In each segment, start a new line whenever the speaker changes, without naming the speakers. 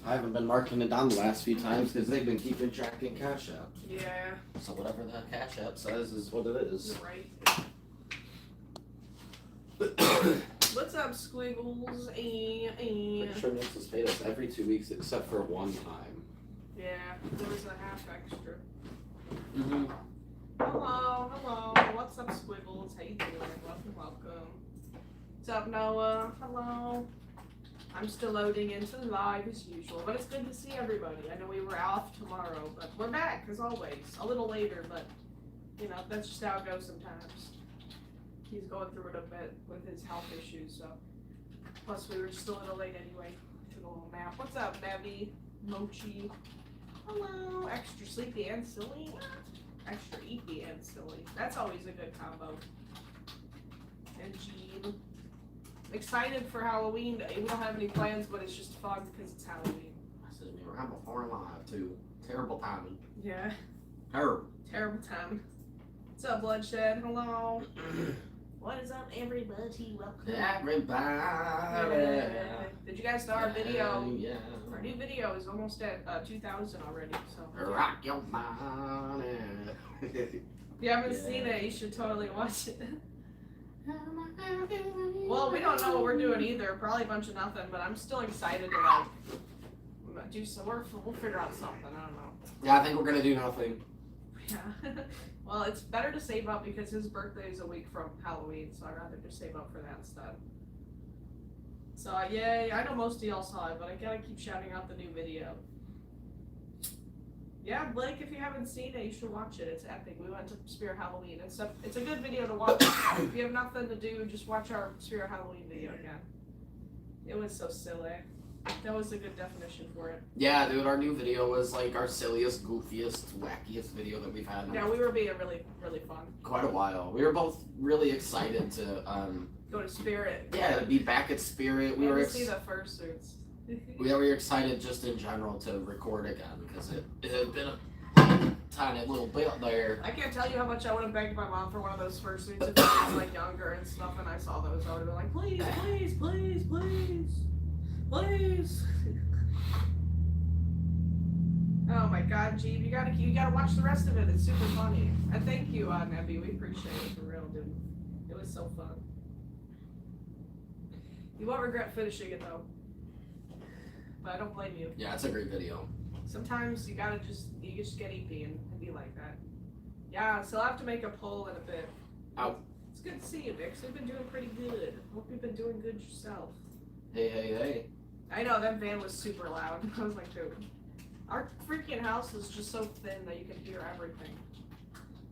I haven't been marking it down the last few times because they've been keeping track in Cash App.
Yeah.
So whatever the Cash App says is what it is.
You're right. What's up, Squiggles?
Pretty sure Nix has paid us every 2 weeks except for one time.
Yeah, there was a half extra.
Mm-hmm.
Hello. What's up, Squiggles? How you doing? Welcome. What's up, Noah? Hello. I'm still loading into the live as usual, but it's good to see everybody. I know we were off tomorrow, but we're back as always. A little later, but you know, that's just how it goes sometimes. He's going through it a bit with his health issues, so. Plus, we were just a little late anyway. Took a little nap. What's up, Nevi? Mochi? Hello. Extra sleepy and silly? Extra eepy and silly. That's always a good combo. And Jean. Excited for Halloween. We don't have any plans, but it's just fun because it's Halloween.
This is me around before live too. Terrible timing.
Yeah.
Terrible.
Terrible time. What's up, Bloodshed? Hello. What is up, everybody? Welcome.
Everybody.
Did you guys know our video?
Yeah.
Our new video is almost at 2,000 already. So.
Rock your body.
If you haven't seen it, you should totally watch it. Well, we don't know what we're doing either. Probably a bunch of nothing, but I'm still excited to like do some work. We'll figure out something. I don't know.
Yeah, I think we're gonna do nothing.
Yeah. Well, it's better to save up because his birthday is a week from Halloween, so I'd rather just save up for that instead. So yay! I know most of y'all saw it, but I gotta keep shouting out the new video. Yeah, Blake, if you haven't seen it, you should watch it. It's epic. We went to Spirit Halloween. It's a good video to watch. If you have nothing to do, just watch our Spirit Halloween video again. It was so silly. That was a good definition for it.
Yeah, dude, our new video was like our silliest, goofiest, wackiest video that we've had in
Yeah, we were being really, really fun.
quite a while. We were both really excited to
Go to Spirit.
to be back at Spirit. We
Yeah,
were
to see the fursuits.
we were excited just in general to record again because it had been a tiny little bit there.
I can't tell you how much I would have begged my mom for one of those fursuits if I was like younger and stuff, and I saw those. I would have been like, please, please, please, please, please. Oh my God, Jeeb, you gotta watch the rest of it. It's super funny. And thank you, Nebby. We appreciate it for real, dude. It was so fun. You won't regret finishing it though. But I don't blame you.
Yeah, it's a great video.
Sometimes you just get EP and be like that. Yeah, so I'll have to make a poll in a bit.
Oh.
It's good to see you, Vix. You've been doing pretty good. Hope you've been doing good yourself.
Hey.
I know, that van was super loud. I was like, dude. Our freaking house is just so thin that you can hear everything.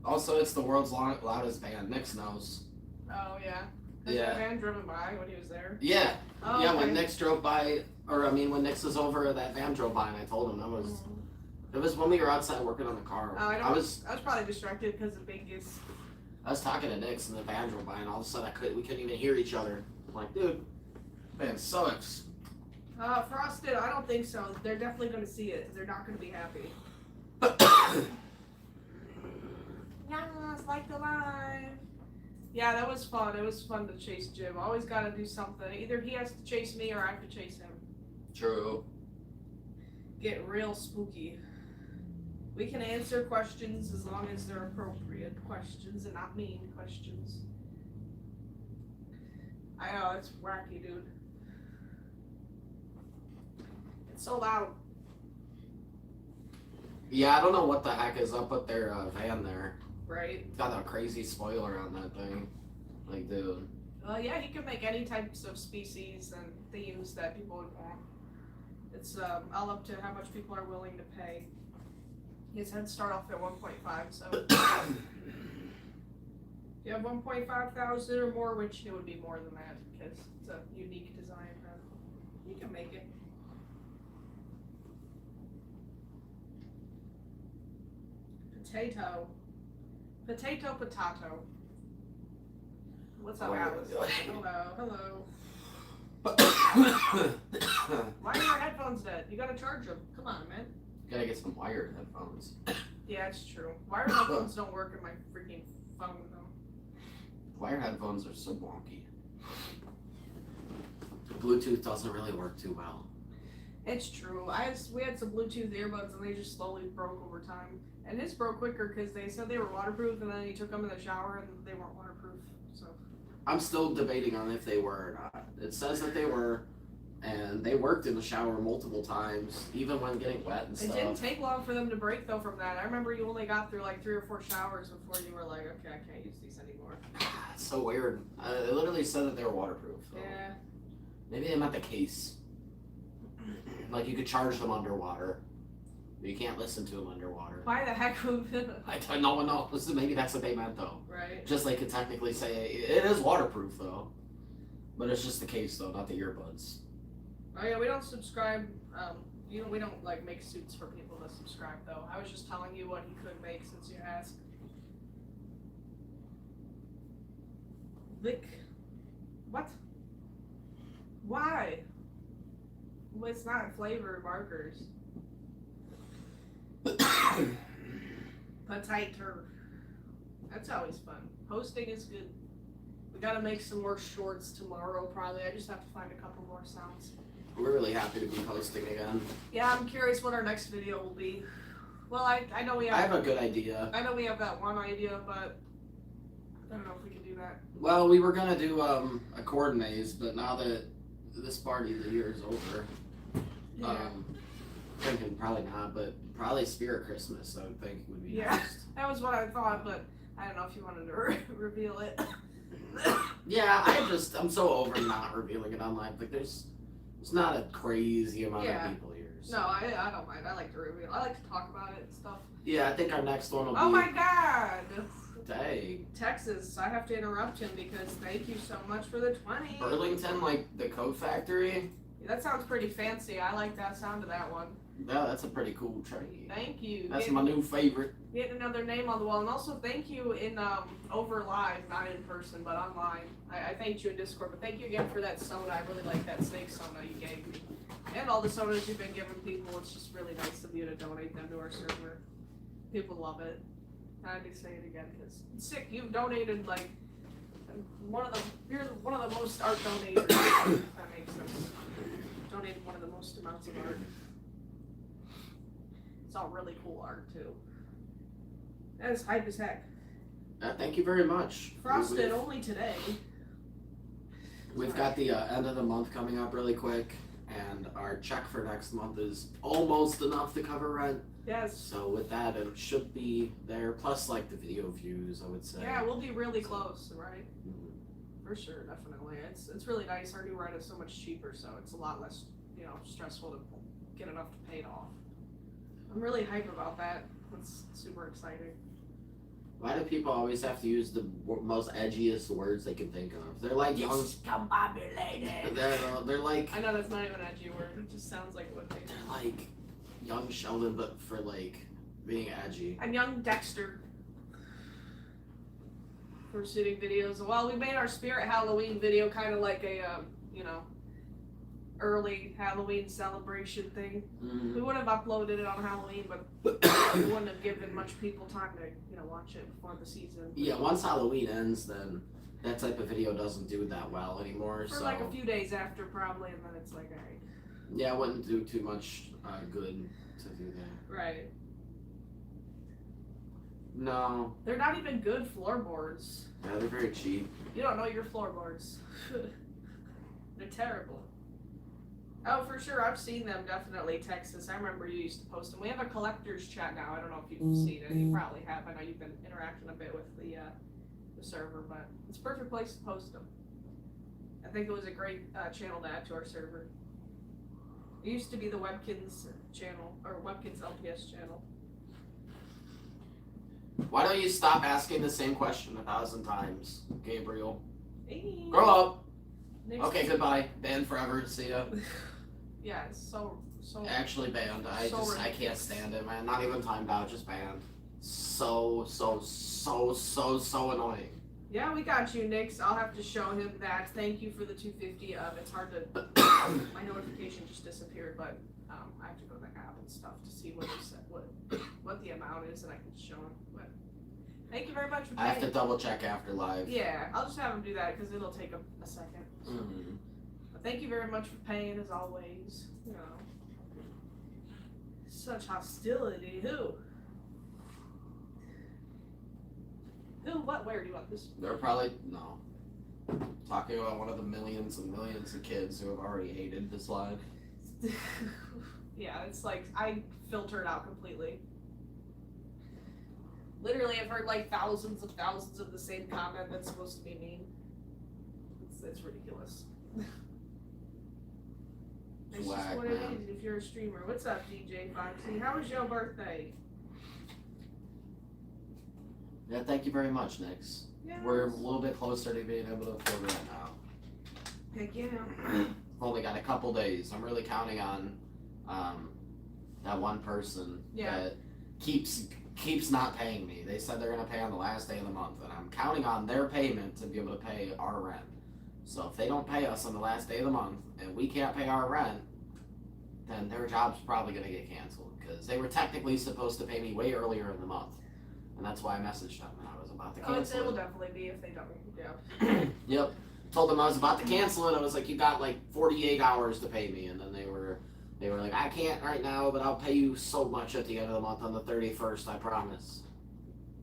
Also, it's the world's loudest band. Nix knows.
Oh, yeah. Has
Yeah.
that van driven by when he was there?
Yeah.
Oh,
Yeah,
okay.
when Nix drove by, when Nix was over, that van drove by, and I told him it was when we were outside working on the car.
Oh,
I was
probably distracted because of Bingus.
I was talking to Nix, and the van drove by, and all of a sudden we couldn't even hear each other. I'm like, dude, man sucks.
Frosted, I don't think so. They're definitely going to see it. They're not going to be happy. Yes, like the live. Yeah, that was fun. It was fun to chase Jim. Always got to do something. Either he has to chase me or I have to chase him.
True.
Get real spooky. We can answer questions as long as they're appropriate questions and not mean questions. I know, it's wacky, dude. It's so loud.
Yeah, I don't know what the heck is up with their van there.
Right?
Got a crazy spoiler on that thing. Like, dude.
Well, yeah, he can make any types of species and themes that people would want. It's all up to how much people are willing to pay. His head start off at 1.5, so if you have 1.5 thousand or more, which it would be more than that because it's a unique design, you can make it. Potato. What's up, Alice? Hello. Why are your headphones dead? You gotta charge them. Come on, man.
Gotta get some wired headphones.
Yeah, it's true. Wired headphones don't work in my freaking phone, though.
Wired headphones are so wonky. Bluetooth doesn't really work too well.
It's true. We had some Bluetooth earbuds and they just slowly broke over time. And his broke quicker because they said they were waterproof, and then he took them in the shower and they weren't waterproof. So
I'm still debating on if they were or not. It says that they were, and they worked in the shower multiple times, even when getting wet and
it
stuff.
didn't take long for them to break though from that. I remember you only got through like 3 or 4 showers before you were like, okay, I can't use these anymore.
It's so weird. It literally said that they were waterproof. So.
Yeah.
Maybe they meant the case. Like you could charge them underwater. But you can't listen to them underwater.
Why the heck would
No one knows. Maybe that's what they meant though.
Right.
Just like could technically say it is waterproof though. But it's just the case though, not the earbuds.
Oh yeah, we don't subscribe. We don't like make suits for people to subscribe though. I was just telling you what he could make since you asked. Vic, what? Why? Well, it's not flavored markers. Potato. That's always fun. Hosting is good. We gotta make some more shorts tomorrow probably. I just have to find a couple more sounds.
We're really happy to be posting again.
Yeah, I'm curious what our next video will be. Well, I know we have.
I have a good idea.
I know we have that one idea, but I don't know if we can do that.
Well, we were gonna do a chord maze, but now that this party of the year is over, thinking probably not, but probably Spirit Christmas. I would think would be
Yeah.
next.
That was what I thought, but I don't know if you wanted to reveal it.
Yeah, I'm so over not revealing it online. Like there's not a crazy amount
Yeah.
of people here. So.
No, I don't mind. I like to reveal. I like to talk about it and stuff.
Yeah, I think our next one will be.
Oh my god!
Dang.
Texas, I have to interrupt him because thank you so much for the 20.
Burlington, like the Coat Factory.
That sounds pretty fancy. I like that sound of that one.
Yeah, that's a pretty cool trade.
Thank you.
That's my new favorite.
Getting another name on the wall, and also thank you in over live, not in person, but online. I thanked you in Discord, but thank you again for that soda. I really like that snake soda you gave me, and all the sodas you've been giving people. It's just really nice of you to donate them to our server. People love it. I had to say it again because it's sick. You've donated like you're one of the most art donators. If that makes sense. Donated one of the most amounts of art. It's all really cool art too. That is hype as heck.
Thank you very much.
Frosted only today.
We've got the end of the month coming up really quick, and our check for next month is almost enough to cover rent.
Yes.
So with that, it should be there, plus like the video views, I would say.
Yeah, we'll be really close, right?
Mhm.
For sure, definitely. It's really nice. Our new rent is so much cheaper, so it's a lot less, stressful to get enough to pay it off. I'm really hyped about that. It's super exciting.
Why do people always have to use the most edgiest words they can think of? They're like young.
Discombobulated.
They're like
I know that's not even an edgy word. It just sounds like what they do.
like young Sheldon, but for like being edgy.
And young Dexter. For shooting videos. Well, we made our Spirit Halloween video kind of like a, early Halloween celebration thing.
Mhm.
We would have uploaded it on Halloween, but we wouldn't have given much people time to, watch it before the season.
Yeah, once Halloween ends, then that type of video doesn't do that well anymore.
For
so
like a few days after, probably, and then it's like, alright.
yeah, it wouldn't do too much good to do that.
Right.
No,
They're not even good floorboards.
yeah, they're very cheap.
You don't know your floorboards. They're terrible. Oh, for sure. I've seen them, definitely. Texas. I remember you used to post them. We have a collector's chat now. I don't know if you've seen it. You probably have. I know you've been interacting a bit with the server, but it's a perfect place to post them. I think it was a great channel to add to our server. It used to be the Webkins channel, or Webkins LPS channel.
Why don't you stop asking the same question 1,000 times, Gabriel?
Hey.
Grow up.
Next-
Okay, goodbye. Banned forever. See ya.
Yeah, it's so.
Actually banned. I
So
can't
ridiculous.
stand it, man. Not even timed out, just banned. So annoying.
Yeah, we got you, Nix. I'll have to show him that. Thank you for the 250. It's hard to. My notification just disappeared, but I have to go to the app and stuff to see what he said, what the amount is, and I can show him. But thank you very much for
I have to
paying.
double check after live.
Yeah, I'll just have him do that because it'll take a second. So.
Mhm.
But thank you very much for paying, as always. Such hostility. Who? Who? What? Where do you want this?
They're probably no. Talking about one of the millions and millions of kids who have already hated this live.
Yeah, it's like I filtered out completely. Literally, I've heard like thousands of the same comment that's supposed to be mean. It's ridiculous. It's just
Swag,
what it
man.
is if you're a streamer. What's up, DJ Foxy? How was your birthday?
Yeah, thank you very much, Nix.
Yeah.
We're a little bit closer to being able to afford it now.
Heck yeah.
I've only got a couple days. I'm really counting on that one person that keeps not paying me. They said they're gonna pay on the last day of the month, and I'm counting on their payment to be able to pay our rent. So if they don't pay us on the last day of the month and we can't pay our rent, then their job's probably gonna get canceled because they were technically supposed to pay me way earlier in the month, and that's why I messaged them and I was about to cancel
It will
it.
definitely be if they don't. Yeah.
Yep. Told them I was about to cancel it. I was like, you got like 48 hours to pay me, and then they were like, I can't right now, but I'll pay you so much at the end of the month on the 31st, I promise.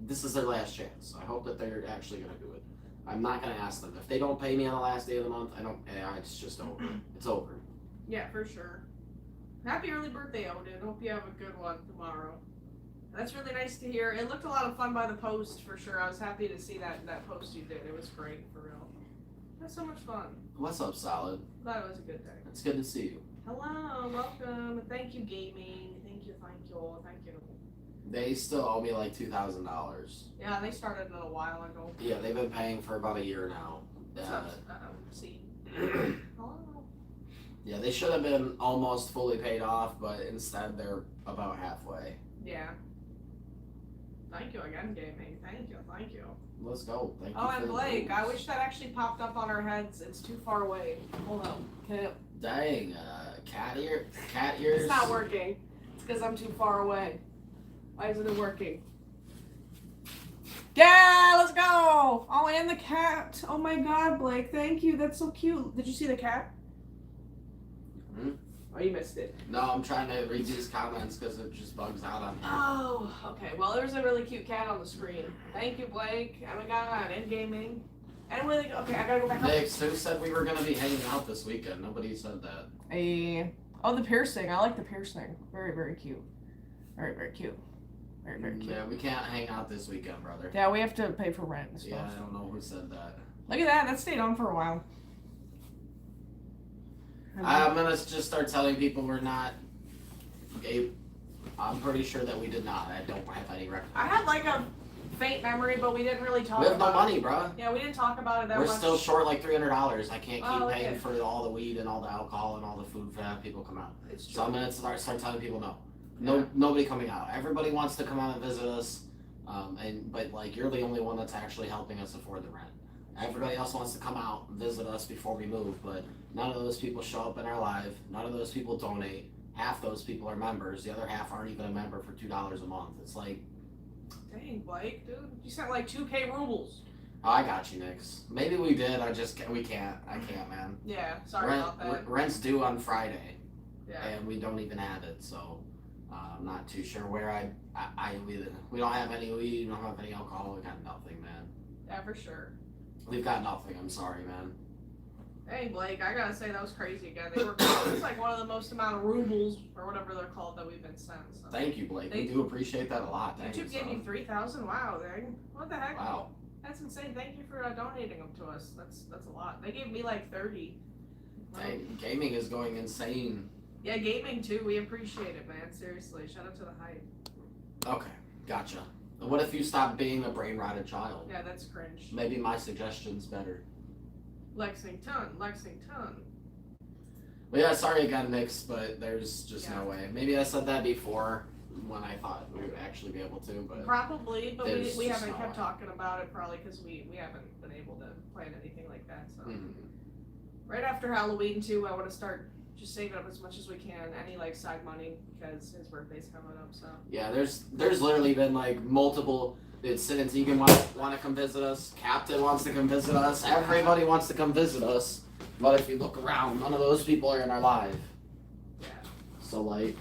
This is their last chance. I hope that they're actually gonna do it. I'm not gonna ask them. If they don't pay me on the last day of the month, it's just over. It's over.
Yeah, for sure. Happy early birthday, Odin. Hope you have a good one tomorrow. That's really nice to hear. It looked a lot of fun by the post, for sure. I was happy to see that post you did. It was great, for real. It was so much fun.
What's up, Solid?
Thought it was a good day.
It's good to see you.
Hello, welcome. Thank you, gaming. Thank you.
They still owe me like $2,000.
Yeah, they started a while ago.
Yeah, they've been paying for about a year now.
See. Hello.
Yeah, they should have been almost fully paid off, but instead they're about halfway.
Yeah. Thank you again, gaming. Thank you.
Let's go. Thank you.
Oh,
for
and
the
Blake, I
moves.
wish that actually popped up on our heads. It's too far away. Hold on. Okay.
Dang, cat ears.
It's not working. It's because I'm too far away. Why isn't it working? Yeah, let's go! Oh, and the cat. Oh my god, Blake, thank you. That's so cute. Did you see the cat?
Hmm?
Oh, you missed it.
No, I'm trying to read these comments because it just bugs out on me.
Oh, okay. Well, there's a really cute cat on the screen. Thank you, Blake. Oh my god, and gaming. And really, okay, I gotta go back up.
Nix, who said we were gonna be hanging out this weekend? Nobody said that.
Oh, the piercing. I like the piercing. Very, very cute. Very, very cute. Very, very cute.
Yeah, we can't hang out this weekend, brother.
Yeah, we have to pay for rent and stuff.
Yeah, I don't know who said that.
Look at that. That stayed on for a while.
I'm gonna just start telling people we're not. I'm pretty sure that we did not. I don't have any record.
I had like a faint memory, but we didn't really talk
We have
about
no money, bruh.
Yeah, we didn't talk about it that
We're
much.
still short like $300. I can't keep
Oh,
paying
okay.
for all the weed and all the alcohol and all the food for have people come out.
It's true.
So I'm gonna start telling people no.
Yeah.
Nobody coming out. Everybody wants to come out and visit us, but like you're the only one that's actually helping us afford the rent. Everybody else wants to come out and visit us before we move, but none of those people show up in our live. None of those people donate. Half those people are members. The other half aren't even a member for $2 a month. It's like,
Dang, Blake, dude. You sent like 2K rubles.
oh, I got you, Nix. Maybe we did. We can't. I can't, man.
Yeah, sorry about that.
Rent's due on Friday.
Yeah.
And we don't even have it, so I'm not too sure where we don't have any weed, we don't have any alcohol, we got nothing, man.
Yeah, for sure.
We've got nothing, I'm sorry, man.
Hey, Blake, I gotta say that was crazy again. They were it's like one of the most amount of rubles or whatever they're called that we've been sent. So.
Thank you, Blake. We do appreciate that a lot. Thank
YouTube
you,
gave you 3,000. Wow, dang. What the heck?
Wow.
That's insane. Thank you for donating them to us. That's a lot. They gave me like 30.
Dang, gaming is going insane.
Yeah, gaming too. We appreciate it, man. Seriously, shout out to the hype.
Okay, gotcha. What if you stop being a brain-rotted child?
Yeah, that's cringe.
Maybe my suggestion's better.
Lexington.
But yeah, sorry again, Nix, but there's just no way. Maybe I said that before when I thought we would actually be able to, but
Probably, but
there's
we
just
haven't
no
kept
way.
talking about it probably because we haven't been able to plan anything like that. So
Mhm.
right after Halloween too, I want to start just saving up as much as we can, any like side money because his birthday's coming up. So
Yeah, there's literally been like multiple. It's Sin Tegan want to come visit us. Captain wants to come visit us. Everybody wants to come visit us. But if you look around, none of those people are in our live.
yeah,
So like,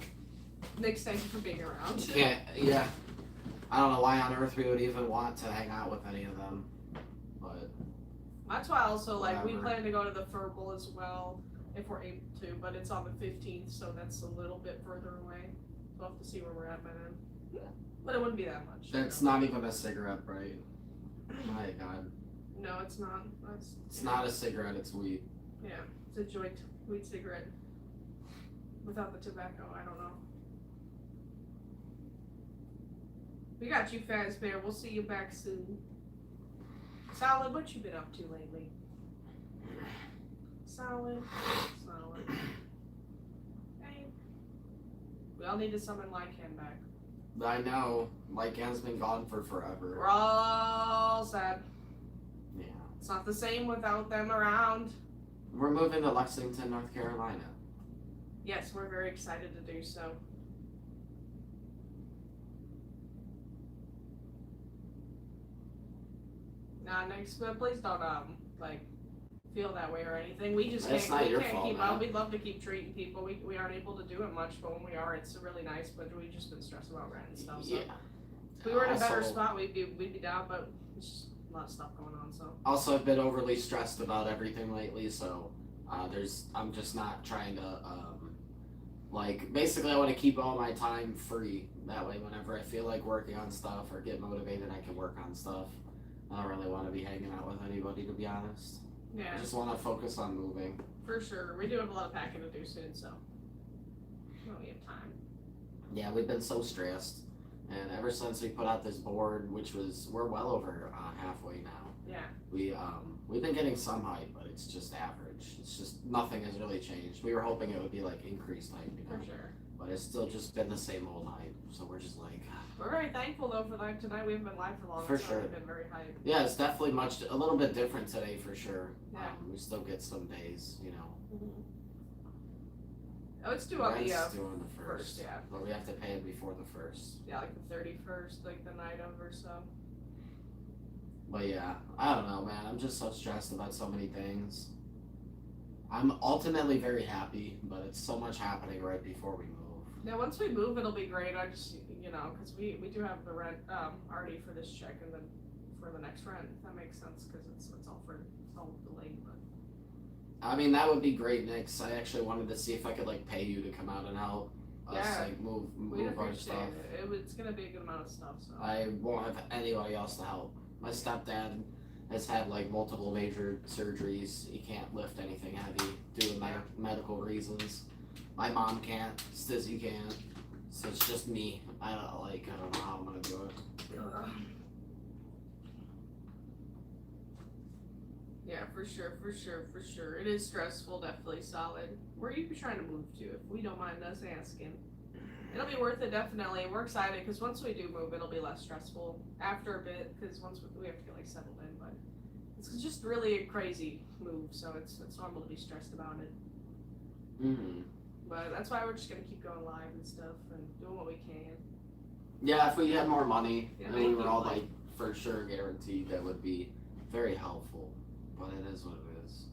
Nick, thank you for being around.
Yeah. I don't know why on earth we would even want to hang out with any of them, but
that's why also like we
whatever.
plan to go to the Furble as well if we're able to, but it's on the 15th, so that's a little bit further away. We'll have to see where we're at by then. But it wouldn't be that much.
It's not even a cigarette, right? My God.
No, it's not.
It's not a cigarette, it's weed.
Yeah, it's a joint weed cigarette without the tobacco. I don't know. We got you, Fazbear. We'll see you back soon. Solid, what you been up to lately? Solid. Hey. We all need to summon Lycan back.
I know. Lycan's been gone for forever.
We're all sad.
Yeah.
It's not the same without them around.
We're moving to Lexington, North Carolina.
Yes, we're very excited to do so. Nah, next, but please don't like feel that way or anything. We just
It's not
we
your
can't
fault,
keep
man.
up. We'd love to keep treating people. We aren't able to do it much, but when we are, it's really nice. But we've just been stressed about rent and stuff. So
Yeah.
if we were in a better
Also-
spot, we'd be down. But it's just a lot of stuff going on. So
Also, I've been overly stressed about everything lately, so I'm just not trying to like basically I want to keep all my time free. That way, whenever I feel like working on stuff or get motivated, I can work on stuff. I don't really want to be hanging out with anybody, to be honest.
yeah,
I just want to focus on moving.
for sure. We do have a lot of packing to do soon, so we have time.
Yeah, we've been so stressed, and ever since we put out this board, which we're well over halfway now.
Yeah.
We've been getting some height, but it's just average. It's just nothing has really changed. We were hoping it would be like increased height,
For sure.
but it's still just been the same old height. So we're just like,
We're very thankful though for that tonight. We haven't been live for long,
For
so
sure.
we've been very hyped.
yeah, it's definitely a little bit different today for sure.
Yeah.
We still get some days,
Oh, it's due on the
Rent's due on the
first, yeah.
but we have to pay it before the first.
Yeah, like the 31st, like the night of or so.
But yeah, I don't know, man. I'm just so stressed about so many things. I'm ultimately very happy, but it's so much happening right before we move.
Yeah, once we move, it'll be great. I just, because we do have the rent already for this check and then for the next rent, if that makes sense, because it's all delayed. But
I mean, that would be great, Nick. I actually wanted to see if I could like pay you to come out and help us
Yeah,
like move
we'd
our
appreciate
stuff.
it. It's gonna be a good amount of stuff. So
I won't have anybody else to help. My stepdad has had like multiple major surgeries. He can't lift anything heavy due to medical reasons. My mom can't. Stizzy can't. So it's just me. I don't know how I'm gonna do it.
yeah, for sure. It is stressful, definitely. Solid. Where are you trying to move to? If we don't mind us asking. It'll be worth it, definitely. We're excited because once we do move, it'll be less stressful after a bit because once we have to get like settled in. But it's just really a crazy move, so it's normal to be stressed about it.
Mm-hmm.
But that's why we're just gonna keep going live and stuff and doing what we can.
Yeah, if we had more money,
Yeah,
and we
thank
were
you,
all
Mike.
like for sure guaranteed, that would be very helpful. But it is what it is.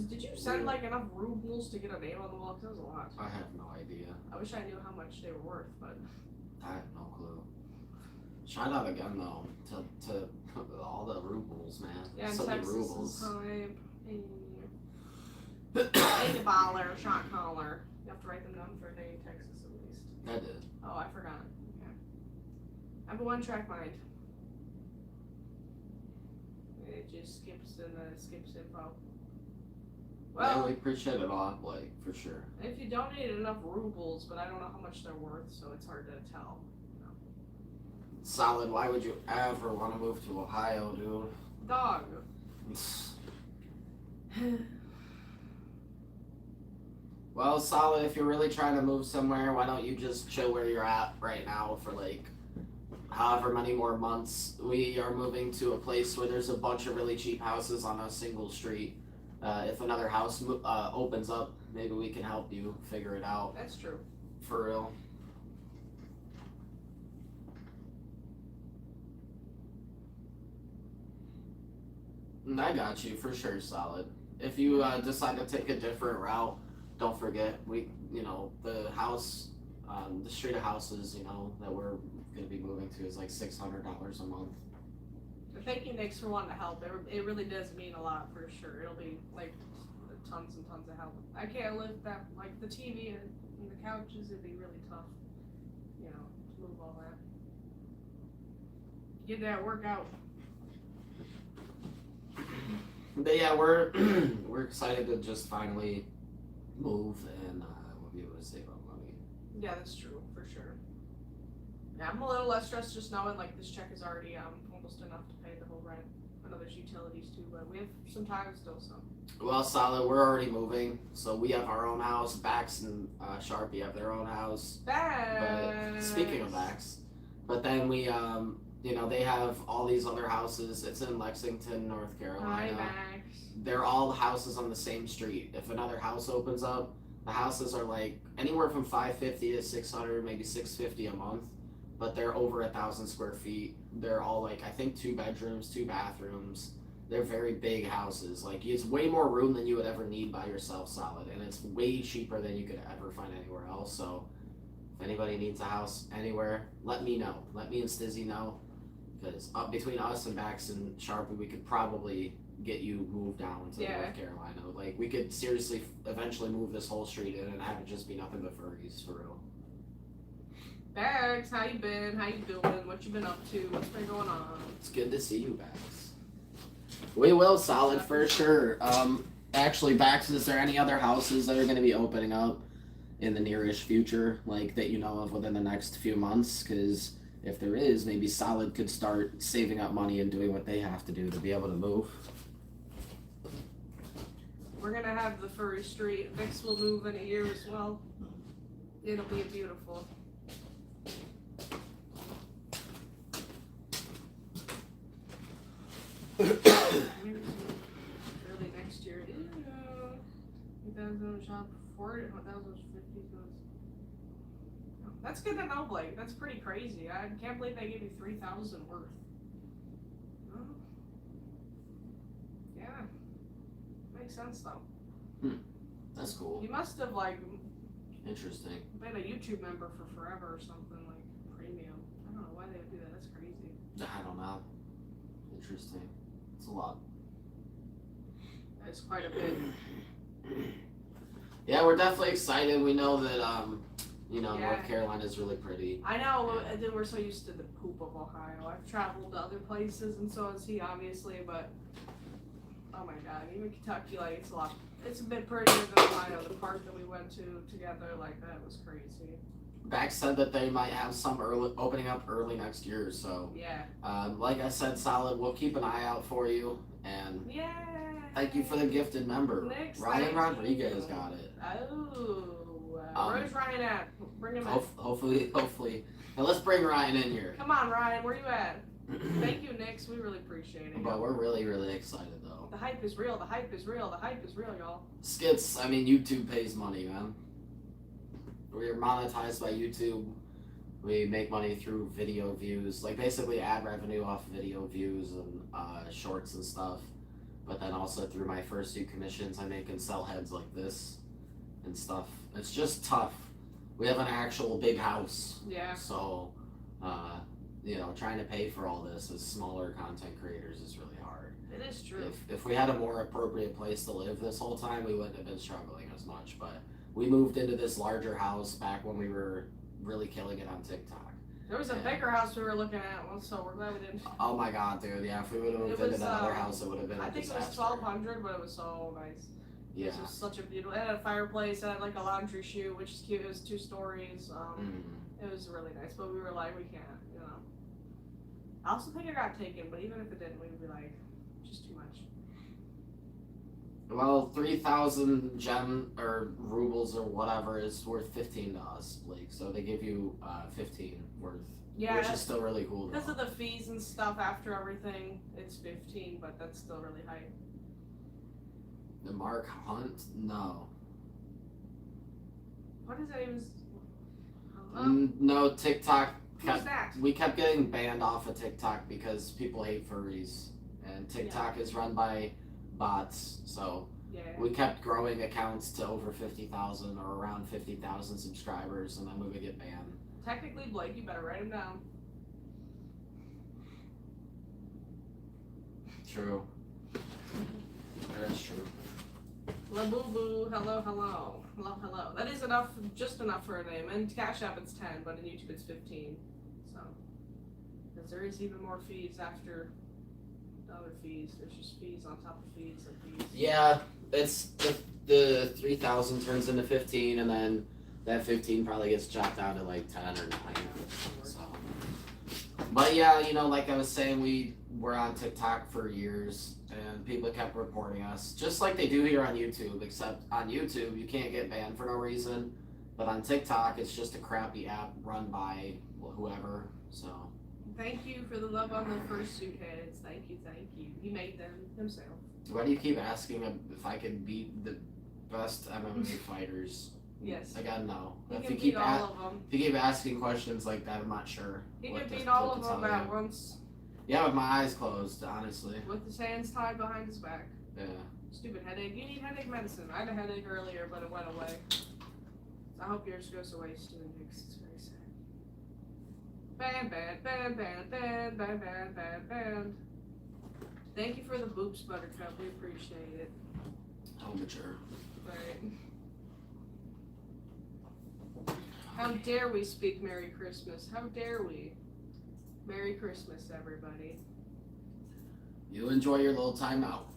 Did you send like enough rubles to get a name on the wall? 'Cause that was a lot.
I have no idea.
I wish I knew how much they were worth, but
I have no clue. Shout out again though to all the rubles, man.
yeah, in
So many
Texas
rubles.
is hype. $80 shot collar. You have to write them down for a day in Texas at least.
I did.
Oh, I forgot. Okay. I have a one-track mind. It just skips info.
Yeah,
Well,
we appreciate it all, like for sure.
if you donated enough rubles, but I don't know how much they're worth, so it's hard to tell.
Solid. Why would you ever want to move to Ohio, dude?
Dog.
Well, Solid, if you're really trying to move somewhere, why don't you just chill where you're at right now for like however many more months? We are moving to a place where there's a bunch of really cheap houses on a single street. If another house opens up, maybe we can help you figure it out.
That's true.
For real. And I got you for sure, Solid. If you decide to take a different route, don't forget the house The street of houses, you know, that we're gonna be moving to is like $600 a month.
Thank you, Nix, for wanting to help. It really does mean a lot for sure. It'll be like tons and tons of help. I can't lift that, like the TV and the couches. It'd be really tough, you know, to move all that. Get that workout.
But yeah, we're we're excited to just finally move and we'll be able to save up money.
Yeah, that's true for sure. Yeah, I'm a little less stressed just knowing like this check is already almost enough to pay the whole rent. I know there's utilities too, but we have some time still. So.
Well, solid. We're already moving, so we have our own house. Bax and Sharpie have their own house. But speaking of Bax, but then we you know, they have all these other houses. It's in Lexington, North Carolina.
Hi, Max.
They're all houses on the same street. If another house opens up, the houses are like anywhere from $550 to $600, maybe $650 a month. But they're over 1,000 square feet. They're all like, I think 2 bedrooms, 2 bathrooms. They're very big houses. Like, it's way more room than you would ever need by yourself, solid. And it's way cheaper than you could ever find anywhere else. So if anybody needs a house anywhere, let me know. Let me and Stizzy know. Because between us and Bax and Sharpie, we could probably get you moved down to North Carolina. Like, we could seriously eventually move this whole street in and have it just be nothing but furries, for real.
Bax, how you been? How you doing? What you been up to? What's been going on?
It's good to see you, Bax. We will, solid, for sure. Actually, Bax, is there any other houses that are going to be opening up in the nearish future, like, that you know of within the next few months? Because if there is, maybe Solid could start saving up money and doing what they have to do to be able to move.
We're going to have the furry street. Vix will move in a year as well. It'll be beautiful. Early next year. 2,000 shop 40, 1,050. That's good to know, Blake. That's pretty crazy. I can't believe they gave you 3,000 worth. Oh. Yeah. Makes sense though.
That's cool.
You must have like
Interesting.
been a YouTube member for forever or something, like premium. I don't know why they would do that. That's crazy.
I don't know. Interesting. It's a lot.
That's quite a bit.
Yeah, we're definitely excited. We know that you know,
Yeah.
North Carolina is really pretty.
I know, and then we're so used to the poop of Ohio. I've traveled to other places, and so has he, obviously, but oh my god, even Kentucky, like, it's a bit prettier than Ohio. The park that we went to together, like, that was crazy.
Bax said that they might have some opening up early next year, so
Yeah.
like I said, solid, we'll keep an eye out for you, and
Yeah.
thank you for the gifted member.
Next,
Ryan
thank
Rodriguez
you.
got it.
Oh. Where's Ryan at? Bring him in.
Hopefully. Now let's bring Ryan in here.
Come on, Ryan. Where you at? Thank you, Nix. We really appreciate it.
But we're really, really excited, though.
The hype is real. The hype is real. The hype is real, y'all.
Skits, I mean, YouTube pays money, man. We're monetized by YouTube. We make money through video views, like basically ad revenue off video views and shorts and stuff. But then also through my first few commissions, I make and sell heads like this and stuff. It's just tough. We have an actual big house.
Yeah.
So, you know, trying to pay for all this as smaller content creators is really hard.
It is true.
If we had a more appropriate place to live this whole time, we wouldn't have been struggling as much. But we moved into this larger house back when we were really killing it on TikTok.
There was a bigger house we were looking at once, so we're glad we didn't.
Oh my god, dude! Yeah, if we would have moved into that other house, it would have been a
I think
disaster.
it was 1,200, but it was so nice.
Yeah.
It was such a beautiful. It had a fireplace. It had like a laundry chute, which is cute. It was 2 stories. It was really nice, but we were like, we can't, you know. I also think it got taken, but even if it didn't, we'd be like, just too much.
Well, 3,000 gem or rubles or whatever is worth 15 to us, Blake. So they give you 15 worth,
Yeah,
which is still really cool.
because of the fees and stuff after everything. It's 15, but that's still really high.
The Mark Hunt? No.
What is that even?
No, TikTok.
Who's that?
We kept getting banned off of TikTok because people hate furries, and TikTok is run by bots. So
Yeah.
We kept growing accounts to over 50,000 or around 50,000 subscribers, and then we would get banned.
Technically, Blake, you better write him down.
True. That's true.
La boo boo, hello, hello. Hello, hello. That is enough, just enough for a name. And Cash App it's 10, but in YouTube it's 15. So, because there is even more fees after the other fees. There's just fees on top of fees and fees.
Yeah, it's the 3,000 turns into 15, and then that 15 probably gets chopped down to like 10 or 9. So, but yeah, you know, like I was saying, we were on TikTok for years, and people kept reporting us, just like they do here on YouTube. Except on YouTube, you can't get banned for no reason, but on TikTok, it's just a crappy app run by whoever. So.
Thank you for the love on the first two heads. Thank you, thank you. He made them himself.
Why do you keep asking if I could beat the best MMA fighters?
Yes.
Again, no.
He
If
can
you keep
beat all of them.
if you keep asking questions like that, I'm not sure.
He
what
can
to-
beat all
what
of
to
them
tell
at
you.
once
Yeah, with my eyes closed, honestly.
with his hands tied behind his back.
Yeah.
Stupid headache. You need headache medicine. I had a headache earlier, but it went away. So I hope yours goes away soon, because it's very sad. Band, band, band, band, band, band, band, band, band. Thank you for the boobs, Buttercup. We appreciate it.
How mature.
Right. How dare we speak Merry Christmas? How dare we? Merry Christmas, everybody.
You enjoy your little time out.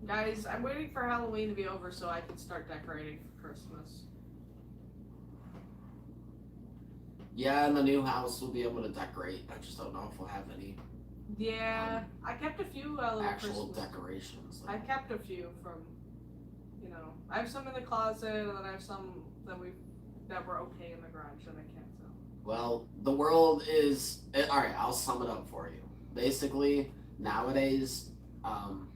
Guys, I'm waiting for Halloween to be over so I can start decorating for Christmas.
Yeah, in the new house we'll be able to decorate. I just don't know if we'll have any
Yeah, I kept a few little
actual
Christmas.
decorations.
I kept a few from, I have some in the closet, and then I have some that were okay in the garage that I kept. So.
Well, the world is alright. I'll sum it up for you. Basically, nowadays,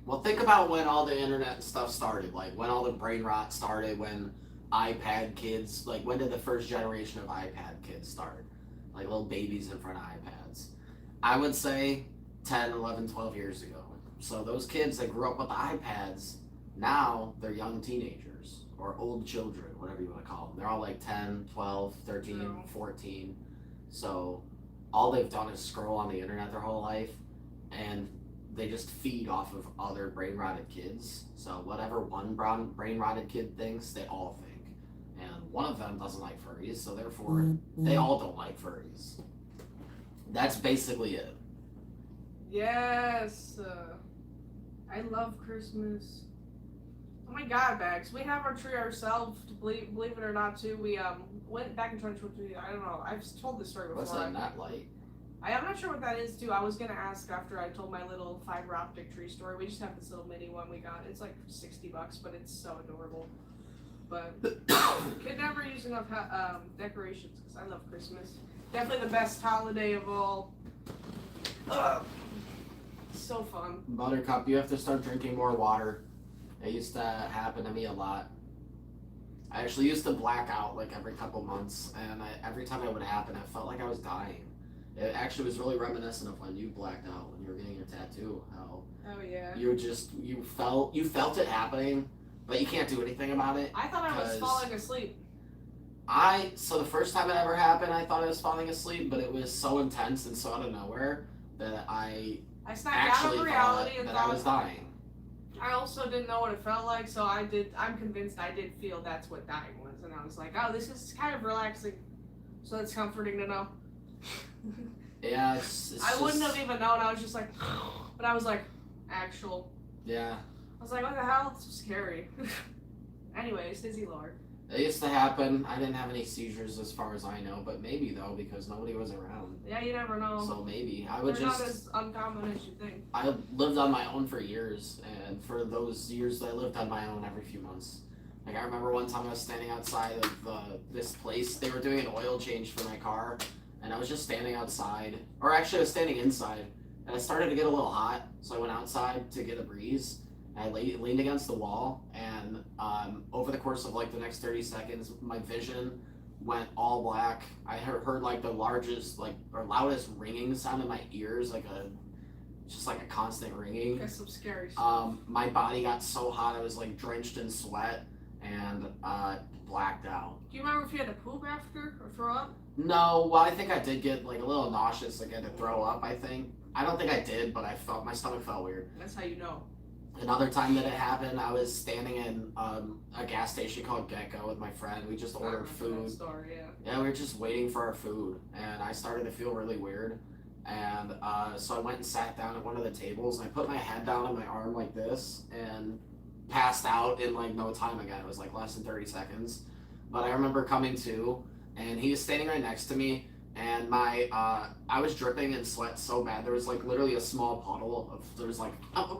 well, think about when all the internet stuff started, like when all the brain rot started, when iPad kids, like when did the first generation of iPad kids start? Like little babies in front of iPads. I would say 10, 11, 12 years ago. So those kids that grew up with the iPads, now they're young teenagers or old children, whatever you want to call them. They're all like 10, 12, 13,
No.
14. So all they've done is scroll on the internet their whole life, and they just feed off of other brain rotted kids. So whatever one brain rotted kid thinks, they all think. And one of them doesn't like furries, so therefore they all don't like furries. That's basically it.
Yes, I love Christmas. Oh my God, Bags, we have our tree ourselves. Believe it or not, too. We went back in 2022. I don't know. I've told this story before.
What's that nut light?
I'm not sure what that is too. I was gonna ask after I told my little fiber optic tree story. We just have this little mini one we got. It's like $60, but it's so adorable. But could never use enough decorations because I love Christmas. Definitely the best holiday of all. So fun.
Buttercup, you have to start drinking more water. It used to happen to me a lot. I actually used to black out like every couple months, and every time it would happen, I felt like I was dying. It actually was really reminiscent of when you blacked out when you were getting your tattoo. How
Oh yeah.
you felt it happening, but you can't do anything about it.
I thought I was
'Cause-
falling asleep.
So the first time it ever happened, I thought I was falling asleep, but it was so intense and so out of nowhere that I
snapped out
actually
of
thought
reality and
that I was
thought.
dying.
I also didn't know what it felt like, so I'm convinced I did feel that's what dying was, and I was like, oh, this is kind of relaxing, so it's comforting to know.
Yeah, it's
I wouldn't
just-
have even known. I was just like, but I was like, actual.
Yeah,
I was like, what the hell? It's so scary. Anyways, Dizzy Lord.
it used to happen. I didn't have any seizures as far as I know, but maybe though because nobody was around.
Yeah, you never know.
So maybe I
They're
would
not
just.
as uncommon as you think.
I lived on my own for years, and for those years I lived on my own every few months. Like I remember one time I was standing outside of this place. They were doing an oil change for my car, and I was just standing outside, or actually I was standing inside, and I started to get a little hot, so I went outside to get a breeze. I leaned against the wall, and over the course of like the next 30 seconds, my vision went all black. I heard like the largest, like or loudest ringing sound in my ears, like just like a constant ringing.
That's some scary stuff.
My body got so hot I was like drenched in sweat and blacked out.
Do you remember if you had to poop after or throw up?
No, well I think I did get like a little nauseous, like I had to throw up, I think. I don't think I did, but I felt my stomach felt weird.
That's how you know.
Another time that it happened, I was standing in a gas station called Gecko with my friend. We just ordered food.
Story,
Yeah, we were just waiting for our food, and I started to feel really weird. And so I went and sat down at one of the tables, and I put my head down on my arm like this, and passed out in like no time again. It was like less than 30 seconds. But I remember coming to, and he was standing right next to me, and my I was dripping in sweat so bad. There was like literally a small puddle of, there was like,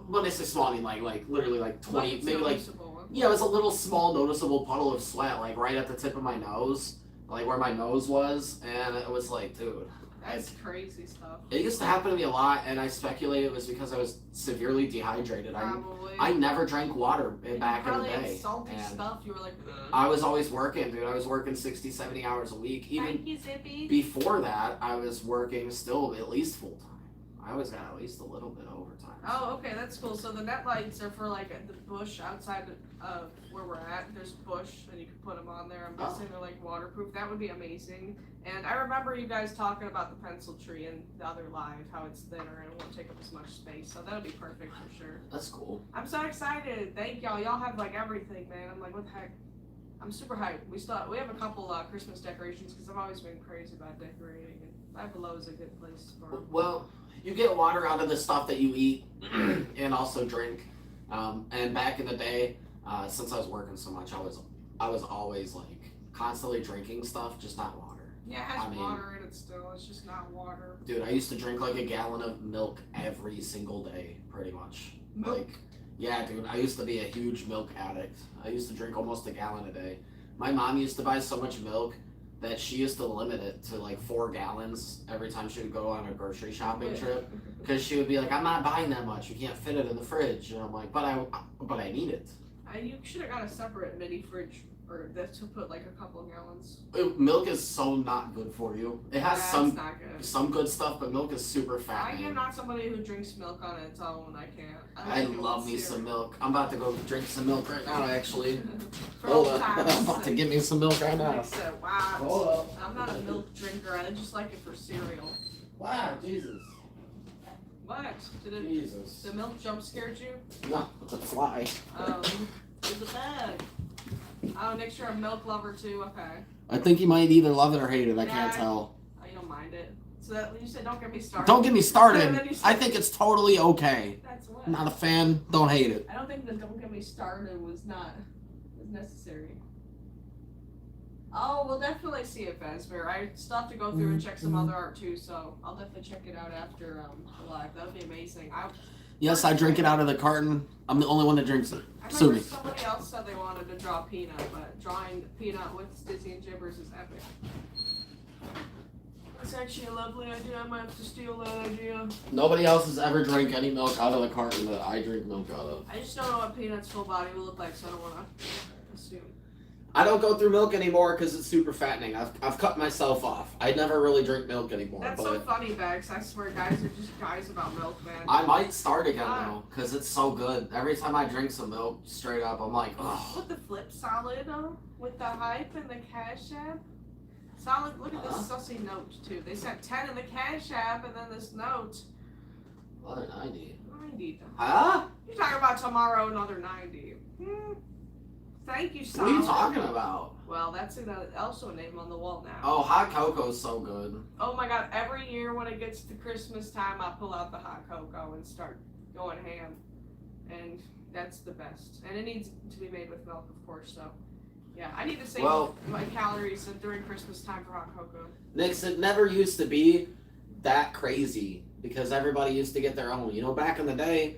when I say small, I mean like literally like 20, maybe like, yeah, it was a little small noticeable puddle of sweat like right at the tip of my nose, like where my nose was, and it was like, dude.
That's crazy stuff.
It used to happen to me a lot, and I speculate it was because I was severely dehydrated.
Probably.
I never drank water back in the day.
Had salty stuff. You were like, ugh.
I was always working, dude. I was working 60, 70 hours a week. Even
Thank you, Zippy.
before that, I was working still at least full time. I always got at least a little bit of overtime.
Oh, okay, that's cool. So the net lights are for like the bush outside of where we're at. There's bush, and you can put them on there. I'm guessing they're like waterproof. That would be amazing. And I remember you guys talking about the pencil tree and the other live, how it's thinner and it won't take up as much space. So that would be perfect for sure.
That's cool.
I'm so excited. Thank y'all. Y'all have like everything, man. I'm like, what the heck? I'm super hyped. We have a couple Christmas decorations because I've always been crazy about decorating, and Five Below is a good place for.
Well, you get water out of the stuff that you eat and also drink. And back in the day, since I was working so much, I was always like constantly drinking stuff, just not water.
Yeah, it has water in it still. It's just not water.
Dude, I used to drink like a gallon of milk every single day, pretty much.
Milk?
Like, yeah, dude, I used to be a huge milk addict. I used to drink almost a gallon a day. My mom used to buy so much milk that she used to limit it to like 4 gallons every time she would go on a grocery shopping trip. Because she would be like, I'm not buying that much. You can't fit it in the fridge. And I'm like, but I need it.
You should have got a separate mini fridge or to put like a couple of gallons.
Milk is so not good for you. It has some good stuff, but milk is super fattening.
I am not somebody who drinks milk on its own. I can't.
I love me some milk. I'm about to go drink some milk right now, actually.
Hold up.
I'm about to get me some milk right now.
Wow.
Hold up.
I'm not a milk drinker. I just like it for cereal.
Wow, Jesus.
What?
Jesus.
The milk jump scared you?
No, it's a fly.
It's a bag. Oh, Nick's you're a milk lover too. Okay.
I think you might either love it or hate it. I can't tell.
Oh, you don't mind it. So that, you said don't get me started.
Don't get me started. I think it's totally okay.
That's what.
Not a fan. Don't hate it.
I don't think the don't get me started was necessary. Oh, we'll definitely see it, Fazbear. I still have to go through and check some other art too, so I'll definitely check it out after the live. That would be amazing.
Yes, I drink it out of the carton. I'm the only one that drinks it.
I remember somebody else said they wanted to draw Peanut, but drawing Peanut with Stizzy and Jibbers is epic. That's actually a lovely idea. I might have to steal that idea.
Nobody else has ever drank any milk out of the carton that I drink milk out of.
I just don't know what Peanut's full body will look like, so I don't want to assume.
I don't go through milk anymore because it's super fattening. I've cut myself off. I never really drink milk anymore.
That's so funny, Bags. I swear, guys are just guys about milk, man.
I might start again though, because it's so good. Every time I drink some milk, straight up, I'm like, oh.
With the flip solid, with the hype and the Cash App. Solid, look at this sussy note, too. They sent 10 in the Cash App and then this note.
Another 90.
90.
Huh?
You're talking about tomorrow, another 90. Thank you, Solid.
What are you talking about?
Well, that's also a name on the wall now.
Oh, hot cocoa's so good.
Oh my god, every year when it gets to Christmas time, I pull out the hot cocoa and start going ham. And that's the best. And it needs to be made with milk, of course, so. Yeah, I need to save my calories during Christmas time for hot cocoa.
Nix, it never used to be that crazy because everybody used to get their own. You know, back in the day,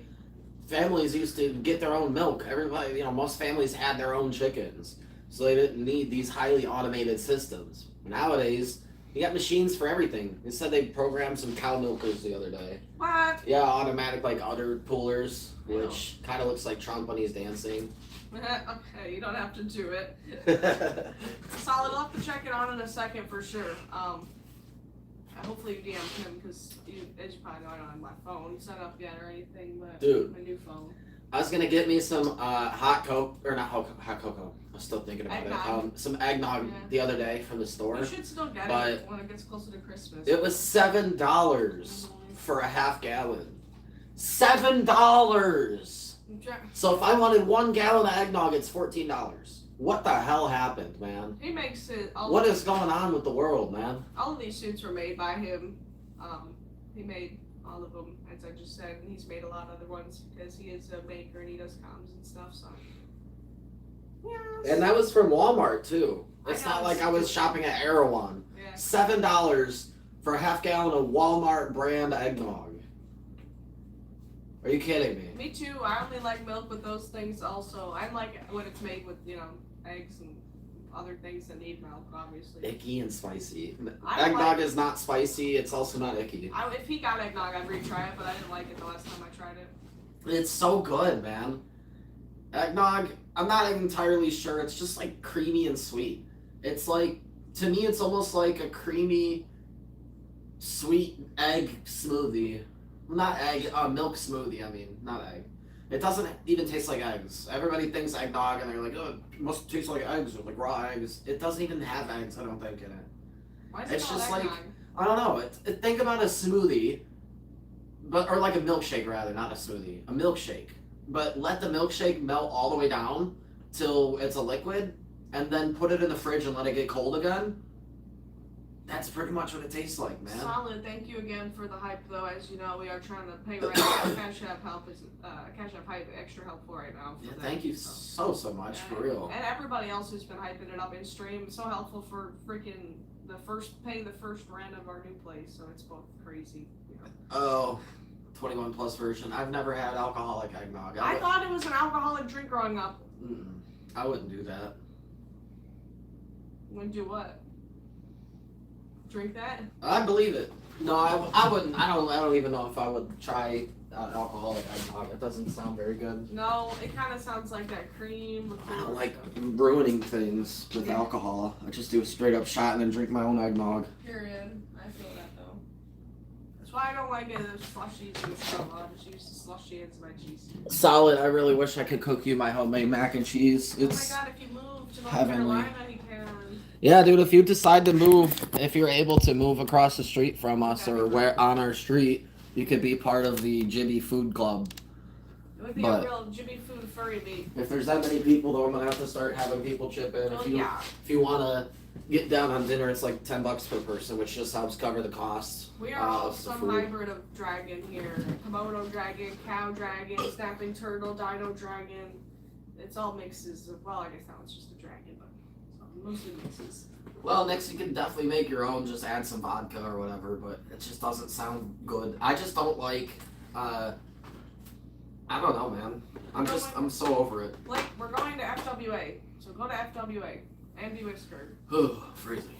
families used to get their own milk. Everybody, most families had their own chickens. So they didn't need these highly automated systems. Nowadays, you got machines for everything. They said they programmed some cow milkers the other day.
What?
Yeah, automatic like udder pullers, which kind of looks like Trump when he's dancing.
Okay, you don't have to do it. Solid, I'll have to check it on in a second for sure. Hopefully you DM him because as you probably know, I don't have my phone set up yet or anything, but
Dude.
my new phone.
I was gonna get me some hot cocoa. I'm still thinking about
Eggnog.
it. Some eggnog the other day from the store.
You should still get
but
it when it gets closer to Christmas.
It was $7 for a half gallon. $7. So if I wanted 1 gallon of eggnog, it's $14. What the hell happened, man?
He makes it.
What is going on with the world, man?
All of these suits were made by him. He made all of them, as I just said, and he's made a lot of other ones because he is a maker and he does comms and stuff. So. Yes.
And that was from Walmart too. It's
I know,
not like I was shopping at Erewhon.
Yeah.
$7 for a half gallon of Walmart brand eggnog. Are you kidding me?
Me too. I only like milk with those things also. I like when it's made with, eggs and other things that need milk, obviously.
Icky and spicy.
I don't
Eggnog
like-
is not spicy. It's also not icky.
If he got eggnog, I'd retry it, but I didn't like it the last time I tried it.
It's so good, man. Eggnog, I'm not entirely sure. It's just like creamy and sweet. It's like, to me, it's almost like a creamy, sweet egg smoothie. Not egg, milk smoothie, I mean, not egg. It doesn't even taste like eggs. Everybody thinks eggnog and they're like, oh, it must taste like eggs or like raw eggs. It doesn't even have eggs, I don't think, in it.
Why is
It's
it called
just like-
eggnog?
I don't know. Think about a smoothie, or like a milkshake rather, not a smoothie. A milkshake. But let the milkshake melt all the way down till it's a liquid, and then put it in the fridge and let it get cold again. That's pretty much what it tastes like, man.
Solid. Thank you again for the hype, though. As you know, we are trying to pay rent. Cash App help is Cash App hype extra helpful right now.
Yeah, thank you so much, for real.
And everybody else who's been hyping it up in stream. It's so helpful for freaking paying the first rent of our new place. So it's both crazy.
Oh, 21 plus version. I've never had alcoholic eggnog.
I thought it was an alcoholic drink growing up.
I wouldn't do that.
Wouldn't do what? Drink that?
I believe it. No, I wouldn't. I don't even know if I would try alcoholic eggnog. It doesn't sound very good.
No, it kind of sounds like that cream. With
I don't
the-
like ruining things with alcohol. I just do a straight up shot and then drink my own eggnog.
Period. I feel that though. That's why I don't like it as slushies and stuff. I'll just use the slushy as my cheese.
Solid. I really wish I could cook you my homemade mac and cheese.
Oh my
It's
god, if you move to North
heavenly.
Carolina, you can.
yeah, dude. If you decide to move, if you're able to move across the street from us or where on our street, you could be part of the Jibby Food Club.
It would be
But-
a real Jimmy Food furry meat.
If there's that many people, though, I'm gonna have to start having people chip in.
Oh
If you
yeah.
if you wanna get down on dinner, it's like $10 per person, which just helps cover the costs.
We are all
of the
some
food.
hybrid of dragon here. Komodo dragon, cow dragon, snapping turtle, dino dragon. It's all mixes of, well, I guess that one's just a dragon, but it's mostly mixes.
Well, next you can definitely make your own. Just add some vodka or whatever, but it just doesn't sound good. I just don't like. I don't know, man. I'm so over it.
Like, we're going to FWA, so go to FWA. Andy Whisker,
Ugh, freezing.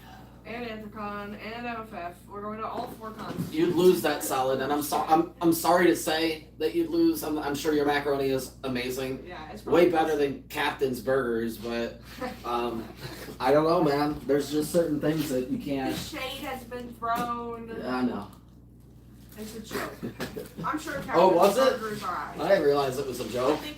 and Anthrocon, and MFF. We're going to all 4 cons.
You'd lose that Solid, and I'm sorry to say that you'd lose. I'm sure your macaroni is amazing,
Yeah, it's
way better than Captain's Burgers, but I don't know, man. There's just certain things that you
The
can't.
shade has been thrown.
I know.
It's a joke. I'm sure Captain's
Oh, was it?
burgers are alright.
I didn't realize it was a
I
joke.
think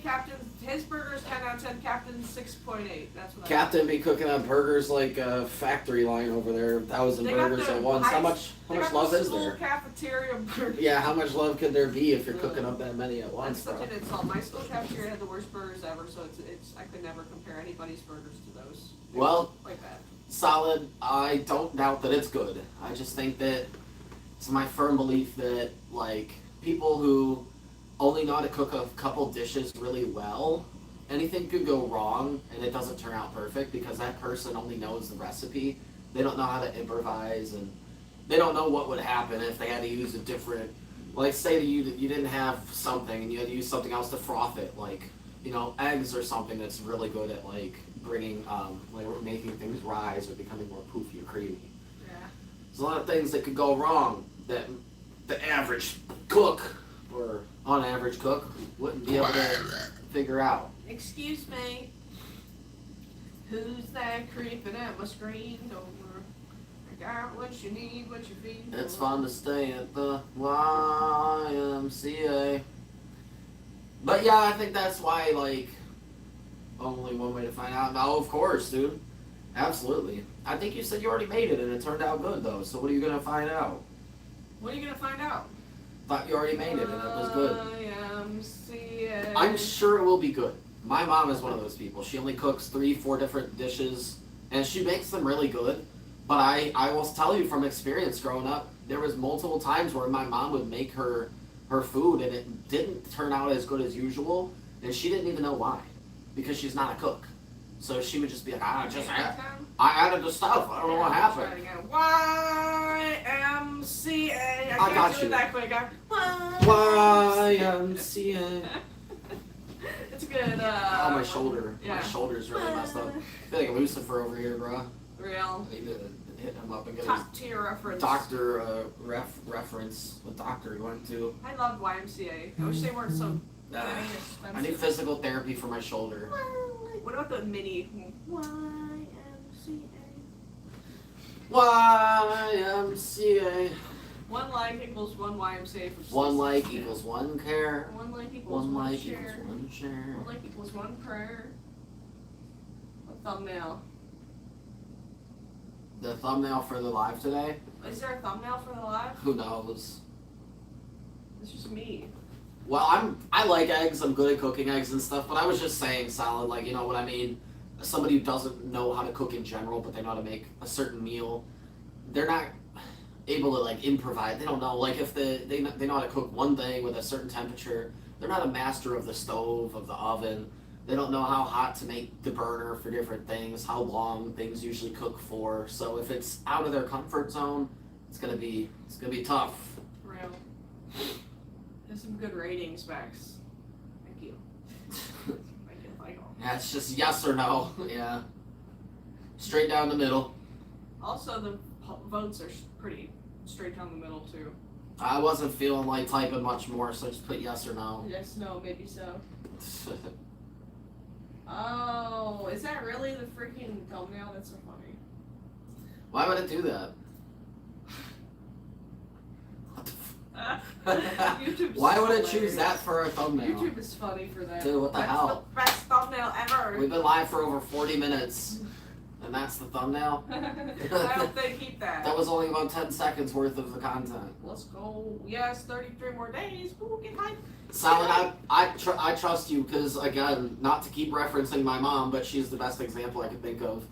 his burger's 10 out of 10, Captain's 6.8. That's what
Captain be cooking up burgers like a factory line over there, 1,000
They got
burgers
the
at once. How
high-
much
I
love is
school
there?
cafeteria burger.
Yeah, how much love could there be if you're cooking up that many at once,
That's such
bro?
an insult. My school cafeteria had the worst burgers ever, so it's I could never compare anybody's burgers to those. They were
Well,
quite bad.
Solid. I don't doubt that it's good. I just think that it's my firm belief that, like, people who only know how to cook a couple dishes really well, anything could go wrong and it doesn't turn out perfect because that person only knows the recipe. They don't know how to improvise, and they don't know what would happen if they had to use a different, like, say that you didn't have something and you had to use something else to froth it, like, eggs or something that's really good at, like, bringing, like, making things rise or becoming more poofy or creamy.
Yeah.
There's a lot of things that could go wrong that the average cook or unaverage cook wouldn't be able to figure out.
Excuse me. Who's that creeping at my screen door? out what you need, what you feel.
It's fun to stay at the YMCA. But yeah, I think that's why, like, only one way to find out. No, of course, dude. Absolutely. I think you said you already made it and it turned out good, though. So what are you going to find out?
What are you going to find out?
Thought you already made it and it was good.
YMCA.
I'm sure it will be good. My mom is one of those people. She only cooks 3-4 different dishes, and she makes them really good. But I will tell you from experience growing up, there was multiple times where my mom would make her food, and it didn't turn out as good as usual, and she didn't even know why, because she's not a cook. So she would just be like, I added the stuff. I don't know what happened.
YMCA.
I got you.
That quick.
YMCA.
It's good.
Oh, my shoulder.
Yeah.
My shoulder's really messed up. I feel like Lucifer over here, bro.
Real.
I need to hit him up and get
Top tier reference.
doctor reference. What doctor he went to.
I love YMCA. I wish they weren't so expensive.
I need physical therapy for my shoulder.
What about the mini YMCA?
YMCA.
One like equals one YMCA for
One like equals one care.
One like equals
One
one
like
share.
equals one share.
One like equals one prayer. A thumbnail.
The thumbnail for the live today?
Is there a thumbnail for the live?
Who knows?
It's just me.
Well, I like eggs. I'm good at cooking eggs and stuff. But I was just saying, salad. Like, you know what I mean? Somebody who doesn't know how to cook in general, but they know how to make a certain meal. They're not able to like improvise. They don't know. Like if they know how to cook one thing with a certain temperature. They're not a master of the stove, of the oven. They don't know how hot to make the burner for different things, how long things usually cook for. So if it's out of their comfort zone, it's gonna be tough.
Real. There's some good ratings, Max. Thank you.
Yeah, it's just yes or no. Yeah. Straight down the middle.
Also, the votes are pretty straight down the middle too.
I wasn't feeling like typing much more, so just put yes or no.
Yes, no, maybe so. Oh, is that really the freaking thumbnail? That's so funny.
Why would it do that?
YouTube's
Why would it
hilarious.
choose that for a thumbnail?
YouTube is funny for that.
Dude, what the hell?
That's the best thumbnail ever.
We've been live for over 40 minutes, and that's the thumbnail?
I hope they keep that.
That was only about 10 seconds worth of the content.
Let's go. Yes, 33 more days. Ooh, get hyped.
Salad, I trust you, because, again, not to keep referencing my mom, but she's the best example I could think of.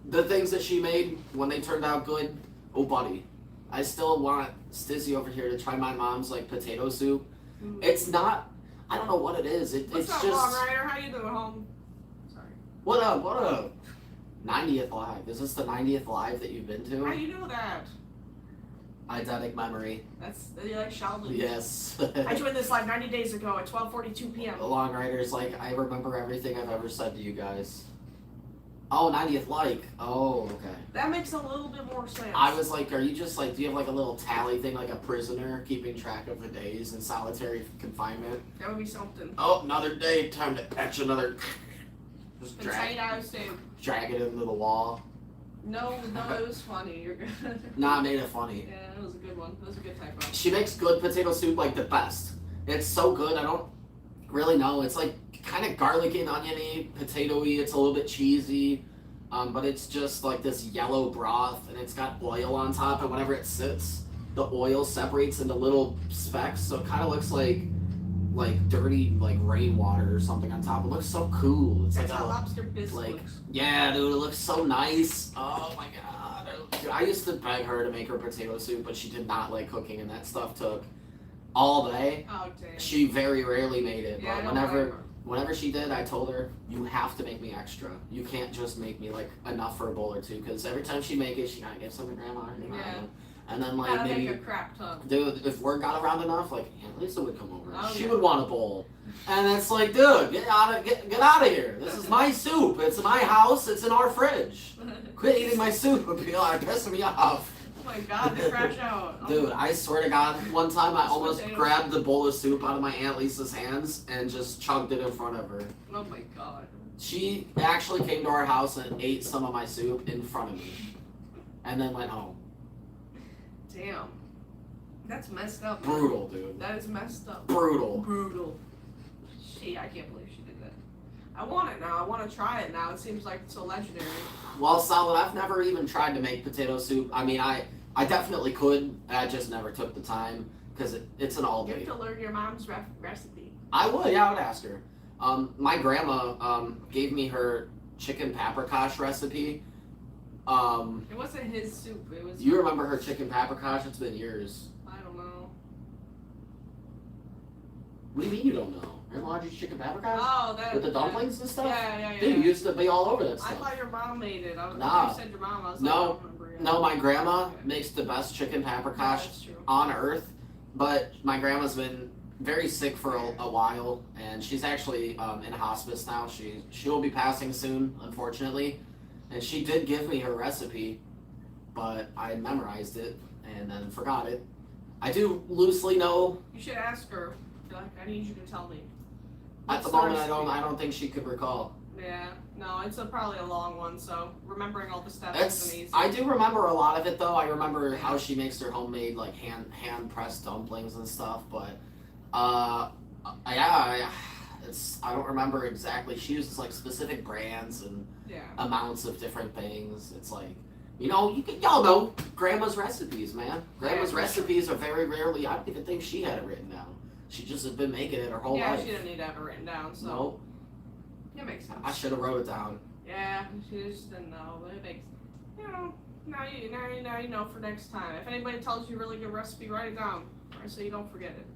The things that she made, when they turned out good, oh, buddy. I still want Stizzy over here to try my mom's, like, potato soup.
Mm.
It's not, I don't know what it is. It's
What's up,
just...
Long Rider? How you doing, home? Sorry.
What up? 90th live. Is this the 90th live that you've been to?
How you know that?
Eidetic memory.
That's, you like Sheldon.
Yes.
I joined this live 90 days ago at 12:42 p.m.
The Long Rider's like, I remember everything I've ever said to you guys. Oh, 90th like. Oh, okay.
That makes a little bit more sense.
I was like, are you just like, do you have like a little tally thing, like a prisoner keeping track of the days in solitary confinement?
That would be something.
Oh, another day, time to etch another. Just
Potato soup.
drag it into the wall.
No, it was funny. You're good.
Nah, I made it funny.
Yeah, it was a good one. It was a good typo.
She makes good potato soup like the best. It's so good, I don't really know. It's like kind of garlicky and oniony, potatoey, it's a little bit cheesy. But it's just like this yellow broth and it's got oil on top, and whenever it sits, the oil separates into little specks, so it kinda looks like dirty like rainwater or something on top. It looks so cool. It's
That's
like
how
a
lobster bisque
like
looks.
yeah, dude, it looks so nice. Oh my god. Dude, I used to beg her to make her potato soup, but she did not like cooking, and that stuff took all day.
Oh damn.
She very rarely made it,
Yeah, I
but
don't blame her.
whenever she did, I told her, you have to make me extra. You can't just make me like enough for a bowl or two, because every time she make it, she gotta give some to grandma and grandma.
Yeah.
And then like
Gotta
maybe
make a crap ton.
dude, if word got around enough, like Aunt Lisa would come over.
Oh,
She
yeah.
would want a bowl. And it's like, dude, get out of here. This is my soup. It's my house. It's in our fridge. Quit eating my soup. You're pissing me off.
Oh my god, they crash out.
Dude, I swear to God, one time I
Just
almost
potatoes.
grabbed the bowl of soup out of my Aunt Lisa's hands and just chugged it in front of her.
Oh my god.
She actually came to our house and ate some of my soup in front of me. and then went home.
Damn. That's messed up.
Brutal, dude.
That is messed up.
Brutal.
Brutal. Shit, I can't believe she did that. I want it now. I want to try it now. It seems like it's so legendary.
Well, Solid, I've never even tried to make potato soup. I mean, I definitely could. I just never took the time because it's an all
You
day.
have to learn your mom's recipe.
I would, yeah, I would ask her. My grandma gave me her chicken paprikash recipe.
It wasn't his soup. It was.
You remember her chicken paprikash? It's been years.
I don't know.
What do you mean you don't know? Your laundry's chicken paprikash?
Oh, that.
With the dumplings and stuff?
Yeah.
Dude, you used to be all over that
I
stuff.
thought your mom made it.
Nah.
You said your mom. I was
No.
like, I don't remember yet.
No, my grandma
Okay.
makes the best chicken
Yeah,
paprikash
that's true.
on earth, but my grandma's been very sick for a while, and she's actually in hospice now. She will be passing soon, unfortunately, and she did give me her recipe, but I memorized it and then forgot it. I do loosely know.
You should ask her. Be like, I need you to tell me.
At the
What's
moment,
recipe?
I don't think she could recall.
Yeah, no, it's probably a long one, so remembering all the steps isn't easy.
I do remember a lot of it though. I remember how she makes her homemade like hand pressed dumplings and stuff, but yeah, I don't remember exactly. She uses like specific brands and
Yeah.
amounts of different things. It's like, y'all know grandma's recipes, man. Grandma's
Yeah.
recipes are very rarely. I don't even think she had it written down. She just has been making it her whole
Yeah,
life.
she didn't need to have it written down, so
No,
it makes sense.
I should have wrote it down.
Yeah, she just didn't know, but it makes, now you know for next time. If anybody tells you a really good recipe, write it down, right, so you don't forget it.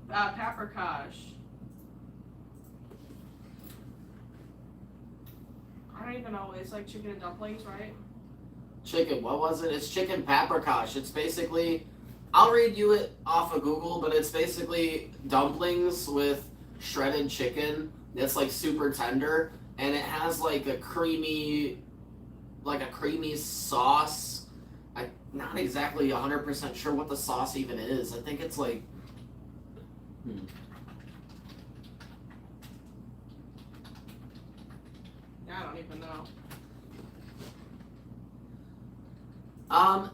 Paprikash. I don't even know. It's like chicken and dumplings, right?
Chicken, what was it? It's chicken paprikash. It's basically, I'll read you it off of Google, but it's basically dumplings with shredded chicken. It's like super tender, and it has like a creamy sauce. I'm not exactly 100% sure what the sauce even is. I think it's like,
I don't even know.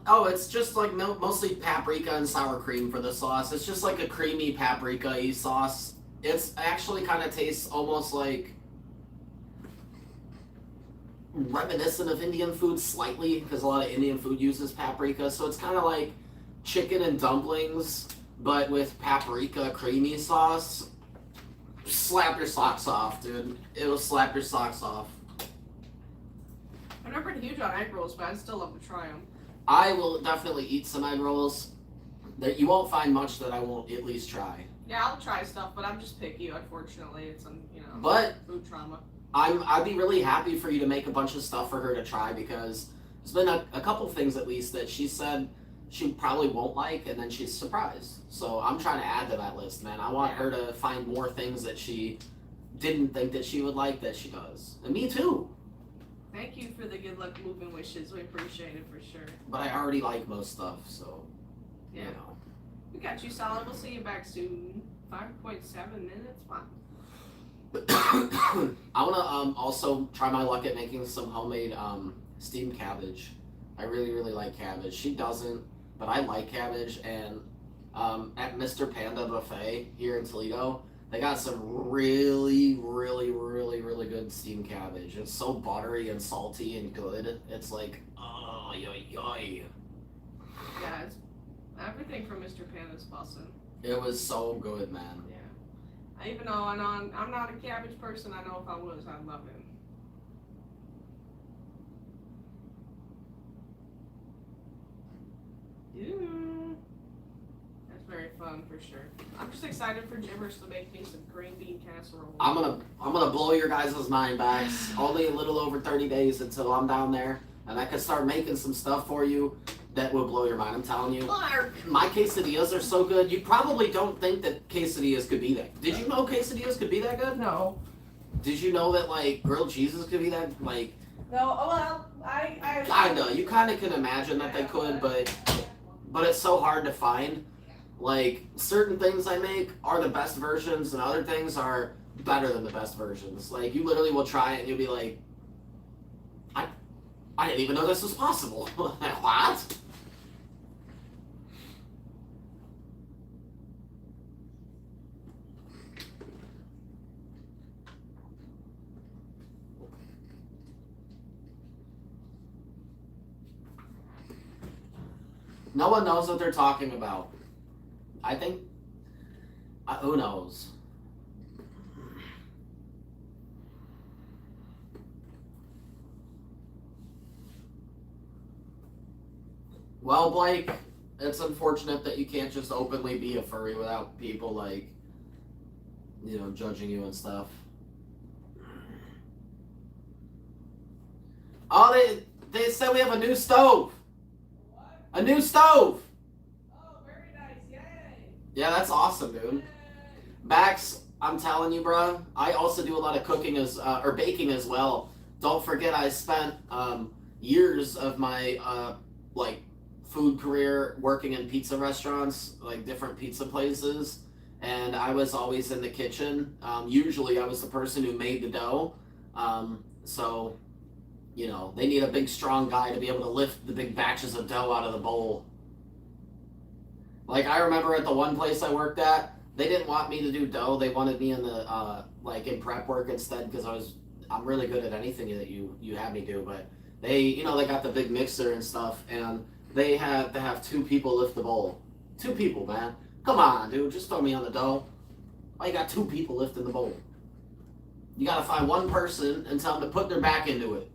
oh, it's just like mostly paprika and sour cream for the sauce. It's just like a creamy paprika-y sauce. It's actually kind of tastes almost like reminiscent of Indian food slightly, because a lot of Indian food uses paprika. So it's kind of like chicken and dumplings, but with paprika creamy sauce. Slap your socks off, dude. It'll slap your socks off.
I've never been huge on egg rolls, but I'd still love to try them.
I will definitely eat some egg rolls. That you won't find much that I won't at least try.
Yeah, I'll try stuff, but I'm just picky. Unfortunately, it's
But
food trauma.
I'd be really happy for you to make a bunch of stuff for her to try, because there's been a couple things at least that she said she probably won't like, and then she's surprised. So I'm trying to add to that list, man. I want her to find more things that she didn't think that she would like that she does. And me too.
Thank you for the good luck moving wishes. We appreciate it for sure.
But I already like most stuff, so
Yeah.
you know.
We got you, Solid. We'll see you back soon. 5.7 minutes. Wow.
I want to also try my luck at making some homemade steamed cabbage. I really, really like cabbage. She doesn't, but I like cabbage. And at Mr. Panda Buffet here in Toledo, they got some really, really, really, really good steamed cabbage. It's so buttery and salty and good. It's like, oh, yoy.
Yeah, everything from Mr. Panda's bussin'.
It was so good, man.
Yeah. Even though I'm not a cabbage person, I know if I was, I'd love him. Yeah. That's very fun for sure. I'm just excited for Jimmers to make me some green bean casserole.
I'm gonna blow your guys' mind back. Only a little over 30 days until I'm down there, and I can start making some stuff for you that will blow your mind. I'm telling you.
Mark!
My quesadillas are so good. You probably don't think that quesadillas could be that. Did you know quesadillas could be that good?
No.
Did you know that like grilled cheeses could be that like?
No. Oh well, I.
Kinda. You kind of can imagine that they could, but it's so hard to find. Like certain things I make are the best versions, and other things are better than the best versions. Like you literally will try it and you'll be like, I didn't even know this was possible. What? No one knows what they're talking about. I think. Who knows? Well, Blake, it's unfortunate that you can't just openly be a furry without people, like, you know, judging you and stuff. Oh, they said we have a new stove.
What?
A new stove.
Oh, very nice. Yay.
Yeah, that's awesome, dude. Bax, I'm telling you, bro. I also do a lot of cooking or baking as well. Don't forget, I spent years of my like food career working in pizza restaurants, like different pizza places, and I was always in the kitchen. Usually, I was the person who made the dough. So, you know, they need a big, strong guy to be able to lift the big batches of dough out of the bowl. Like, I remember at the one place I worked at, they didn't want me to do dough. They wanted me in the like in prep work instead because I'm really good at anything that you have me do. But they got the big mixer and stuff, and they had to have 2 people lift the bowl. 2 people, man. Come on, dude. Just throw me on the dough. Why you got 2 people lifting the bowl? You gotta find one person and tell them to put their back into it.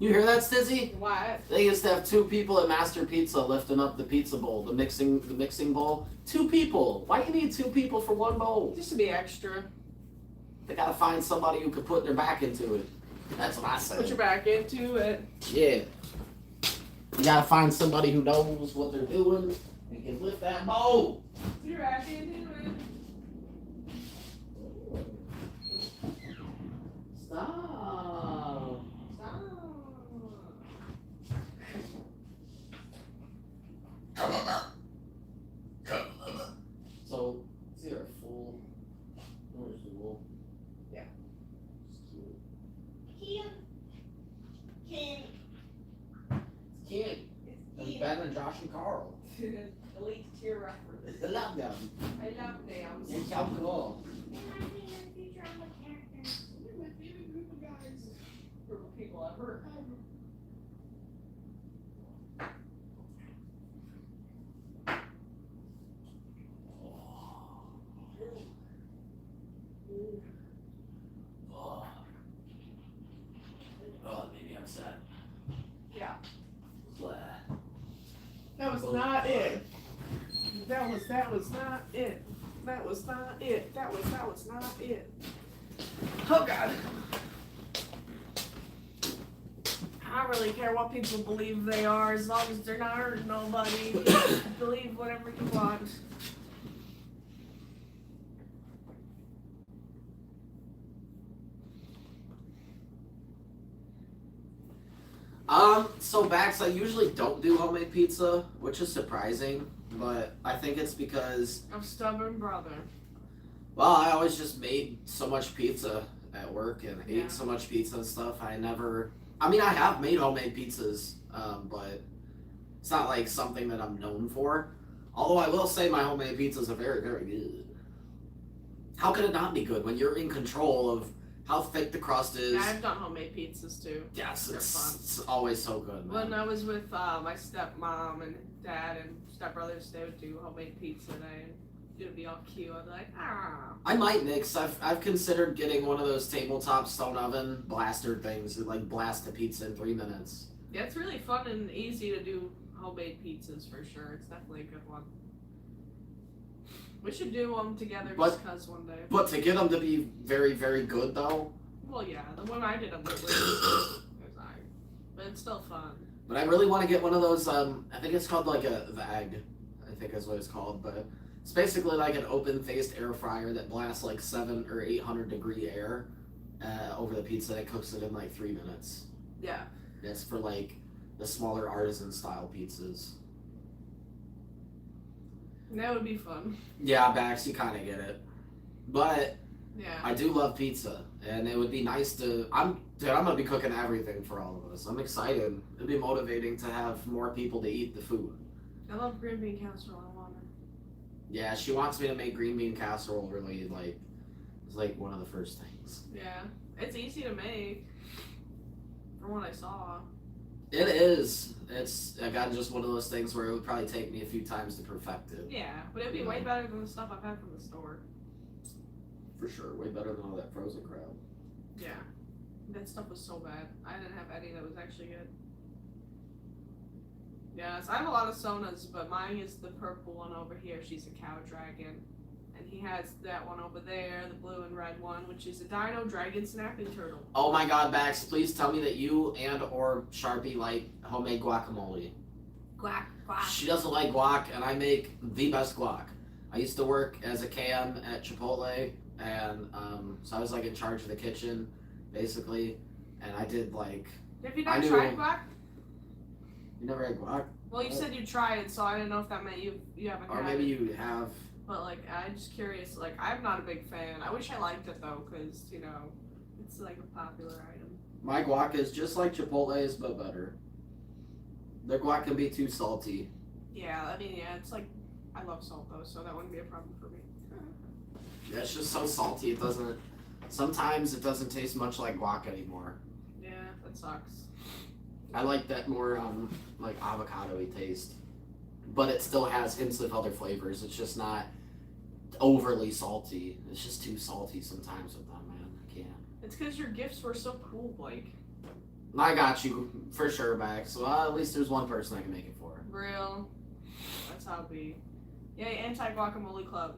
You hear that, Stizzy?
What?
They used to have 2 people at Master Pizza lifting up the pizza bowl, the mixing bowl. 2 people. Why do you need 2 people for one bowl?
Just to be extra.
They gotta find somebody who could put their back into it. That's what I say.
Put your back into it.
Yeah. You gotta find somebody who knows what they're doing and can lift that bowl.
Put your back into it.
Stop. So, it's either full. Where's the wool?
Yeah.
It's King. It's better than Josh and Carl.
Elite tier reference.
I love them.
I love them.
They're so cool.
You're my favorite group of guys. Group of people ever.
Oh, maybe I'm sad.
Yeah.
Blah.
That was not it. That was not it. That was not it. That was not it. Oh God. I don't really care what people believe they are as long as they're not hurting nobody. Believe whatever you want.
So Bax, I usually don't do homemade pizza, which is surprising, but I think it's because
I'm stubborn brother.
well, I always just made so much pizza at work and
Yeah.
ate so much pizza and stuff. I have made homemade pizzas, but it's not like something that I'm known for. Although I will say my homemade pizzas are very, very good. How could it not be good when you're in control of how thick the crust is?
Yeah, I've done homemade pizzas too.
Yes,
They're fun.
it's always so good, man.
When I was with my stepmom and dad and stepbrothers, they would do homemade pizza and it would be all cute. I'd be like, ah.
I might mix. I've considered getting one of those tabletop stone oven blaster things that like blast the pizza in 3 minutes.
Yeah, it's really fun and easy to do homemade pizzas for sure. It's definitely a good one. We should do them together
But-
just cause one day.
But to get them to be very, very good though.
Well, yeah, the one I did them with was but it's still fun.
But I really want to get one of those. I think it's called like a VAG. I think is what it's called. But it's basically like an open-faced air fryer that blasts like 700 or 800 degree air over the pizza. It cooks it in like 3 minutes.
Yeah.
That's for like the smaller artisan style pizzas.
That would be fun.
Yeah, Bax, you kind of get it. But
Yeah.
I do love pizza, and it would be nice to. I'm gonna be cooking everything for all of us. I'm excited. It'd be motivating to have more people to eat the food.
I love green bean casserole. I want it.
Yeah, she wants me to make green bean casserole. Really, like, it's like one of the first things.
Yeah, it's easy to make. From what I saw.
It is. It's again just one of those things where it would probably take me a few times to perfect it.
Yeah, but it'd be way better than the stuff I've had from the store.
For sure, way better than all that frozen crap.
Yeah, that stuff was so bad. I didn't have any that was actually good. Yes, I have a lot of Sonas, but mine is the purple one over here. She's a cow dragon. And he has that one over there, the blue and red one, which is a dino dragon snapping turtle.
Oh my god, Bax, please tell me that you and or Sharpie like homemade guacamole.
Guac, guac.
She doesn't like guac, and I make the best guac. I used to work as a KM at Chipotle, and so I was like in charge of the kitchen, basically, and I did like...
Have you not tried guac?
You never had guac?
Well, you said you tried it, so I didn't know if that meant you haven't
Or
had
maybe
it.
you have.
But, like, I'm just curious. Like, I'm not a big fan. I wish I liked it, though, because, you know, it's, like, a popular item.
My guac is just like Chipotle's, but better. Their guac can be too salty.
Yeah, I mean, yeah, it's like, I love salt, though, so that wouldn't be a problem for me.
Yeah, it's just so salty, it doesn't... Sometimes it doesn't taste much like guac anymore.
Yeah, that sucks.
I like that more, like, avocado-y taste. But it still has hints of other flavors. It's just not overly salty. It's just too salty sometimes with them, man. I can't.
It's because your gifts were so cool, Blake.
I got you, for sure, Max. Well, at least there's one person I can make it for.
Real. That's how it be. Yay, anti-guacamole club.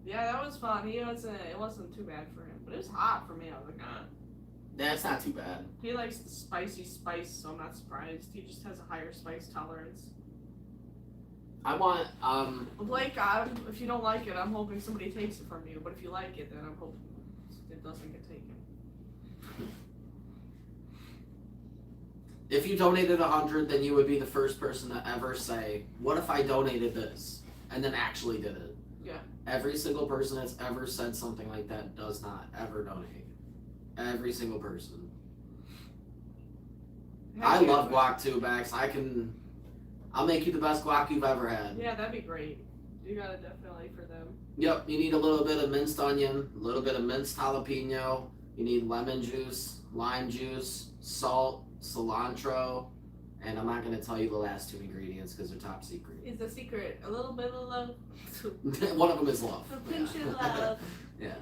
Yeah, that was fun. It wasn't too bad for him. But it was hot for me. I was like, ah.
That's not too bad.
He likes the spicy spice, so I'm not surprised. He just has a higher spice tolerance.
I want,
Blake, if you don't like it, I'm hoping somebody takes it from you. But if you like it, then I'm hoping it doesn't get taken.
If you donated 100, then you would be the first person to ever say, what if I donated this? And then actually did it.
Yeah.
Every single person that's ever said something like that does not ever donate. Every single person. I love guac too, Max. I'll make you the best guac you've ever had.
Yeah, that'd be great. You got it definitely for them.
Yep, you need a little bit of minced onion, a little bit of minced jalapeno. You need lemon juice, lime juice, salt, cilantro, and I'm not going to tell you the last two ingredients because they're top secret.
It's a secret. A little bit of love.
One of them is love.
A pinch of love.
Yeah.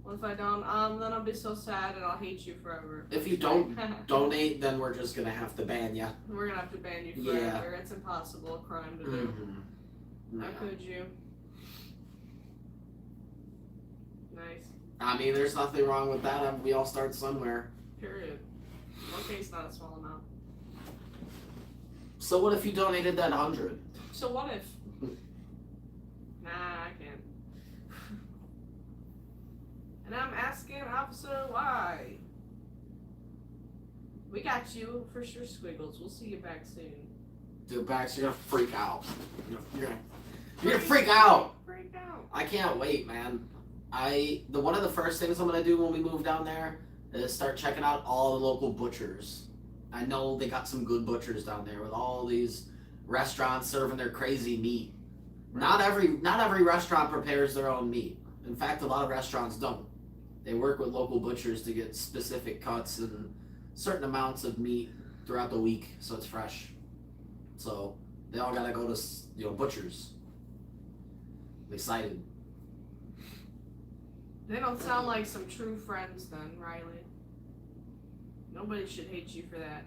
What if I don't? Then I'll be so sad and I'll hate you forever.
If you don't donate, then we're just gonna have to ban you.
We're gonna have to ban you forever.
Yeah.
It's impossible, a crime to do.
Mm-hmm.
How could you? Nice.
I mean, there's nothing wrong with that. We all start somewhere.
Period. Okay, not a small amount.
So what if you donated that 100?
So what if? Nah, I can't. And I'm asking Officer why. We got you for sure, Squiggles. We'll see you back soon.
Dude, Bax, you're gonna freak out. You're gonna freak out.
Freak out.
I can't wait, man. One of the first things I'm gonna do when we move down there is start checking out all the local butchers. I know they got some good butchers down there with all these restaurants serving their crazy meat. Not every restaurant prepares their own meat. In fact, a lot of restaurants don't. They work with local butchers to get specific cuts and certain amounts of meat throughout the week so it's fresh. So they all gotta go to butchers. I'm excited.
They don't sound like some true friends then, Riley. Nobody should hate you for that.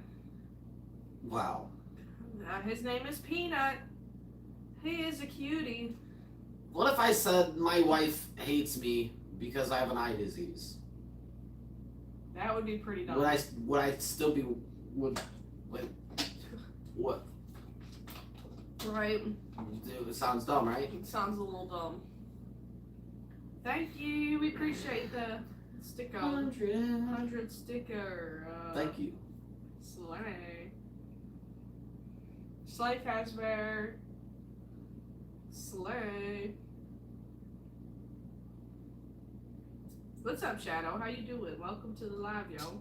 Wow.
His name is Peanut. He is a cutie.
What if I said my wife hates me because I have an eye disease?
That would be pretty dumb.
Would I still be what?
Right.
Dude, it sounds dumb, right?
It sounds a little dumb. Thank you. We appreciate the sticker. 100 sticker.
Thank you.
Slay. Slay Fazbear. Slay. What's up, Shadow? How you doing? Welcome to the live, yo.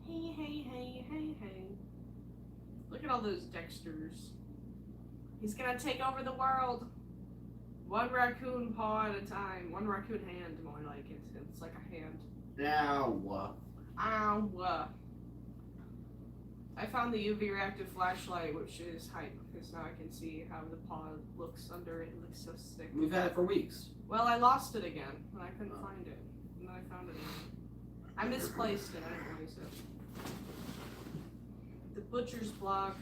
Hey. Look at all those Dexters. He's gonna take over the world. One raccoon paw at a time. One raccoon hand, more like it. It's like a hand.
Ow.
Ow. I found the UV reactive flashlight, which is hype, because now I can see how the paw looks under it. It looks so sick.
We've had it for weeks.
Well, I lost it again, and I couldn't find it. And then I found it again. I misplaced it, I didn't place it. The butcher's block.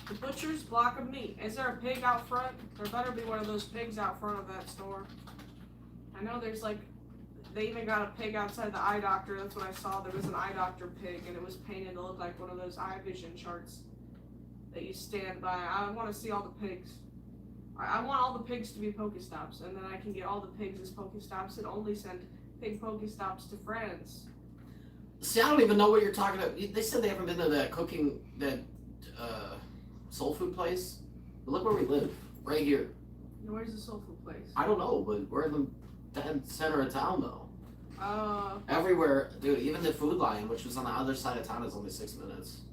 The butcher's block of meat. Is there a pig out front? There better be one of those pigs out front of that store. I know there's like, they even got a pig outside the eye doctor. That's what I saw. There was an eye doctor pig, and it was painted to look like one of those eye vision charts that you stand by. I want to see all the pigs. I want all the pigs to be Pokestops, and then I can get all the pigs as Pokestops and only send pig Pokestops to friends.
See, I don't even know what you're talking about. They said they haven't been to that soul food place. But look where we live, right here.
Where's the soul food place?
I don't know, but we're in the dead center of town, though.
Everywhere,
dude. Even the Food Lion, which was on the other side of town, is only 6 minutes.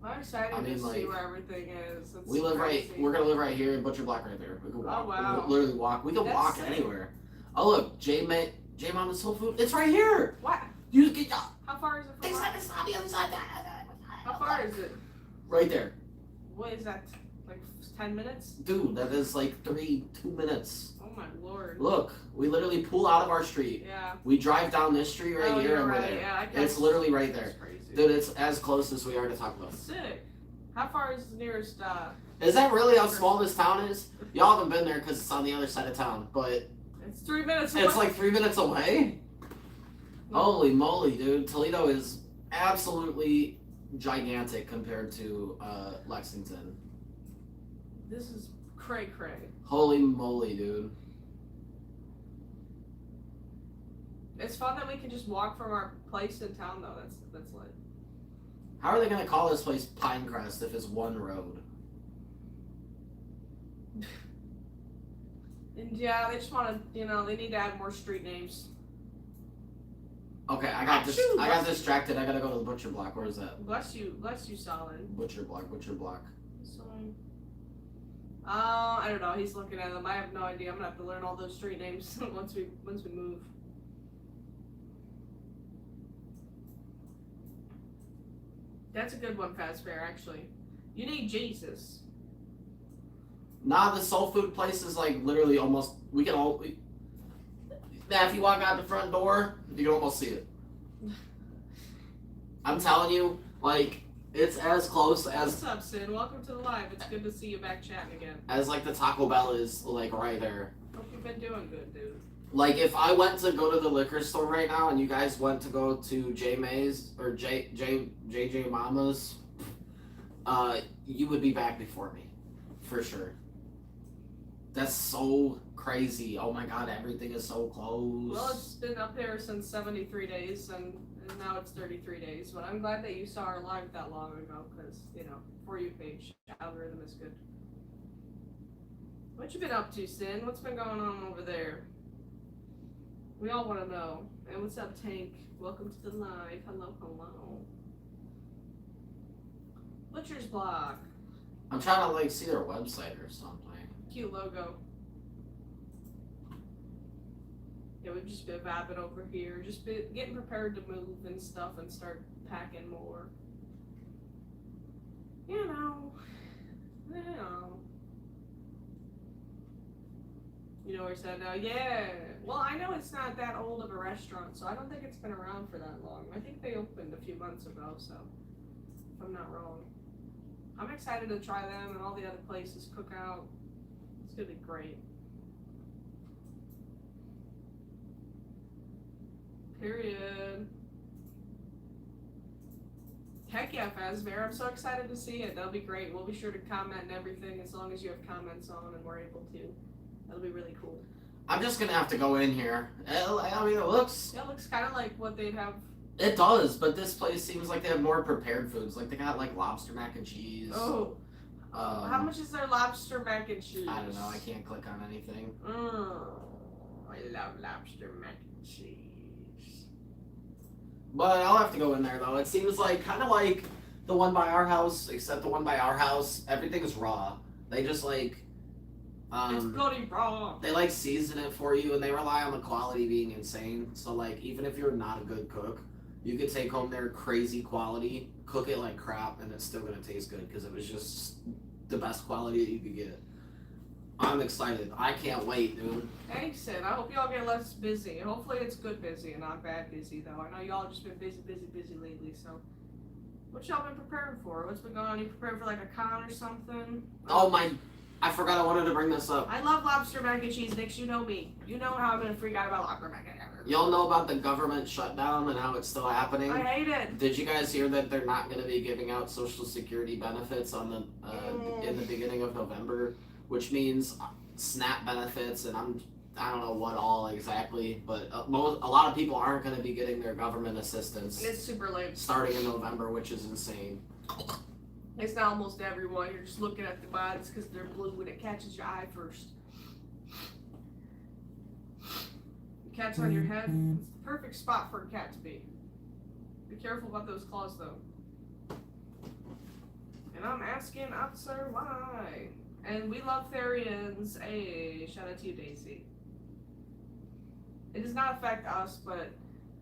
I'm excited to see where everything is. It's
we live
crazy.
We're gonna live right here in Butcher Block, right there. We can walk.
Oh, wow.
We can literally walk. We can walk
sick.
anywhere. Oh look, J Mama's Soul Food. It's right here.
What?
You get
How far is it from?
It's on the other side.
How far is it?
Right there.
What is that? Like 10 minutes?
Dude, that is like 2 minutes.
Oh my lord.
Look, we literally pull out of our street.
Yeah.
We drive down this street right here, and we're there.
Yeah,
It's literally right there.
That's crazy.
Dude, it's as close as we are to Taco Bell.
Sick. How far is the nearest?
Is that really how small this town is? Y'all haven't been there because it's on the other side of town, but
It's 3 minutes away.
it's like 3 minutes away?
No.
Holy moly, dude. Toledo is absolutely gigantic compared to Lexington.
This is cray.
Holy moly, dude.
It's fun that we can just walk from our place in town, though. That's lit.
How are they gonna call this place Pinecrest if it's one road?
And yeah, they just want to, they need to add more street names.
Okay, I got distracted. I gotta go to the Butcher Block. Where is that?
Bless you, Solid.
Butcher Block.
So, I don't know. He's looking at them. I have no idea. I'm gonna have to learn all those street names once we move. That's a good one, Fazbear. Actually, you need Jesus.
Nah, the soul food place is like literally almost. Now, if you walk out the front door, you can almost see it. I'm telling you, like, it's as close as.
What's up, Sid? Welcome to the live. It's good to see you back chatting again.
As like the Taco Bell is like right there.
Hope you've been doing good, dude.
Like if I went to go to the liquor store right now and you guys went to go to J May's or JJ Mama's, you would be back before me, for sure. That's so crazy. Oh my god, everything is so close.
Well, it's been up there since 73 days, and now it's 33 days. But I'm glad that you saw our live that long ago, because, For You page algorithm is good. What you been up to, Sin? What's been going on over there? We all want to know. And what's up, Tank? Welcome to the live. Hello. Butcher's Block.
I'm trying to see their website or something.
Cute logo. Yeah, we've just been vibing over here. Just been getting prepared to move and stuff and start packing more. You know. Where it's at now? Yeah. Well, I know it's not that old of a restaurant, so I don't think it's been around for that long. I think they opened a few months ago, so if I'm not wrong. I'm excited to try them and all the other places cook out. It's gonna be great. Period. Heck yeah, Fazbear. I'm so excited to see it. That'll be great. We'll be sure to comment and everything as long as you have comments on and we're able to. That'll be really cool.
I'm just gonna have to go in here. I mean, it looks.
Yeah, it looks kind of like what they'd have
It does, but this place seems like they have more prepared foods. Like they got like lobster mac and cheese.
Oh. How much is their lobster mac and cheese?
I don't know. I can't click on anything.
I love lobster mac and cheese.
But I'll have to go in there though. It seems like kind of like the one by our house, except the one by our house, everything is raw. They just like
it's bloody raw.
They like season it for you, and they rely on the quality being insane. So like even if you're not a good cook, you could take home their crazy quality, cook it like crap, and it's still gonna taste good because it was just the best quality that you could get. I'm excited. I can't wait, dude.
Thanks, Sid. I hope y'all get less busy. Hopefully it's good busy and not bad busy, though. I know y'all just been busy lately, so. What y'all been preparing for? What's been going on? You preparing for like a con or something?
Oh my, I forgot I wanted to bring this up.
I love lobster mac and cheese, Nix. You know me. You know how I'm gonna freak out about lobster mac and cheese.
Y'all know about the government shutdown and how it's still happening?
I hate it.
Did you guys hear that they're not going to be giving out Social Security benefits on the in the beginning of November, which means SNAP benefits, and I don't know what all exactly, but a lot of people aren't going to be getting their government assistance.
It's super late.
Starting in November, which is insane.
It's not almost everyone. You're just looking at the bodies because they're blue and it catches your eye first. Cat's on your head. It's the perfect spot for a cat to be. Be careful about those claws, though. And I'm asking Officer why. And we love Therians. Hey, shout out to you, Daisy. It does not affect us, but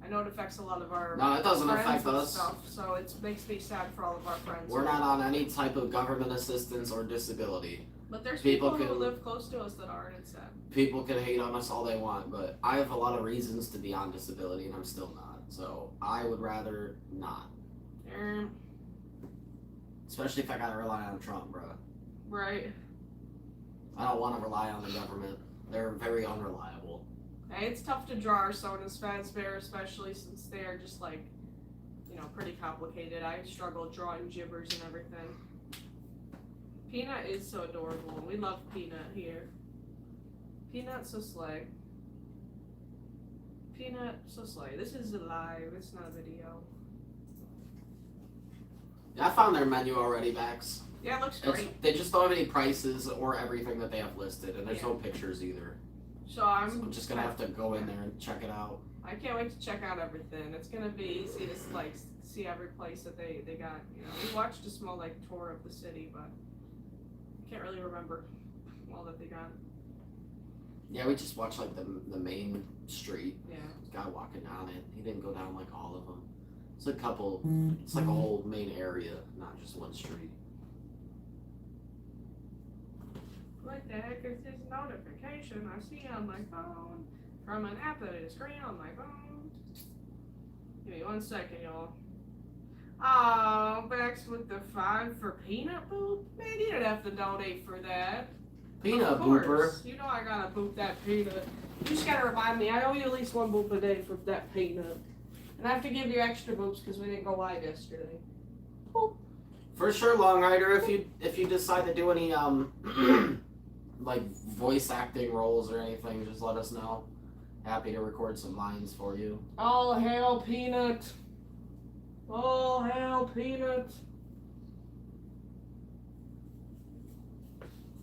I know it affects a lot of our
No, it doesn't
friends
affect
and
us.
stuff, so it makes me sad for all of our friends.
We're not on any type of government assistance or disability.
But there's
People
people who
can-
live close to us that aren't, and it's sad.
People can hate on us all they want, but I have a lot of reasons to be on disability, and I'm still not. So I would rather not. Especially if I gotta rely on Trump, bro.
Right.
I don't want to rely on the government. They're very unreliable.
Hey, it's tough to draw our sodas Fazbear, especially since they are just like, pretty complicated. I struggle drawing gibbers and everything. Peanut is so adorable. We love Peanut here. Peanut so slay. Peanut so slay. This is live. It's not a video.
Yeah, I found their menu already, Max.
Yeah, it looks great.
They just don't have any prices or everything that they have listed, and there's no pictures either.
So I'm
just gonna have to go in there and check it out.
I can't wait to check out everything. It's gonna be easy to see every place that they got. We watched a small tour of the city, but I can't really remember all that they got.
Yeah, we just watched the main street.
Yeah.
Guy walking down it. He didn't go down all of them. It's a couple. It's like a whole main area, not just one street.
What the heck is this notification I see on my phone from an app that is screen on my phone? Give me 1 second, y'all. Oh, Bex with the 5 for Peanut Boop? Man, you didn't have to donate for that.
Peanut Booper.
You know I gotta boop that peanut. You just gotta remind me, I owe you at least 1 boop a day for that peanut. And I have to give you extra boops because we didn't go live yesterday. Boop.
For sure, Long Rider, if you decide to do any voice acting roles or anything, just let us know. Happy to record some lines for you.
All hail Peanut. All hail Peanut.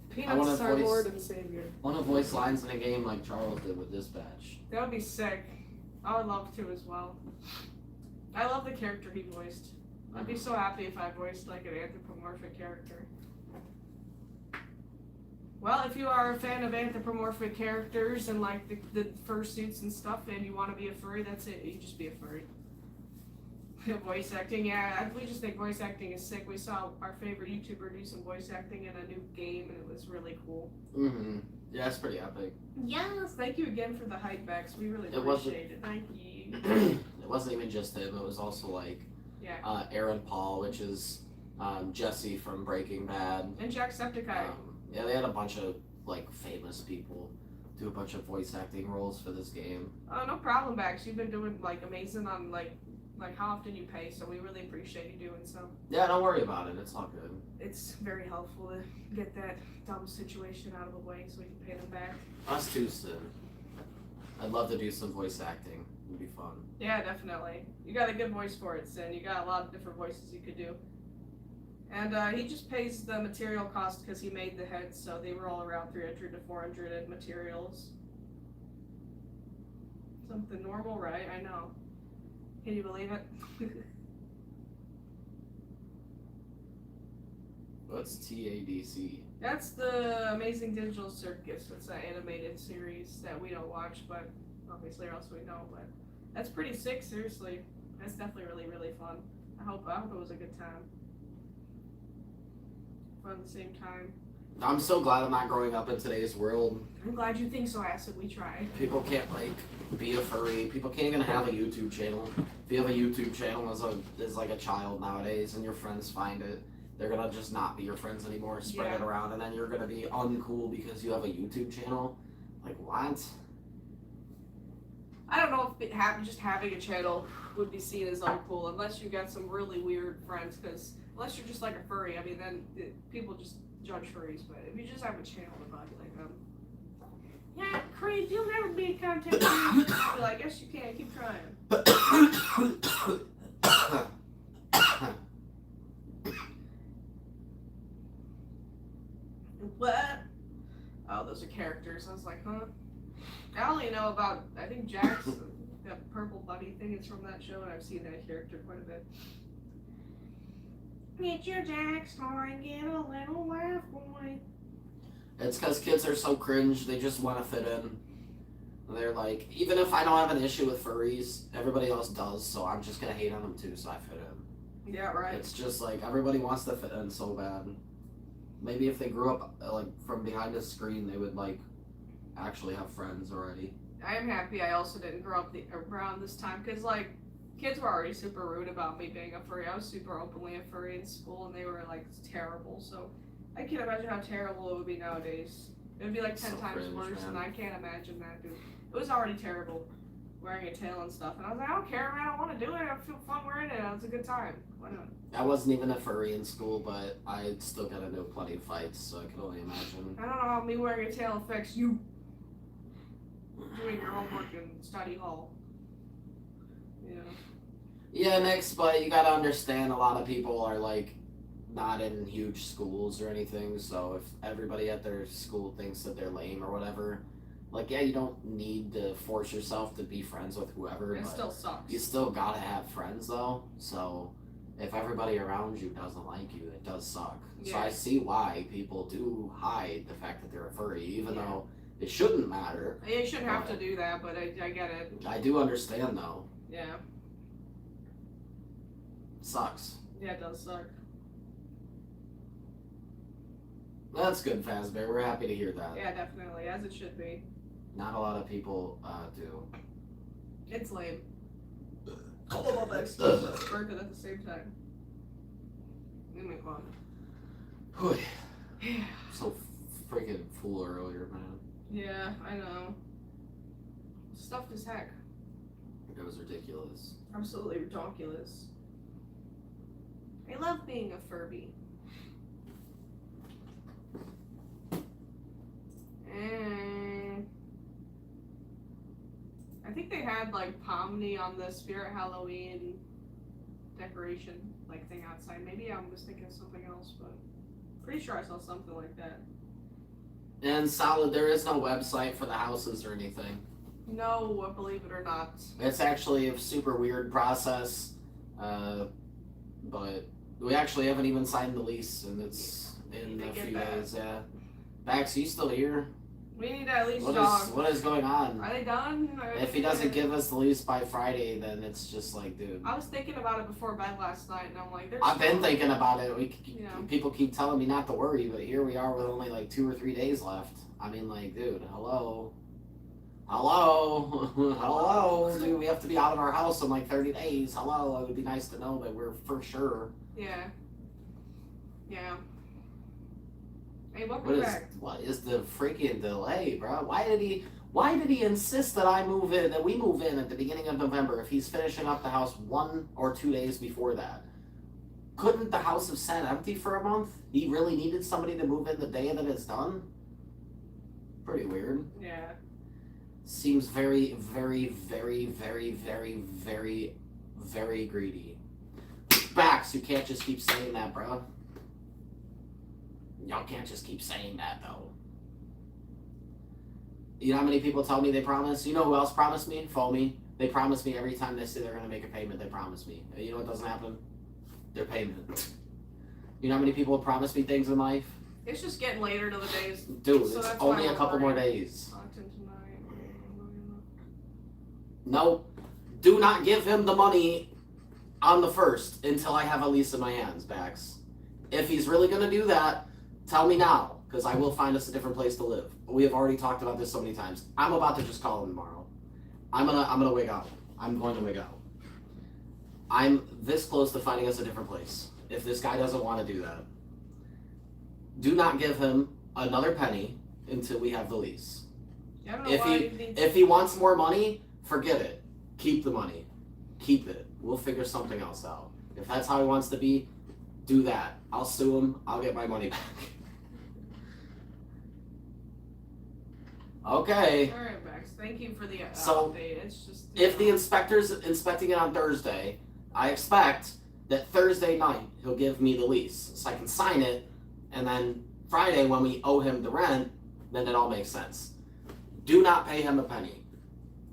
Peanut's our Lord and Savior.
I want to voice lines in a game like Charles did with Dispatch.
That would be sick. I would love to as well. I love the character he voiced. I'd be so happy if I voiced an anthropomorphic character. Well, if you are a fan of anthropomorphic characters and the fursuits and stuff and you want to be a furry, that's it. You just be a furry. Voice acting, yeah. We just think voice acting is sick. We saw our favorite YouTuber do some voice acting in a new game and it was really cool.
Mm-hmm. Yeah, it's pretty epic.
Yes, thank you again for the hype backs. We really appreciate it. Thank you.
It wasn't even just him. It was also Aaron Paul, which is Jesse from Breaking Bad.
And Jacksepticeye.
Yeah, they had a bunch of famous people do a bunch of voice acting roles for this game.
Oh, no problem, Bax. You've been doing amazing on how often you pay, so we really appreciate you doing so.
Yeah, don't worry about it. It's all good.
It's very helpful to get that dumb situation out of the way so we can pay them back.
Us too soon. I'd love to do some voice acting. It'd be fun.
Yeah, definitely. You got a good voice for it, Sin. You got a lot of different voices you could do. And he just pays the material cost because he made the heads, so they were all around 300 to 400 in materials. Something normal, right? I know. Can you believe it?
What's TADC?
That's the Amazing Digital Circus. It's an animated series that we don't watch, but obviously, or else we know. But that's pretty sick. Seriously, that's definitely really, really fun. I hope it was a good time. But at the same time,
I'm so glad I'm not growing up in today's world.
I'm glad you think so, Acid. We tried.
People can't like be a furry. People can't even have a YouTube channel. If you have a YouTube channel as like a child nowadays, and your friends find it, they're gonna just not be your friends anymore. Spread it around, and then you're gonna be uncool because you have a YouTube channel. Like what?
I don't know if just having a channel would be seen as uncool unless you got some really weird friends. Because unless you're just like a furry, I mean, then people just judge furries. But if you just have a channel about it, like yeah, Creed, you'll never be a content creator. Well, I guess you can. Keep trying. What? Oh, those are characters. I was like, huh? I only know about, I think Jax, that purple bunny thing is from that show, and I've seen that character quite a bit. Get your Jax toy and get a little laugh, boy.
It's because kids are so cringe, they just want to fit in. They're like, even if I don't have an issue with furries, everybody else does, so I'm just gonna hate on them too, so I fit in.
Yeah, right.
It's just like, everybody wants to fit in so bad. Maybe if they grew up, like, from behind a screen, they would, like, actually have friends already.
I am happy I also didn't grow up around this time, because, like, kids were already super rude about me being a furry. I was super openly a furry in school, and they were, like, terrible, so I can't imagine how terrible it would be nowadays. It would be, like, 10 times
cringe,
worse,
man.
and I can't imagine that, dude. It was already terrible, wearing a tail and stuff, and I was like, I don't care, man, I want to do it, I feel fun wearing it, it's a good time. Why not?
I wasn't even a furry in school, but I still got into plenty of fights, so I can only imagine.
I don't know how me wearing a tail affects you doing your homework in study hall. Yeah.
Yeah, Nix, but you gotta understand a lot of people are, like, not in huge schools or anything, so if everybody at their school thinks that they're lame or whatever, like, yeah, you don't need to force yourself to be friends with whoever,
It
but
still sucks.
you still gotta have friends, though, so if everybody around you doesn't like you, it does suck. So
Yeah.
I see why people do hide the fact that they're a furry, even though it shouldn't matter.
Yeah, you shouldn't have to do that, but I get it.
I do understand, though.
Yeah.
It sucks.
Yeah, it does suck.
That's good, Fazbear. We're happy to hear that.
Yeah, definitely, as it should be.
Not a lot of people do.
It's lame. All of that stuff working at the same time. Let me go on. Yeah.
So freaking full earlier, man.
Yeah, I know. Stuffed as heck.
It was ridiculous.
Absolutely ridiculous. I love being a Furby. And I think they had like Pomni on the Spirit Halloween decoration like thing outside. Maybe I was thinking of something else, but pretty sure I saw something like that.
And solid, there is no website for the houses or anything.
No, believe it or not.
It's actually a super weird process, but we actually haven't even signed the lease, and it's in a few days. Yeah, Max, you still here?
We need to at least
What is going on?
Are they done?
If he doesn't give us the lease by Friday, then it's just like, dude.
I was thinking about it before bed last night, and I'm like, there's.
I've been thinking about it.
Yeah.
People keep telling me not to worry, but here we are with only like 2 or 3 days left. I mean, like, dude, hello, dude. We have to be out of our house in like 30 days. Hello, it would be nice to know that we're for sure.
Yeah. Yeah. Hey, welcome back.
What is the freaking delay, bro? Why did he insist that we move in at the beginning of November if he's finishing up the house 1 or 2 days before that? Couldn't the house have sat empty for a month? He really needed somebody to move in the day that it's done? Pretty weird.
Yeah.
Seems very, very, very, very, very, very, very greedy. Bax, you can't just keep saying that, bro. Y'all can't just keep saying that, though. You know how many people tell me they promise? You know who else promised me? Foamy. They promise me every time they say they're going to make a payment, they promise me. You know what doesn't happen? Their payment. You know how many people promise me things in life?
It's just getting later to the days.
Dude, so it's only a couple more days. No, do not give him the money on the 1st until I have a lease in my hands, Bax. If he's really going to do that, tell me now, because I will find us a different place to live. We have already talked about this so many times. I'm about to just call him tomorrow. I'm gonna wig out. I'm going to wig out. I'm this close to finding us a different place. If this guy doesn't want to do that, do not give him another penny until we have the lease. If he wants more money, forget it. Keep the money. Keep it. We'll figure something else out. If that's how he wants to be, do that. I'll sue him. I'll get my money back. Okay.
All right, Max. Thank you for the
update.
It's just
if the inspector's inspecting it on Thursday, I expect that Thursday night he'll give me the lease so I can sign it, and then Friday when we owe him the rent, then it all makes sense. Do not pay him a penny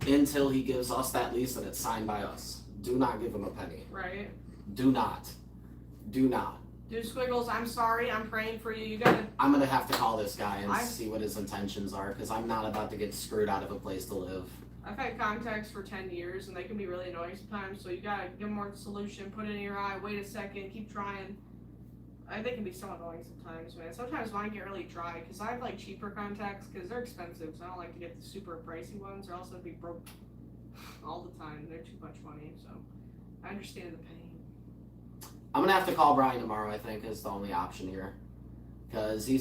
until he gives us that lease and it's signed by us. Do not give him a penny.
Right.
Do not. Do not.
Dude, Squiggles, I'm sorry. I'm praying for you.
I'm gonna have to call this guy and see what his intentions are, because I'm not about to get screwed out of a place to live.
I've had contacts for 10 years, and they can be really annoying sometimes, so you gotta give them more solution, put it in your eye, wait a second, keep trying. They can be so annoying sometimes, man. Sometimes mine get really dry, because I have, like, cheaper contacts, because they're expensive, so I don't like to get the super pricey ones, or else I'd be broke all the time. They're too much money, so I understand the pain.
I'm gonna have to call Brian tomorrow, I think, is the only option here. Because he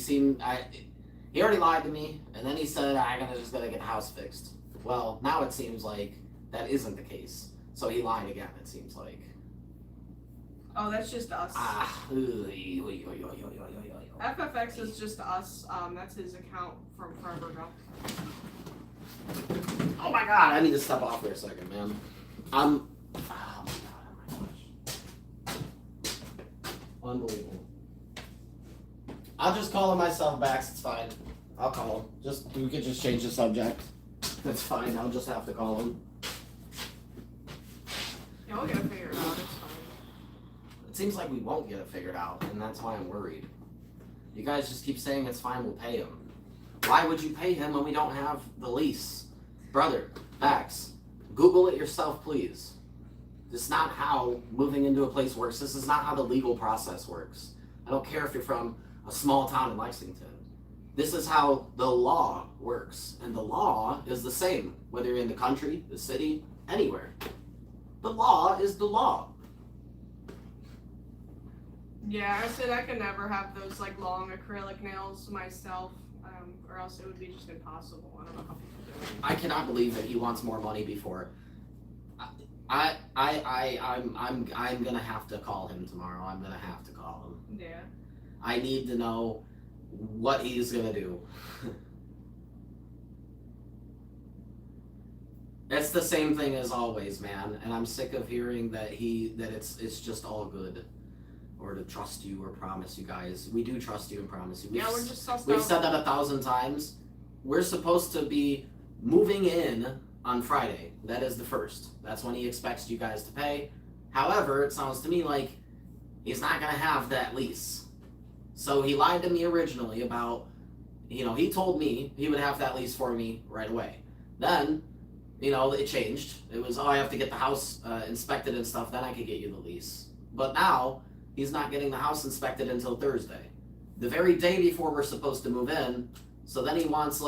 already lied to me, and then he said, I'm just gonna get the house fixed. Well, now it seems like that isn't the case. So he lied again, it seems like.
Oh, that's just us. FFX is just us. That's his account from forever ago.
Oh my god, I need to step off for a second, man. Oh my god, unbelievable. I'll just call him myself back, it's fine. I'll call him. We could just change the subject. That's fine, I'll just have to call him.
Yeah, we'll get it figured out, it's fine.
It seems like we won't get it figured out, and that's why I'm worried. You guys just keep saying it's fine, we'll pay him. Why would you pay him when we don't have the lease? Brother, Bax, Google it yourself, please. This is not how moving into a place works. This is not how the legal process works. I don't care if you're from a small town in Lexington. This is how the law works. And the law is the same, whether you're in the country, the city, anywhere. The law is the law.
Yeah, I said I could never have those like long acrylic nails myself, or else it would be just impossible. I don't know how people do it.
I cannot believe that he wants more money before. I'm gonna have to call him tomorrow. I'm gonna have to call him.
Yeah.
I need to know what he's gonna do. It's the same thing as always, man, and I'm sick of hearing that it's just all good, or to trust you or promise you guys. We do trust you and promise you.
We're just sussed
We've
out.
said that 1,000 times. We're supposed to be moving in on Friday. That is the 1st. That's when he expects you guys to pay. However, it sounds to me like he's not gonna have that lease. So he lied to me originally about, he told me he would have that lease for me right away. Then, it changed. It was, I have to get the house inspected and stuff, then I could get you the lease. But now, he's not getting the house inspected until Thursday. The very day before we're supposed to move in, so then he wants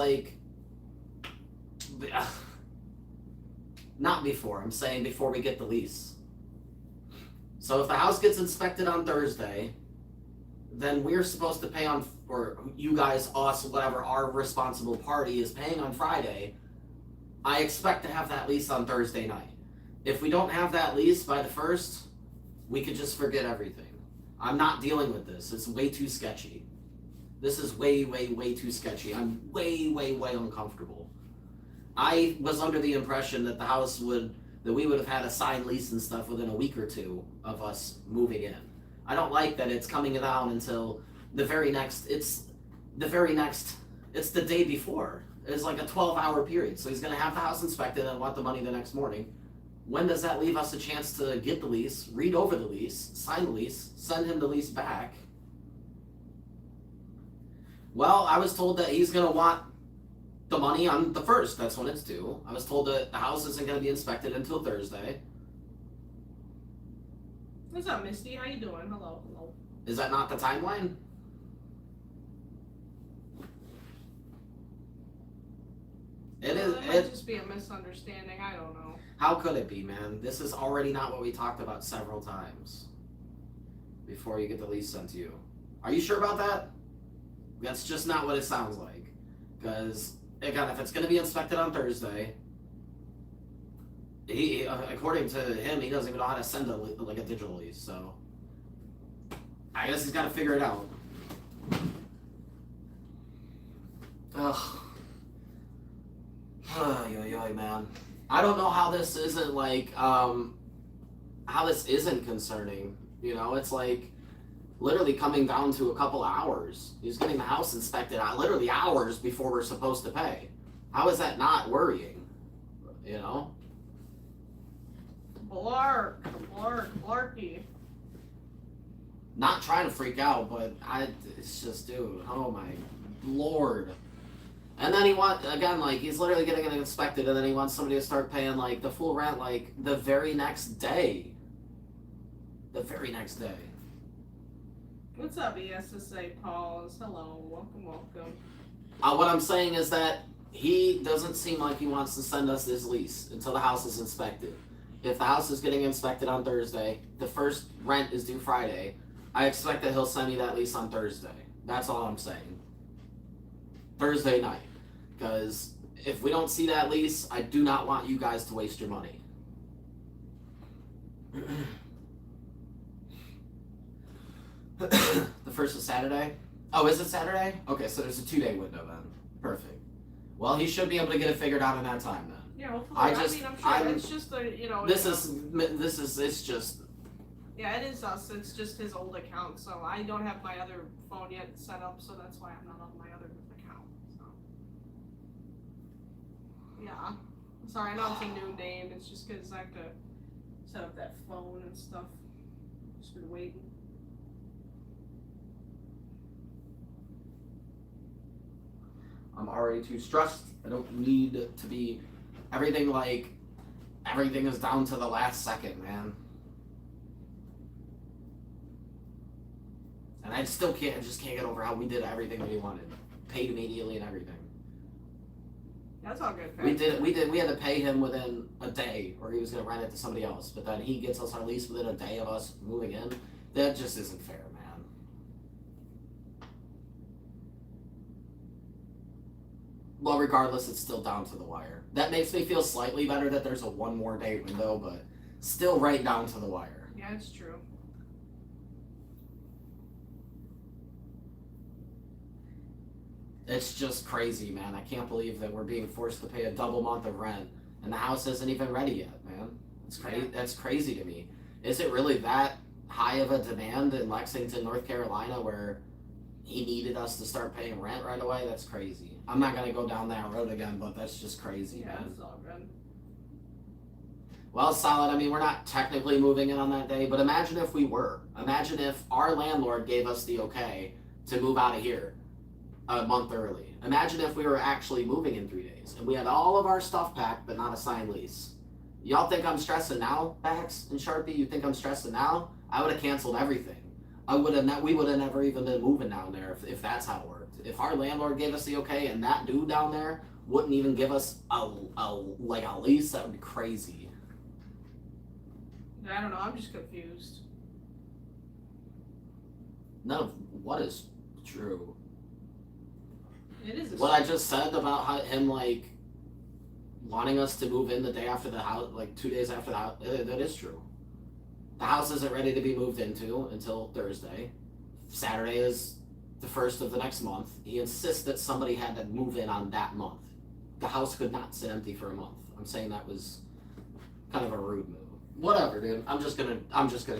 not before, I'm saying before we get the lease. So if the house gets inspected on Thursday, then we're supposed to pay on, or you guys, us, whatever, our responsible party is paying on Friday. I expect to have that lease on Thursday night. If we don't have that lease by the 1st, we could just forget everything. I'm not dealing with this. It's way too sketchy. This is way, way, way too sketchy. I'm way, way, way uncomfortable. I was under the impression that that we would have had a signed lease and stuff within a week or two of us moving in. I don't like that it's coming down until the very next, it's the day before. It's like a 12-hour period. So he's going to have the house inspected and want the money the next morning. When does that leave us a chance to get the lease, read over the lease, sign the lease, send him the lease back? Well, I was told that he's going to want the money on the 1st. That's when it's due. I was told that the house isn't going to be inspected until Thursday.
What's up, Misty? How you doing? Hello.
Is that not the timeline? It is.
It might just be a misunderstanding. I don't know.
How could it be, man? This is already not what we talked about several times before you get the lease sent to you. Are you sure about that? That's just not what it sounds like. Because, again, if it's going to be inspected on Thursday, he, according to him, he doesn't even know how to send a digital lease, so I guess he's got to figure it out. Ugh. Ay, man. I don't know how this isn't how this isn't concerning. You know, it's like literally coming down to a couple hours. He's getting the house inspected literally hours before we're supposed to pay. How is that not worrying? You know?
Blarky.
Not trying to freak out, but it's just, dude, oh my lord. And then he's literally getting it inspected, and then he wants somebody to start paying, the full rent, the very next day. The very next day.
What's up, ESSA Pause? Hello, welcome.
What I'm saying is that he doesn't seem like he wants to send us this lease until the house is inspected. If the house is getting inspected on Thursday, the first rent is due Friday, I expect that he'll send me that lease on Thursday. That's all I'm saying. Thursday night. Because if we don't see that lease, I do not want you guys to waste your money. The first is Saturday? Oh, is it Saturday? Okay, so there's a 2-day window then. Perfect. Well, he should be able to get it figured out in that time then.
Yeah, hopefully. I'm sure it's just
It's just...
Yeah, it is us. It's just his old account, so I don't have my other phone yet set up, so that's why I'm not on my other account. So yeah, sorry, I know it's a new name. It's just because I have to set up that phone and stuff. Just been waiting.
I'm already too stressed. I don't need to be everything is down to the last second, man. And I just can't get over how we did everything that we wanted. Paid immediately and everything.
That's all good.
We had to pay him within a day, or he was gonna rent it to somebody else. But then he gets us our lease within a day of us moving in. That just isn't fair, man. Well, regardless, it's still down to the wire. That makes me feel slightly better that there's a 1 more day window, but still right down to the wire.
Yeah, it's true.
It's just crazy, man. I can't believe that we're being forced to pay a double month of rent, and the house isn't even ready yet, man. It's crazy. Yeah. That's crazy to me. Is it really that high of a demand in Lexington, North Carolina, where he needed us to start paying rent right away? That's crazy. I'm not gonna go down that road again, but that's just crazy,
yeah,
man.
It's all good.
Well, solid. I mean, we're not technically moving in on that day, but imagine if we were. Imagine if our landlord gave us the okay to move out of here a month early. Imagine if we were actually moving in 3 days and we had all of our stuff packed but not a signed lease. Y'all think I'm stressing now, Bax and Sharpie? You think I'm stressing now? I would have canceled everything. We would have never even been moving down there if that's how it worked. If our landlord gave us the okay and that dude down there wouldn't even give us a lease, that would be crazy.
I don't know. I'm just confused.
None of what is true.
It is.
What I just said about him wanting us to move in the day after the house, 2 days after the house, that is true. The house isn't ready to be moved into until Thursday. Saturday is the 1st of the next month. He insists that somebody had to move in on that month. the house could not sit empty for a month. I'm saying that was kind of a rude move. Whatever, dude. I'm just gonna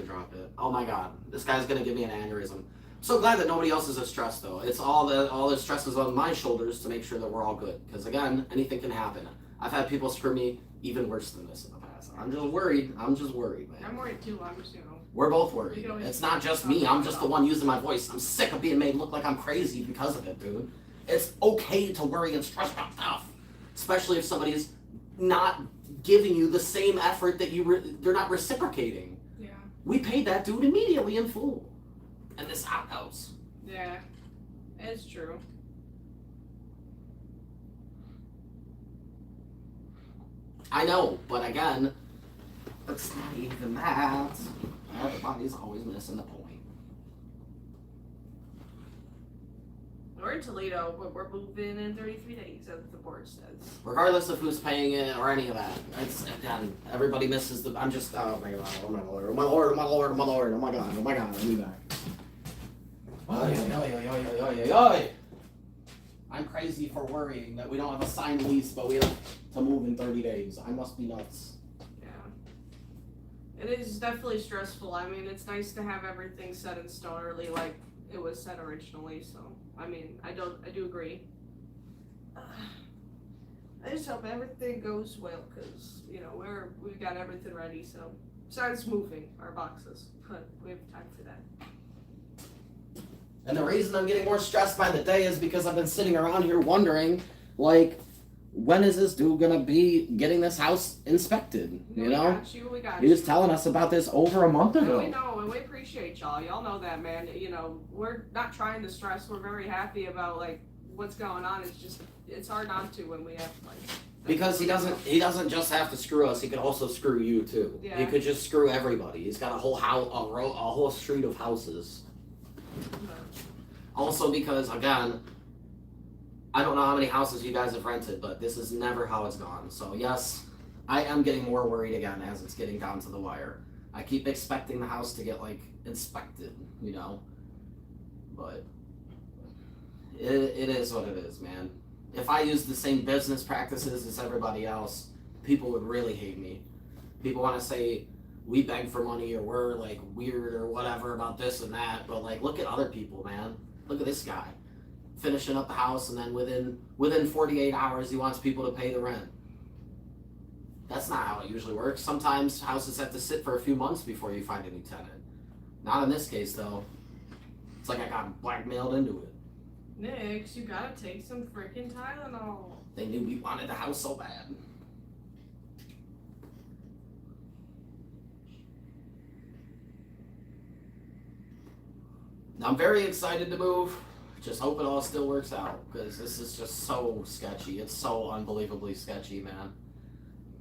drop it. Oh my god, this guy's gonna give me an aneurysm. I'm so glad that nobody else is as stressed though. It's all the stress is on my shoulders to make sure that we're all good. Because again, anything can happen. I've had people screw me even worse than this in the past. I'm just worried, man.
I'm worried too. I'm just,
We're both worried. It's not just me. I'm just the one using my voice. I'm sick of being made look like I'm crazy because of it, dude. It's okay to worry and stress about stuff, especially if somebody's not giving you the same effort that they're not reciprocating.
Yeah.
We paid that dude immediately in full, and this outhouse.
Yeah, it's true.
I know, but again, it's not even that. Everybody's always missing the point.
We're in Toledo, but we're moving in 33 days, as the board says.
Regardless of who's paying it or any of that, it's again, everybody misses the. I'm just. Oh my god! Oh my lord! Oh my lord! Oh my lord! Oh my lord! Oh my god! Oh my god! I'll be back. Oy. I'm crazy for worrying that we don't have a signed lease, but we have to move in 30 days. I must be nuts.
It is definitely stressful. I mean, it's nice to have everything set in stone early, like it was set originally. So, I mean, I do agree. I just hope everything goes well, cause we've got everything ready. So, besides moving our boxes, but we have time for that.
And the reason I'm getting more stressed by the day is because I've been sitting around here wondering, like, when is this dude gonna be getting this house inspected? You know?
We got
he was telling us about this over a month ago.
And we know, and we appreciate y'all. Y'all know that, man. We're not trying to stress. We're very happy about like what's going on. It's hard not to when we have like.
Because he doesn't just have to screw us. He could also screw you too.
Yeah.
He could just screw everybody. He's got a whole house, a whole street of houses. Also, because again, I don't know how many houses you guys have rented, but this is never how it's gone. So yes, I am getting more worried again as it's getting down to the wire. I keep expecting the house to get like inspected, but it is what it is, man. If I used the same business practices as everybody else, people would really hate me. People want to say we beg for money or we're like weird or whatever about this and that, but like look at other people, man. Look at this guy finishing up the house, and then within 48 hours he wants people to pay the rent. That's not how it usually works. Sometimes houses have to sit for a few months before you find a new tenant. Not in this case though. It's like I got blackmailed into it.
Nix, you gotta take some freaking Tylenol.
They knew we wanted the house so bad. I'm very excited to move. Just hope it all still works out, because this is just so sketchy. It's so unbelievably sketchy, man.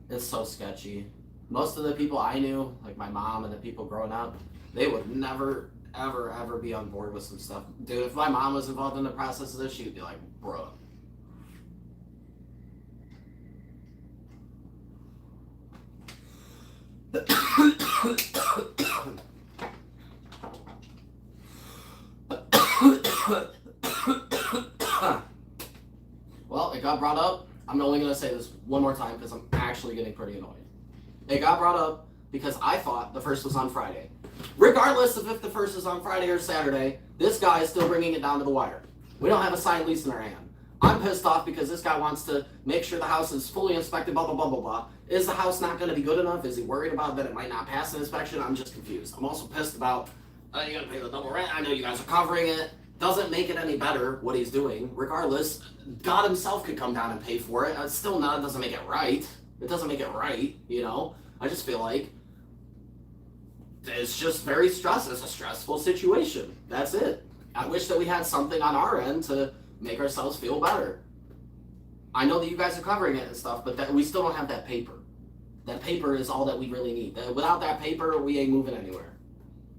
It's so sketchy. Most of the people I knew, like my mom and the people growing up, they would never, ever, ever be on board with some stuff. Dude, if my mom was involved in the process of this, she'd be like, bruh. Well, it got brought up. I'm only going to say this one more time because I'm actually getting pretty annoyed. It got brought up because I thought the first was on Friday. Regardless of if the first is on Friday or Saturday, this guy is still bringing it down to the wire. We don't have a signed lease in our hand. I'm pissed off because this guy wants to make sure the house is fully inspected, blah, blah, blah, blah, blah. Is the house not going to be good enough? Is he worried about that it might not pass an inspection? I'm just confused. I'm also pissed about, you got to pay the double rent. I know you guys are covering it. Doesn't make it any better what he's doing. Regardless, God himself could come down and pay for it. It doesn't make it right. It doesn't make it right, I just feel like it's just very stressful. It's a stressful situation. That's it. I wish that we had something on our end to make ourselves feel better. I know that you guys are covering it and stuff, but that we still don't have that paper. That paper is all that we really need. Without that paper, we ain't moving anywhere.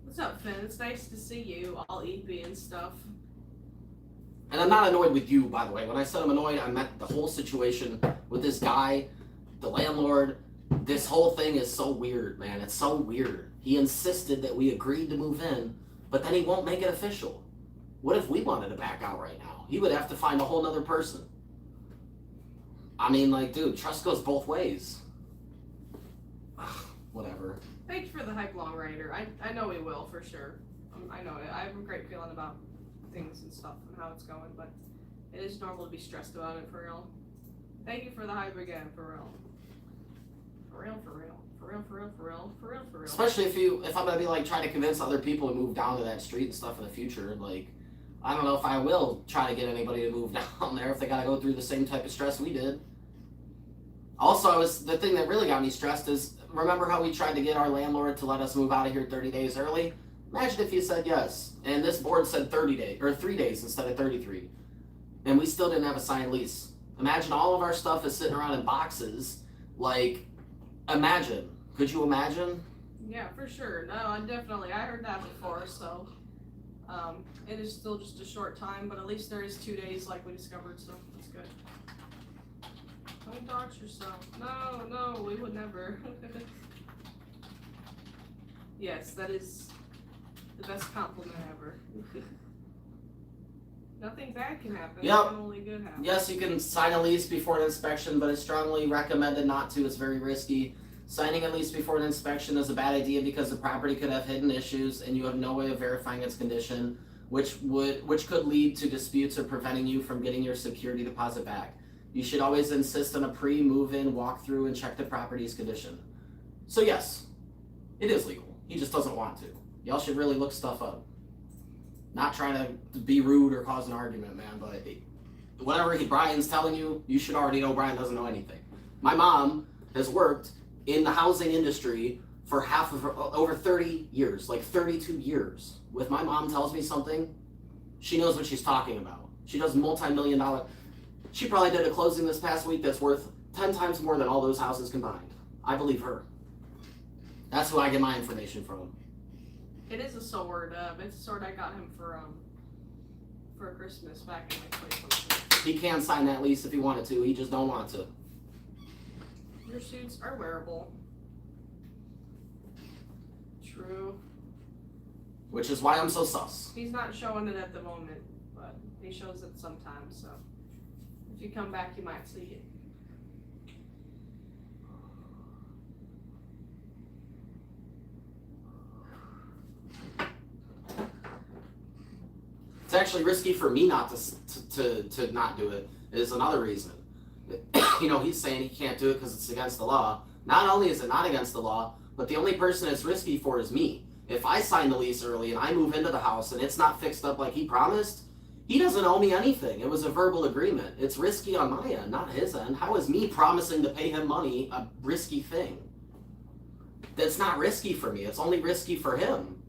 What's up, Finn? It's nice to see you, all EP and stuff.
And I'm not annoyed with you, by the way. When I said I'm annoyed, I meant the whole situation with this guy, the landlord. This whole thing is so weird, man. It's so weird. He insisted that we agreed to move in, but then he won't make it official. What if we wanted to back out right now? He would have to find a whole nother person. I mean, like, dude, trust goes both ways. Whatever.
Thank you for the hype, Long Rider. I know we will, for sure. I know it. I have a great feeling about things and stuff and how it's going, but it is normal to be stressed about it, for real. Thank you for the hype again, for real. For real, for real. For real, for real, for real, for real, for real.
Especially if I'm gonna be like trying to convince other people to move down to that street and stuff in the future, like, I don't know if I will try to get anybody to move down there if they gotta go through the same type of stress we did. Also, the thing that really got me stressed is, remember how we tried to get our landlord to let us move out of here 30 days early? Imagine if you said yes, and this board said 30 days, or 3 days instead of 33, and we still didn't have a signed lease. Imagine all of our stuff is sitting around in boxes, like, imagine. Could you imagine?
Yeah, for sure. No, I heard that before, so, it is still just a short time, but at least there is 2 days like we discovered, so that's good. Don't dox yourself. No, we would never. Yes, that is the best compliment ever. Nothing bad can happen.
Yep.
Only good happen.
Yes, you can sign a lease before an inspection, but it's strongly recommended not to. It's very risky. Signing a lease before an inspection is a bad idea because the property could have hidden issues and you have no way of verifying its condition, which could lead to disputes or preventing you from getting your security deposit back. You should always insist on a pre-move-in walkthrough and check the property's condition. So yes, it is legal. He just doesn't want to. Y'all should really look stuff up. Not trying to be rude or cause an argument, man, but whatever Brian's telling you, you should already know Brian doesn't know anything. My mom has worked in the housing industry for over 30 years, like 32 years. If my mom tells me something, she knows what she's talking about. She does multi-million-dollar. She probably did a closing this past week that's worth 10 times more than all those houses combined. I believe her. That's who I get my information from.
It is a sword. It's a sword I got him for Christmas back in like 2022.
He can sign that lease if he wanted to. He just don't want to.
Your suits are wearable. True.
Which is why I'm so sus.
He's not showing it at the moment, but he shows it sometimes, so if you come back you might see it.
It's actually risky for me not to not do it. Is another reason. You know, he's saying he can't do it because it's against the law. Not only is it not against the law, but the only person it's risky for is me. If I sign the lease early and I move into the house and it's not fixed up like he promised, he doesn't owe me anything. It was a verbal agreement. It's risky on my end, not his end. How is me promising to pay him money a risky thing? That's not risky for me. It's only risky for him.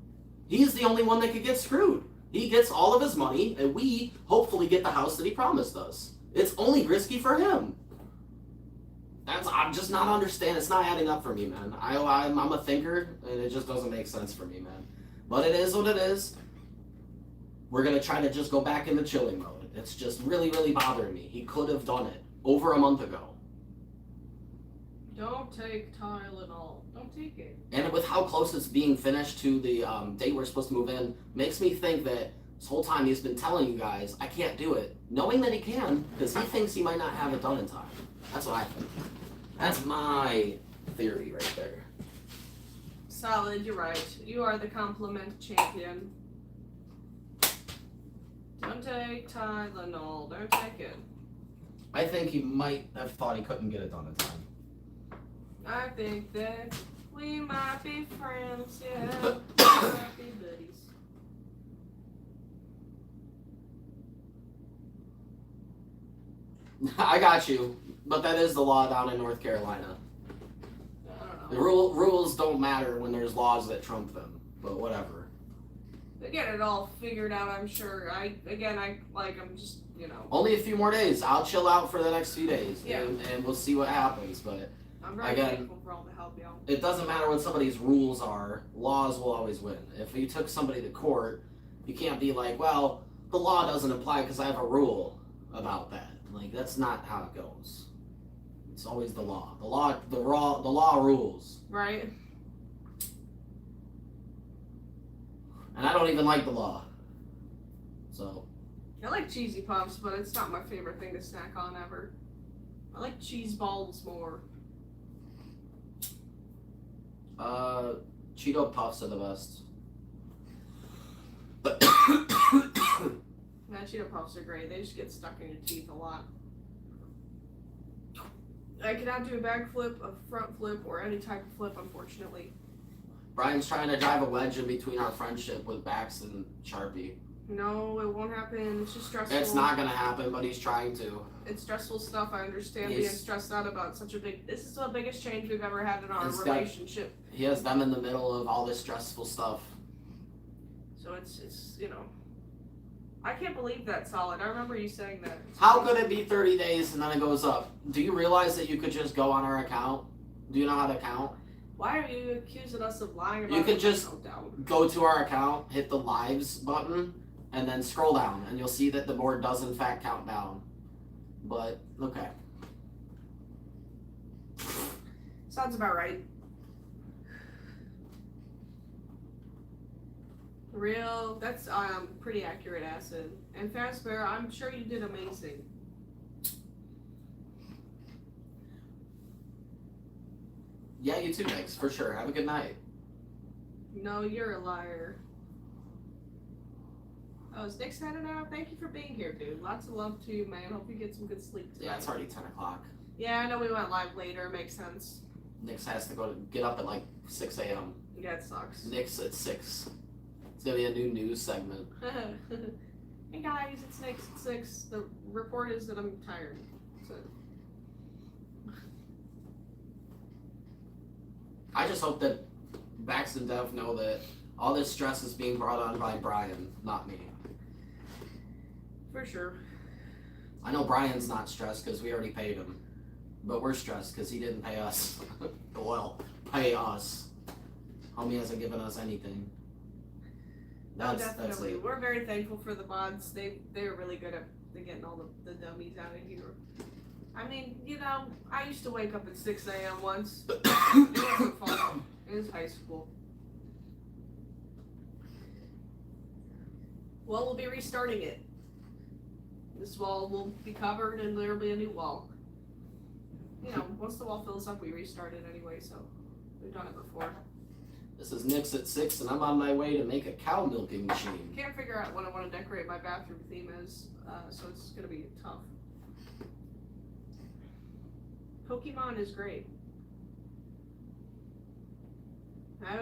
He's the only one that could get screwed. He gets all of his money, and we hopefully get the house that he promised us. It's only risky for him. I'm just not understanding. It's not adding up for me, man. I'm a thinker, and it just doesn't make sense for me, man. But it is what it is. We're going to try to just go back into chilling mode. It's just really, really bothering me. He could have done it over a month ago.
Don't take Tylenol. Don't take it.
And with how close it's being finished to the date we're supposed to move in, makes me think that this whole time he's been telling you guys, I can't do it, knowing that he can, because he thinks he might not have it done in time. That's what I think. That's my theory right there.
Solid, you're right. You are the compliment champion. Don't take Tylenol. Don't take it.
I think he might have thought he couldn't get it done in time.
I think that we might be friends, yeah. We might be buddies.
I got you, but that is the law down in North Carolina.
I don't
The
know.
rules don't matter when there's laws that trump them, but whatever.
They get it all figured out, I'm sure. I'm just,
Only a few more days. I'll chill out for the next few days,
Yeah.
and we'll see what happens, but
I'm very
Again,
thankful for all the help, y'all.
it doesn't matter what somebody's rules are, laws will always win. If you took somebody to court, you can't be like, well, the law doesn't apply because I have a rule about that. Like, that's not how it goes. It's always the law. The law rules.
Right?
And I don't even like the law. So,
I like cheesy puffs, but it's not my favorite thing to snack on ever. I like cheese balls more.
Cheeto Puffs are the best.
Yeah, Cheeto Puffs are great. They just get stuck in your teeth a lot. I cannot do a back flip, a front flip, or any type of flip, unfortunately.
Brian's trying to drive a wedge in between our friendship with Bax and Sharpie.
No, it won't happen. It's just stressful.
It's not gonna happen, but he's trying to.
It's stressful stuff. I understand being stressed out about such a big. This is the biggest change we've ever had in our relationship.
He has them in the middle of all this stressful stuff.
So it's I can't believe that, Solid. I remember you saying that.
How could it be 30 days and then it goes up? Do you realize that you could just go on our account? Do you know how to count?
Why are you accusing us of lying about
You could just
down?
Go to our account, hit the lives button, and then scroll down, and you'll see that the board does in fact count down. But, okay.
Sounds about right. That's pretty accurate, Acid. And Fastbear, I'm sure you did amazing.
Yeah, you too, Nix, for sure. Have a good night.
No, you're a liar. Oh, is Nick's heading out? Thank you for being here, dude. Lots of love to you, man. Hope you get some good sleep tonight.
Yeah, it's already 10 o'clock.
Yeah, I know we went live later. Makes sense.
Nix has to get up at like 6 a.m.
Yeah, it sucks.
Nix at 6. It's gonna be a new news segment.
Hey guys, it's Nick at 6. The report is that I'm tired. So.
I just hope that Bax and Dev know that all this stress is being brought on by Brian, not me.
For sure.
I know Brian's not stressed because we already paid him. But we're stressed because he didn't pay us. Well, pay us. Homie hasn't given us anything.
Definitely. We're very thankful for the mods. They're really good at getting all the dummies out of here. I mean, you know, I used to wake up at 6 a.m. once. It wasn't fun. It was high school. Well, we'll be restarting it. This wall will be covered and there'll be a new wall. You know, once the wall fills up, we restart it anyway, so we've done it before.
This is Nix at 6, and I'm on my way to make a cow milking machine.
Can't figure out what I want to decorate my bathroom theme as, so it's going to be tough. Pokemon is great.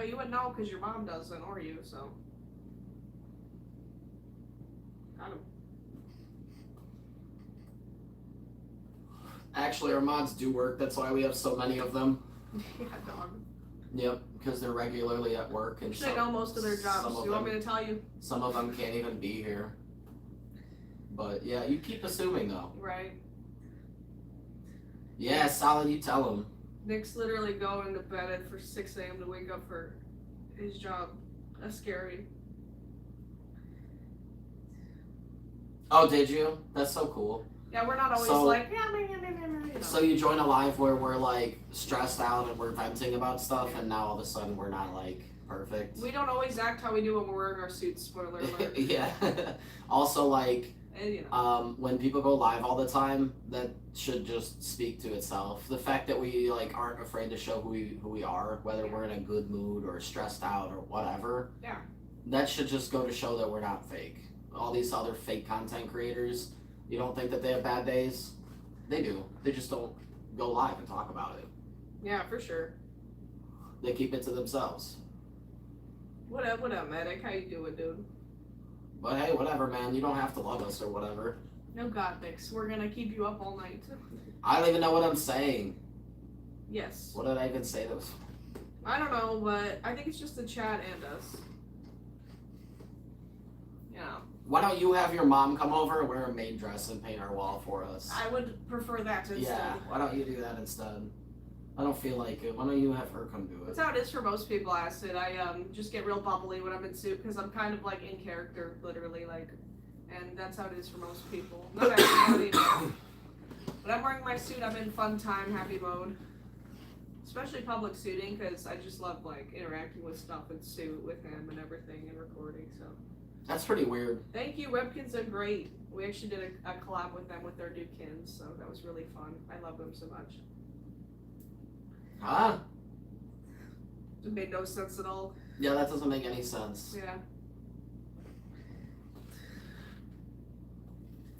You wouldn't know because your mom doesn't, or you, so. Got him.
Actually, our mods do work. That's why we have so many of them.
Yeah, dog.
Yep, because they're regularly at work. And
they know most of their jobs. Do you want me to tell you?
Some of them can't even be here. But yeah, you keep assuming though.
Right.
Yeah, Solid, you tell them.
Nick's literally going to bed for 6 a.m. to wake up for his job. That's scary.
Oh, did you? That's so cool.
Yeah, we're not always like, yeah, you know.
So you join a live where we're like stressed out and we're venting about stuff, and now all of a sudden we're not like perfect.
We don't always act how we do when we're wearing our suits. Spoiler alert.
Yeah. Also, like,
and, you know.
when people go live all the time, that should just speak to itself. The fact that we like aren't afraid to show who we are, whether we're in a good mood or stressed out or whatever.
Yeah.
That should just go to show that we're not fake. All these other fake content creators, you don't think that they have bad days? They do. They just don't go live and talk about it.
Yeah, for sure.
They keep it to themselves.
What up, Medic? How you doing, dude?
But hey, whatever, man. You don't have to love us or whatever.
No God, Mix. We're gonna keep you up all night.
I don't even know what I'm saying.
Yes.
What did I even say those?
I don't know, but I think it's just the chat and us. Yeah.
Why don't you have your mom come over and wear a maid dress and paint our wall for us?
I would prefer that instead.
Yeah, why don't you do that instead? I don't feel like it. Why don't you have her come do it?
That's how it is for most people, Acid. I just get real bubbly when I'm in suit because I'm kind of like in character, literally, like, and that's how it is for most people. Not everybody. When I'm wearing my suit, I'm in fun time, happy mode. Especially public suiting because I just love like interacting with stuff in suit with him and everything and recording. So.
That's pretty weird.
Thank you, Webkins are great. We actually did a collab with them with their new kins, so that was really fun. I love them so much.
Huh?
It made no sense at all.
Yeah, that doesn't make any sense.
Yeah.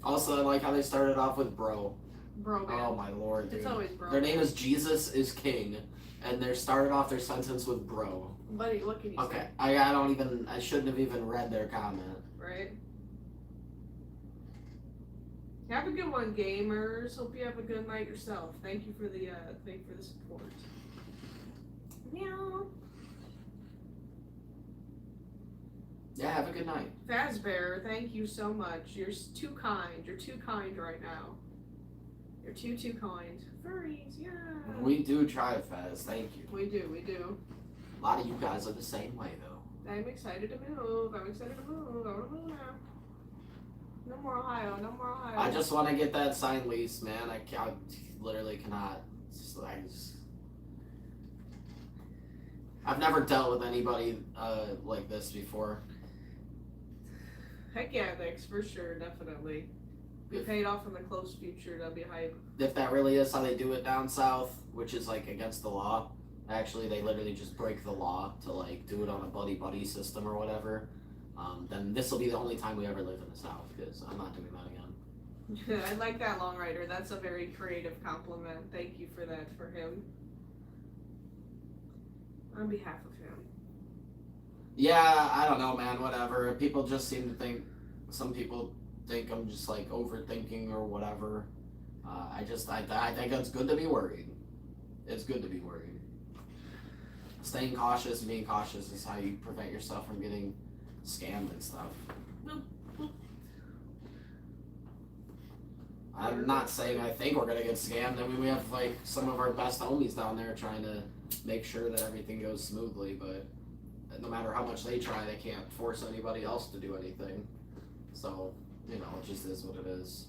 Also, I like how they started off with bro.
Bro, man.
Oh my lord, dude.
It's always bro.
Their name is Jesus is King, and they started off their sentence with bro.
Buddy, what can you say?
Okay, I shouldn't have even read their comment.
Right? Have a good one, gamers. Hope you have a good night yourself. Thank you for the support. Meow.
Yeah, have a good night.
Fazbear, thank you so much. You're too kind. You're too kind right now. You're too kind. Furries, yeah.
We do try, Faz. Thank you.
We do.
A lot of you guys are the same way, though.
I'm excited to move. I want to move now. No more Ohio.
I just want to get that signed lease, man. I literally cannot. I've never dealt with anybody like this before.
Heck yeah, thanks for sure, definitely. Be paid off in the close future. That'll be hype.
If that really is how they do it down south, which is like against the law. Actually, they literally just break the law to like do it on a buddy system or whatever. Then this will be the only time we ever live in the south because I'm not doing that again.
I like that, Long Rider. That's a very creative compliment. Thank you for that for him. On behalf of him.
Yeah, I don't know, man. Whatever. People just seem to think. Some people think I'm just like overthinking or whatever. I think it's good to be worried. It's good to be worried. Staying cautious and being cautious is how you prevent yourself from getting scammed and stuff. I'm not saying I think we're gonna get scammed. I mean, we have like some of our best homies down there trying to make sure that everything goes smoothly, but no matter how much they try, they can't force anybody else to do anything. So, you know, it just is what it is.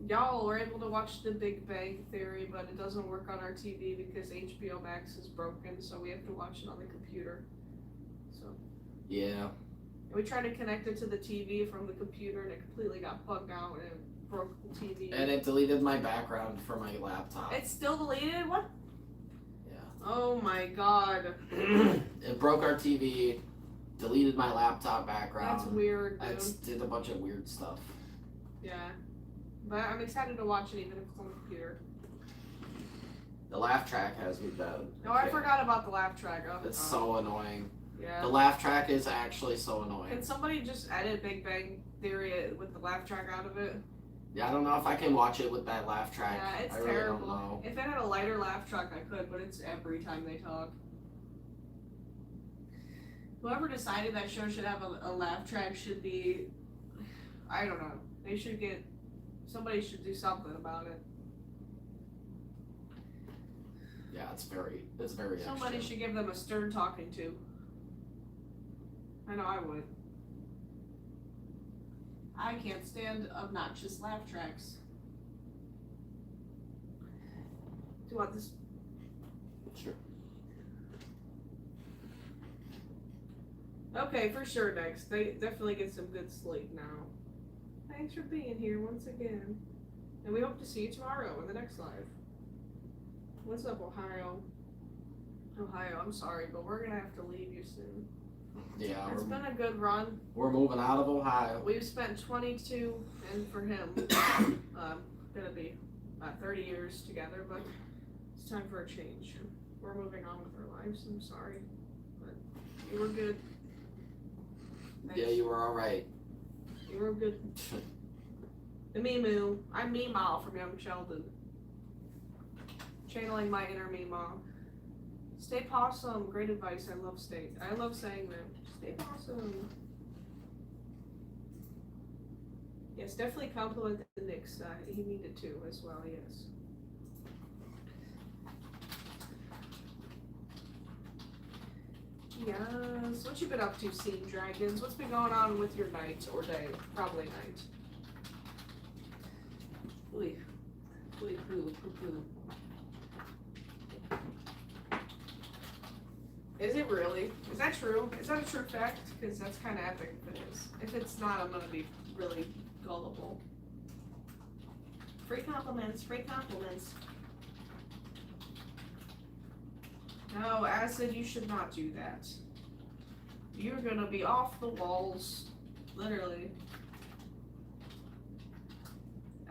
Y'all were able to watch The Big Bang Theory, but it doesn't work on our TV because HBO Max is broken, so we have to watch it on the computer. So.
Yeah.
And we tried to connect it to the TV from the computer, and it completely got bugged out, and it broke the TV.
And it deleted my background for my laptop.
It's still deleted? What?
Yeah.
Oh my god.
It broke our TV, deleted my laptop background.
That's weird, dude.
It did a bunch of weird stuff.
Yeah. But I'm excited to watch it even if it's on the computer.
The laugh track has me dead.
Oh, I forgot about the laugh track. Oh,
It's so annoying.
Yeah.
The laugh track is actually so annoying.
Can somebody just edit Big Bang Theory with the laugh track out of it?
Yeah, I don't know if I can watch it with that laugh track.
Yeah, it's
I really
terrible.
don't know.
If it had a lighter laugh track, I could, but it's every time they talk. Whoever decided that show should have a laugh track should be, I don't know. They should get, somebody should do something about it.
Yeah, it's very
Somebody
extra.
should give them a stern talking to. I know I would. I can't stand obnoxious laugh tracks. Do you want this?
Sure.
Okay, for sure next. They definitely get some good sleep now. Thanks for being here once again. And we hope to see you tomorrow in the next live. What's up, Ohio? Ohio, I'm sorry, but we're gonna have to leave you soon.
Yeah,
It's been a good run.
we're moving out of Ohio.
We've spent 22, and for him, gonna be about 30 years together, but it's time for a change. We're moving on with our lives, I'm sorry, but you were good. Thanks.
Yeah, you were alright.
You were good. The Memoo. I'm Meemaw from Young Sheldon. Channeling my inner Meemaw. Stay possum. Great advice. I love saying that. Stay possum. Yes, definitely compliment the Knicks. He needed to as well, yes. Yes. What you been up to, Scene Dragons? What's been going on with your night or day? Probably night. Oy. Oy, poo, poo, poo. Is it really? Is that true? Is that a true fact? Because that's kind of epic if it is. If it's not, I'm going to be really Gullible. Free compliments, free compliments. No, Acid, you should not do that. You're gonna be off the walls. Literally.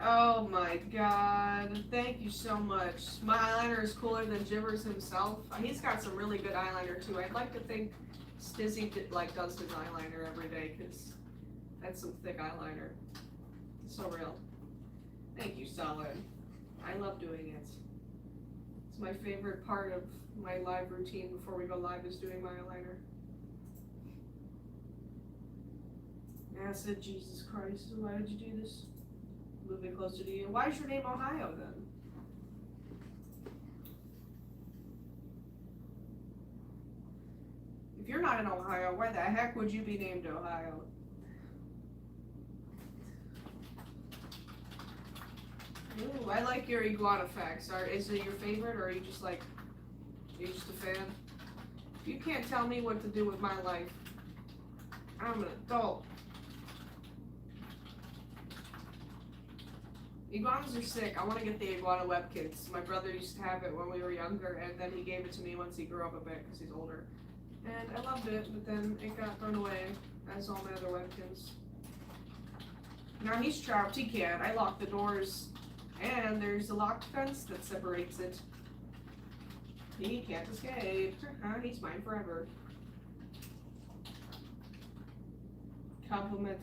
Oh my god. Thank you so much. My eyeliner is cooler than Jibbers himself. He's got some really good eyeliner too. I'd like to think Stizzy does his eyeliner every day because that's some thick eyeliner. It's so real. Thank you, Solid. I love doing it. It's my favorite part of my live routine before we go live is doing my eyeliner. Acid, Jesus Christ, why did you do this? Moving closer to you. Why is your name Ohio then? If you're not in Ohio, why the heck would you be named Ohio? Ooh, I like your iguana facts. Is it your favorite or are you just a fan? You can't tell me what to do with my life. I'm an adult. Iguanas are sick. I want to get the iguana web kits. My brother used to have it when we were younger, and then he gave it to me once he grew up a bit because he's older. And I loved it, but then it got thrown away, as all my other webkins. Now he's trapped. He can't. I locked the doors, and there's a locked fence that separates it. He can't escape. He's mine forever. Compliment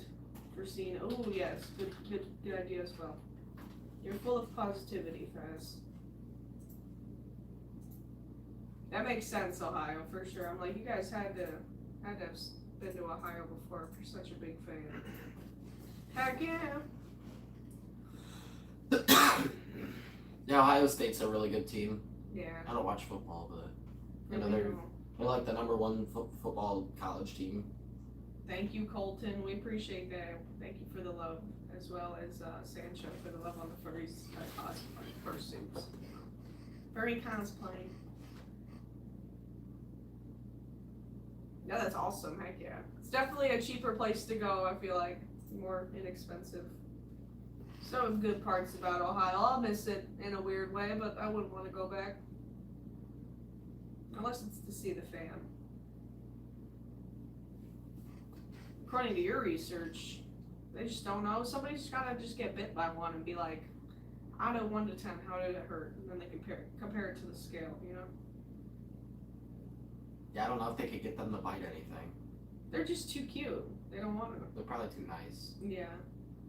for scene. Oh yes, good idea as well. You're full of positivity, Faz. That makes sense, Ohio, for sure. I'm like, you guys had to have been to Ohio before if you're such a big fan. Heck yeah.
Yeah, Ohio State's a really good team.
Yeah.
I don't watch football, but you know they're like the #1 football college team.
Thank you, Colton. We appreciate that. Thank you for the love, as well as Sancho for the love on the furries fursuits. Furry cosplay. Yeah, that's awesome. Heck yeah. It's definitely a cheaper place to go, I feel like. More inexpensive. So good parts about Ohio. I'll miss it in a weird way, but I wouldn't want to go back. Unless it's to see the fam. According to your research, they just don't know. Somebody's gotta just get bit by one and be like, out of 1 to 10, how did it hurt? And then they compare it to the scale, you know?
Yeah, I don't know if they could get them to bite anything.
They're just too cute. They don't want to.
They're probably too nice.
Yeah.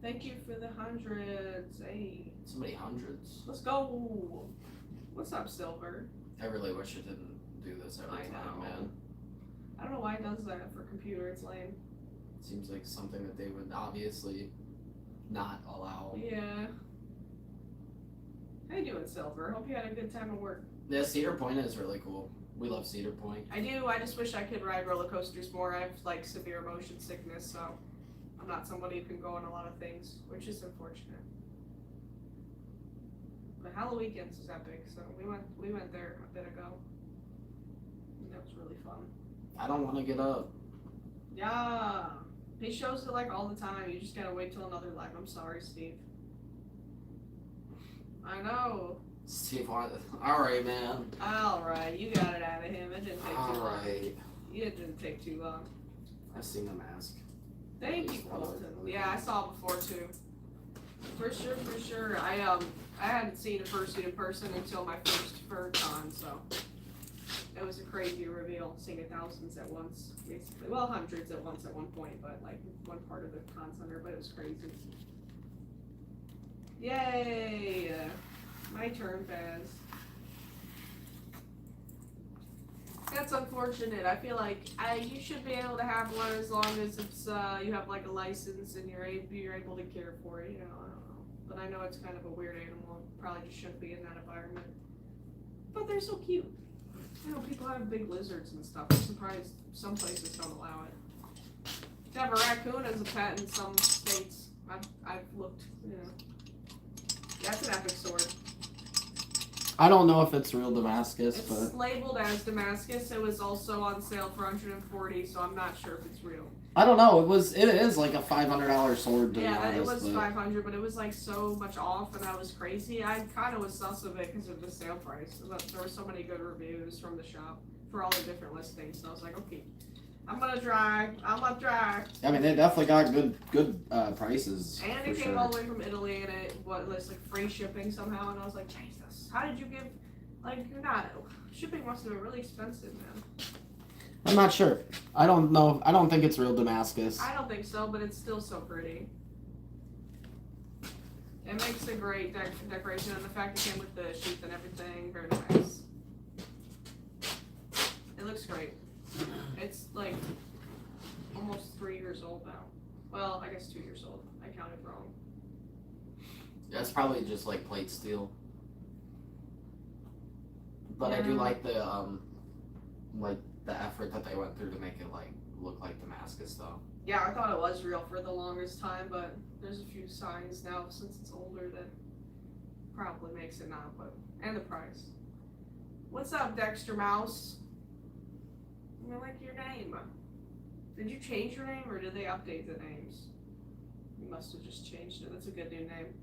Thank you for the 100s. Hey.
So many hundreds.
Let's go. What's up, Silver?
I really wish it didn't do this every time, man.
I don't know why it does that for computer. It's lame.
Seems like something that they would obviously not allow.
Yeah. How you doing, Silver? Hope you had a good time at work.
Yeah, Cedar Point is really cool. We love Cedar Point.
I do. I just wish I could ride roller coasters more. I have like severe motion sickness, so I'm not somebody who can go on a lot of things, which is unfortunate. But Halloween is epic, so we went there a bit ago. And that was really fun.
I don't want to get up.
Yeah. He shows it like all the time. You just gotta wait till another live. I'm sorry, Steve. I know.
Steve, alright, man.
Alright, you got it out of him. It didn't take too long.
Alright.
It didn't take too long.
I've seen the mask.
Thank you, Colton. Yeah, I saw it before too. For sure. I hadn't seen a fursuit in person until my first FurCon, so it was a crazy reveal, seeing thousands at once, basically. Well, hundreds at once at one point, but like one part of the con center, but it was crazy. Yay! My turn, Faz. That's unfortunate. I feel like you should be able to have one as long as it's you have like a license and you're able to care for it. You know, I don't know, but I know it's kind of a weird animal. Probably just shouldn't be in that environment. But they're so cute. You know, people have big lizards and stuff. I'm surprised some places don't allow it. To have a raccoon as a pet in some states, I've looked. You know, that's an epic sword.
I don't know if it's real Damascus,
It's
but
labeled as Damascus. It was also on sale for $140, so I'm not sure if it's real.
I don't know. It is like a $500 sword. To
Yeah,
be honest,
it was
but...
$500, but it was like so much off, and that was crazy. I kind of was sus of it because of the sale price. There were so many good reviews from the shop for all the different listings, so I was like, okay, I'm gonna try.
I mean, they definitely got good prices.
And it came all the way from Italy, and it was like free shipping somehow, and I was like, Jesus, how did you give? Like, you're not. Shipping must have been really expensive, man.
I'm not sure. I don't know. I don't think it's real Damascus.
I don't think so, but it's still so pretty. It makes a great decoration, and the fact it came with the sheath and everything, very nice. It looks great. It's like almost 3 years old now. Well, I guess 2 years old. I counted wrong.
That's probably just like plate steel. But yeah. I do like the effort that they went through to make it like look like Damascus though.
Yeah, I thought it was real for the longest time, but there's a few signs now since it's older that probably makes it not, but and the price. What's up, Dexter Mouse? I like your name. Did you change your name or did they update the names? You must have just changed it. That's a good new name.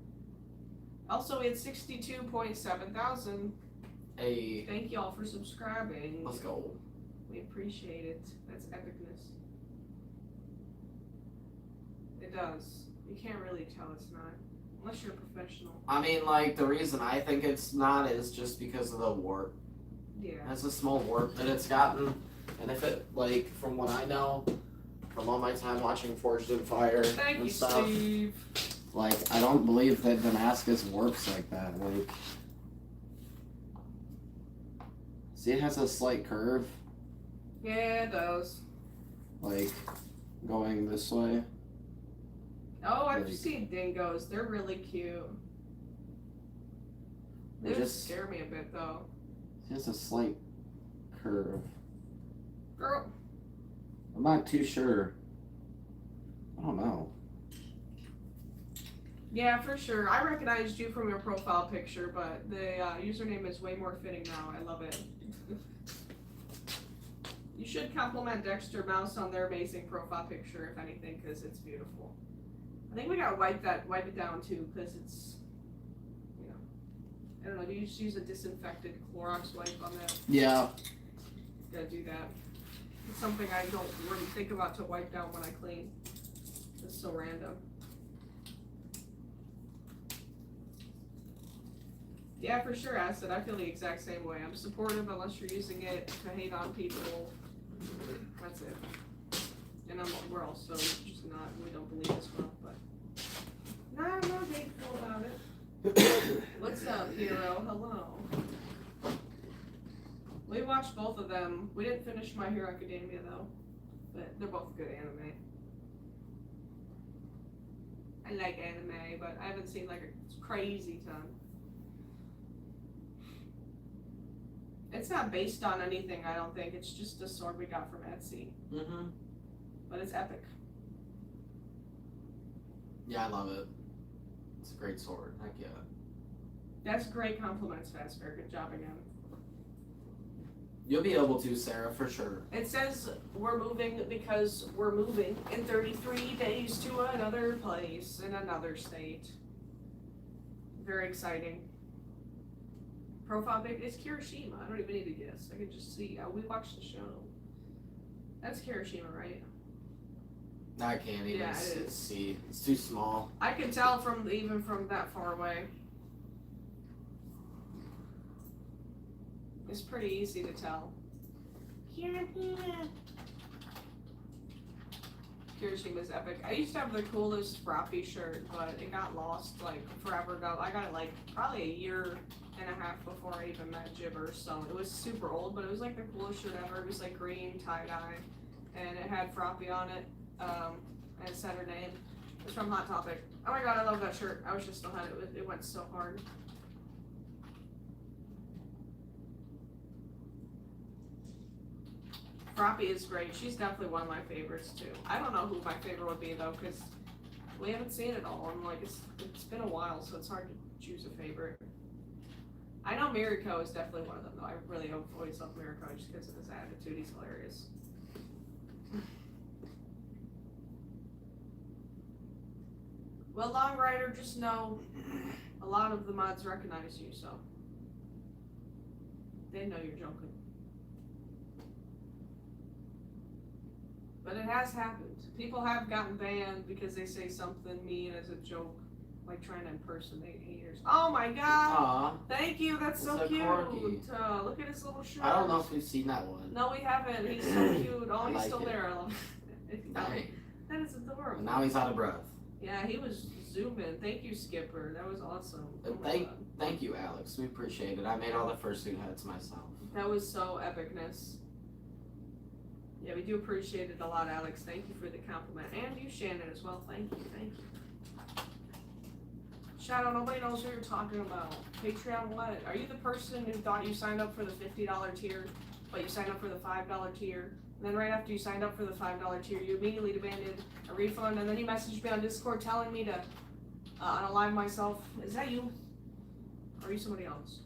Also, we had 62.7 thousand.
Hey.
Thank y'all for subscribing.
Let's go.
We appreciate it. That's epicness. It does. You can't really tell it's not. Unless you're a professional.
I mean, like, the reason I think it's not is just because of the warp.
Yeah.
That's a small warp that it's gotten. And if it, like, from what I know, from all my time watching Forged in Fire
Thank you,
stuff,
Steve.
like, I don't believe that Damascus warps like that. Like, see, it has a slight curve.
Yeah, it does.
Like, going this way.
Oh, I've seen dingoes. They're really cute. They just scare me a bit, though.
It has a slight curve.
Girl.
I'm not too sure. I don't know.
Yeah, for sure. I recognized you from your profile picture, but the username is way more fitting now. I love it. You should compliment Dexter Mouse on their amazing profile picture, if anything, because it's beautiful. I think we gotta wipe it down too, because it's, you know, I don't know. Do you just use a disinfected Clorox wipe on that?
Yeah.
Gotta do that. It's something I don't really think about to wipe down when I clean. It's so random. Yeah, for sure, Acid. I feel the exact same way. I'm supportive unless you're using it to hate on people. That's it. And we're also just not, we don't believe as well, but I'm not hateful about it. What's up, Hero? Hello. We watched both of them. We didn't finish My Hero Academia though, but they're both good anime. I like anime, but I haven't seen like a crazy ton. It's not based on anything, I don't think. It's just a sword we got from Etsy.
Mm-hmm.
But it's epic.
Yeah, I love it. It's a great sword. Heck yeah.
That's great compliments, Fassbear. Good job again.
You'll be able to, Sarah, for sure.
It says we're moving because we're moving in 33 days to another place in another state. Very exciting. Profile pic is Kirishima. I don't even need to guess. I can just see. We watched the show. That's Kirishima, right?
I can't even see. It's too small.
I can tell even from that far away. It's pretty easy to tell. Kirishima's epic. I used to have the coolest Froppy shirt, but it got lost like forever ago. I got it like probably a year and a half before I even met Jibber, so it was super old, but it was like the coolest shirt ever. It was like green tie-dye, and it had Froppy on it, and it said her name. It was from Hot Topic. Oh my god, I love that shirt. I wish I still had it. It went so hard. Froppy is great. She's definitely one of my favorites too. I don't know who my favorite would be though, because we haven't seen it all, and like it's been a while, so it's hard to choose a favorite. I know Mirko is definitely one of them, though. I really have always loved Mirko just because of his attitude. He's hilarious. Well, Long Rider, just know a lot of the mods recognize you, so they know you're joking. But it has happened. People have gotten banned because they say something mean as a joke, like trying to impersonate haters. Oh my god!
Aw,
Thank you, that's so
it's a
cute.
corgi.
Look at his little shirt.
I don't know if we've seen that one.
No, we haven't. He's so cute. Oh,
I
he's
like
still
it.
there. I love it.
Dang.
That is adorable.
Now he's out of breath.
Yeah, he was zooming. Thank you, Skipper. That was awesome. Oh my God.
Thank you, Alex. We appreciate it. I made all the fursuit heads myself.
That was so epicness. Yeah, we do appreciate it a lot, Alex. Thank you for the compliment. And you, Shannon, as well. Thank you. Thank you. Shadow, nobody knows what you're talking about. Patreon what? Are you the person who thought you signed up for the $50 tier, but you signed up for the $5 tier? And then right after you signed up for the $5 tier, you immediately demanded a refund, and then you messaged me on Discord telling me to unalive myself. Is that you? Or are you somebody else?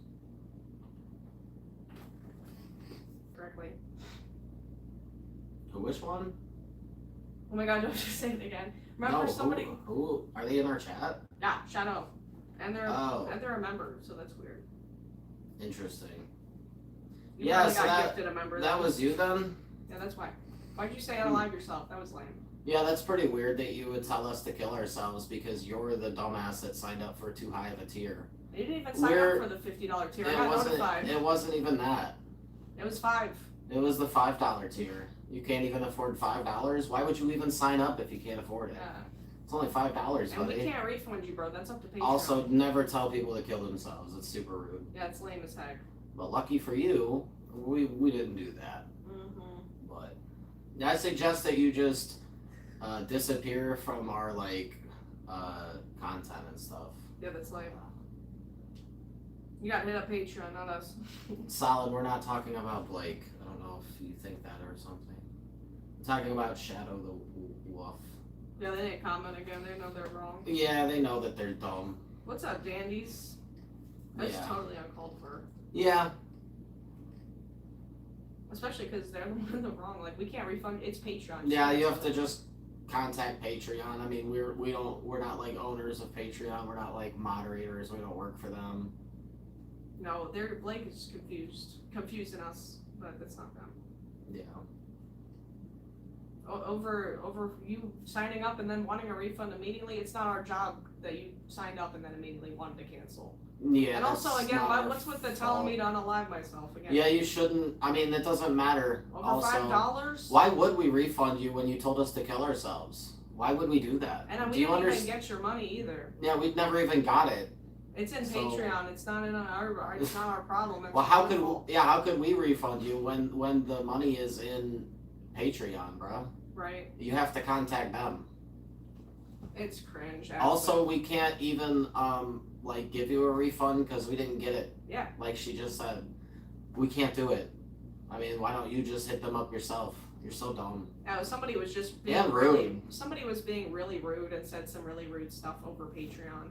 Correctly.
Which one?
Oh my god, don't just say it again. Remember
No,
somebody?
Who? Are they in our chat?
Yeah, Shadow. And they're
Oh.
and they're a member, so that's weird.
Interesting.
You
Yeah,
probably
so
got gifted a member.
That was you then?
Yeah, that's why. Why'd you say unalive yourself? That was lame.
Yeah, that's pretty weird that you would tell us to kill ourselves because you're the dumbass that signed up for too high of a tier.
You didn't even sign up for the $50 tier. I got notified.
It wasn't even that.
It was $5.
It was the $5 tier. You can't even afford $5? Why would you even sign up if you can't afford it?
Yeah.
It's only $5,
And we
buddy.
can't refund you, bro. That's up to Patreon.
Also, never tell people to kill themselves. It's super rude.
Yeah, it's lame as heck.
But lucky for you, we didn't do that.
Mm-hmm.
But I suggest that you just disappear from our content and stuff.
Yeah, that's lame. You got hit up Patreon, not us.
Solid. We're not talking about Blake. I don't know if you think that or something. We're talking about Shadow the Wolf.
Yeah, they didn't comment again. They know they're wrong.
Yeah, they know that they're dumb.
What's up, dandies? That's
Yeah.
totally uncalled for.
Yeah.
Especially because they're the one in the wrong. Like, we can't refund. It's Patreon.
Yeah, you have to just contact Patreon. I mean, we're not like owners of Patreon. We're not like moderators. We don't work for them.
No, Blake is confusing us, but that's not them.
Yeah.
Over you signing up and then wanting a refund immediately, it's not our job that you signed up and then immediately wanted to cancel.
Yeah.
And also,
that's
again,
not our
what's with the telling
fault.
me to unalive myself again?
Yeah, you shouldn't. I mean, it doesn't matter.
Over
also,
$5?
why would we refund you when you told us to kill ourselves? Why would we do that?
And
do
we
you
didn't even
understand?
get your money either.
Yeah, we'd never even got it.
It's in
So-
Patreon. It's not in our. It's not our problem. It's
Well, how
your
could
fault.
how could we refund you when the money is in Patreon, bro?
Right.
You have to contact them.
It's cringe.
Also, we can't even give you a refund because we didn't get it.
Yeah.
Like she just said, we can't do it. I mean, why don't you just hit them up yourself? You're so dumb.
Somebody was just being
Yeah,
really,
rude.
somebody was being really rude and said some really rude stuff over Patreon.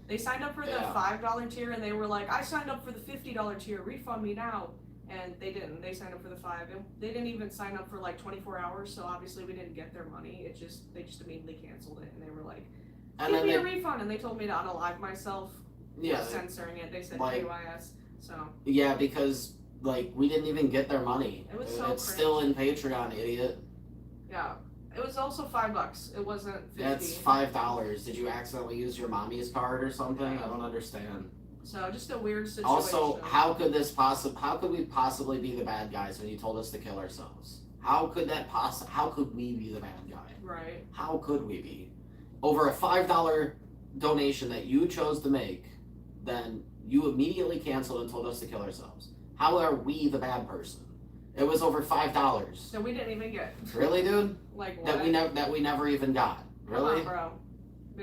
They signed up for the
Yeah.
$5 tier and they were like, I signed up for the $50 tier, refund me now. And they didn't. They signed up for the $5. And they didn't even sign up for like 24 hours, so obviously we didn't get their money. They just immediately canceled it and they were like,
And
give
then
me
they,
a refund, and they told me to unalive myself.
yeah,
Censoring it. They said
like-
KYS. So
yeah, because we didn't even get their money.
It was so
it's
cringe.
still in Patreon, idiot.
yeah. It was also $5. It wasn't 50.
That's $5. Did you accidentally use your mommy's card or something? I don't understand.
So just a weird situation.
Also, how could we possibly be the bad guys when you told us to kill ourselves? How could we be the bad guy?
Right.
How could we be? Over a $5 donation that you chose to make, then you immediately canceled and told us to kill ourselves. How are we the bad person? It was over $5.
So we didn't even get.
Really, dude?
Like what?
That we never even got. Really?
Come on, bro.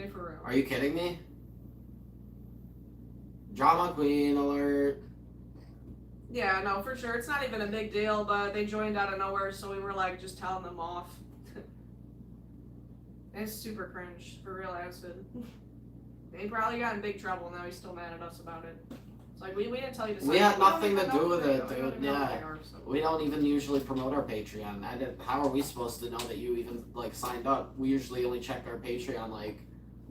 Be for real.
Are you kidding me? Drama queen alert.
Yeah, no, for sure. It's not even a big deal, but they joined out of nowhere, so we were like just telling them off. It's super cringe, for real, Acid. He probably got in big trouble, now he's still mad at us about it. It's like we didn't tell you to sign
We had
up.
nothing to do with it,
We don't
dude.
even know
Yeah.
what they are, so.
We don't even usually promote our Patreon. How are we supposed to know that you even like signed up? We usually only check our Patreon like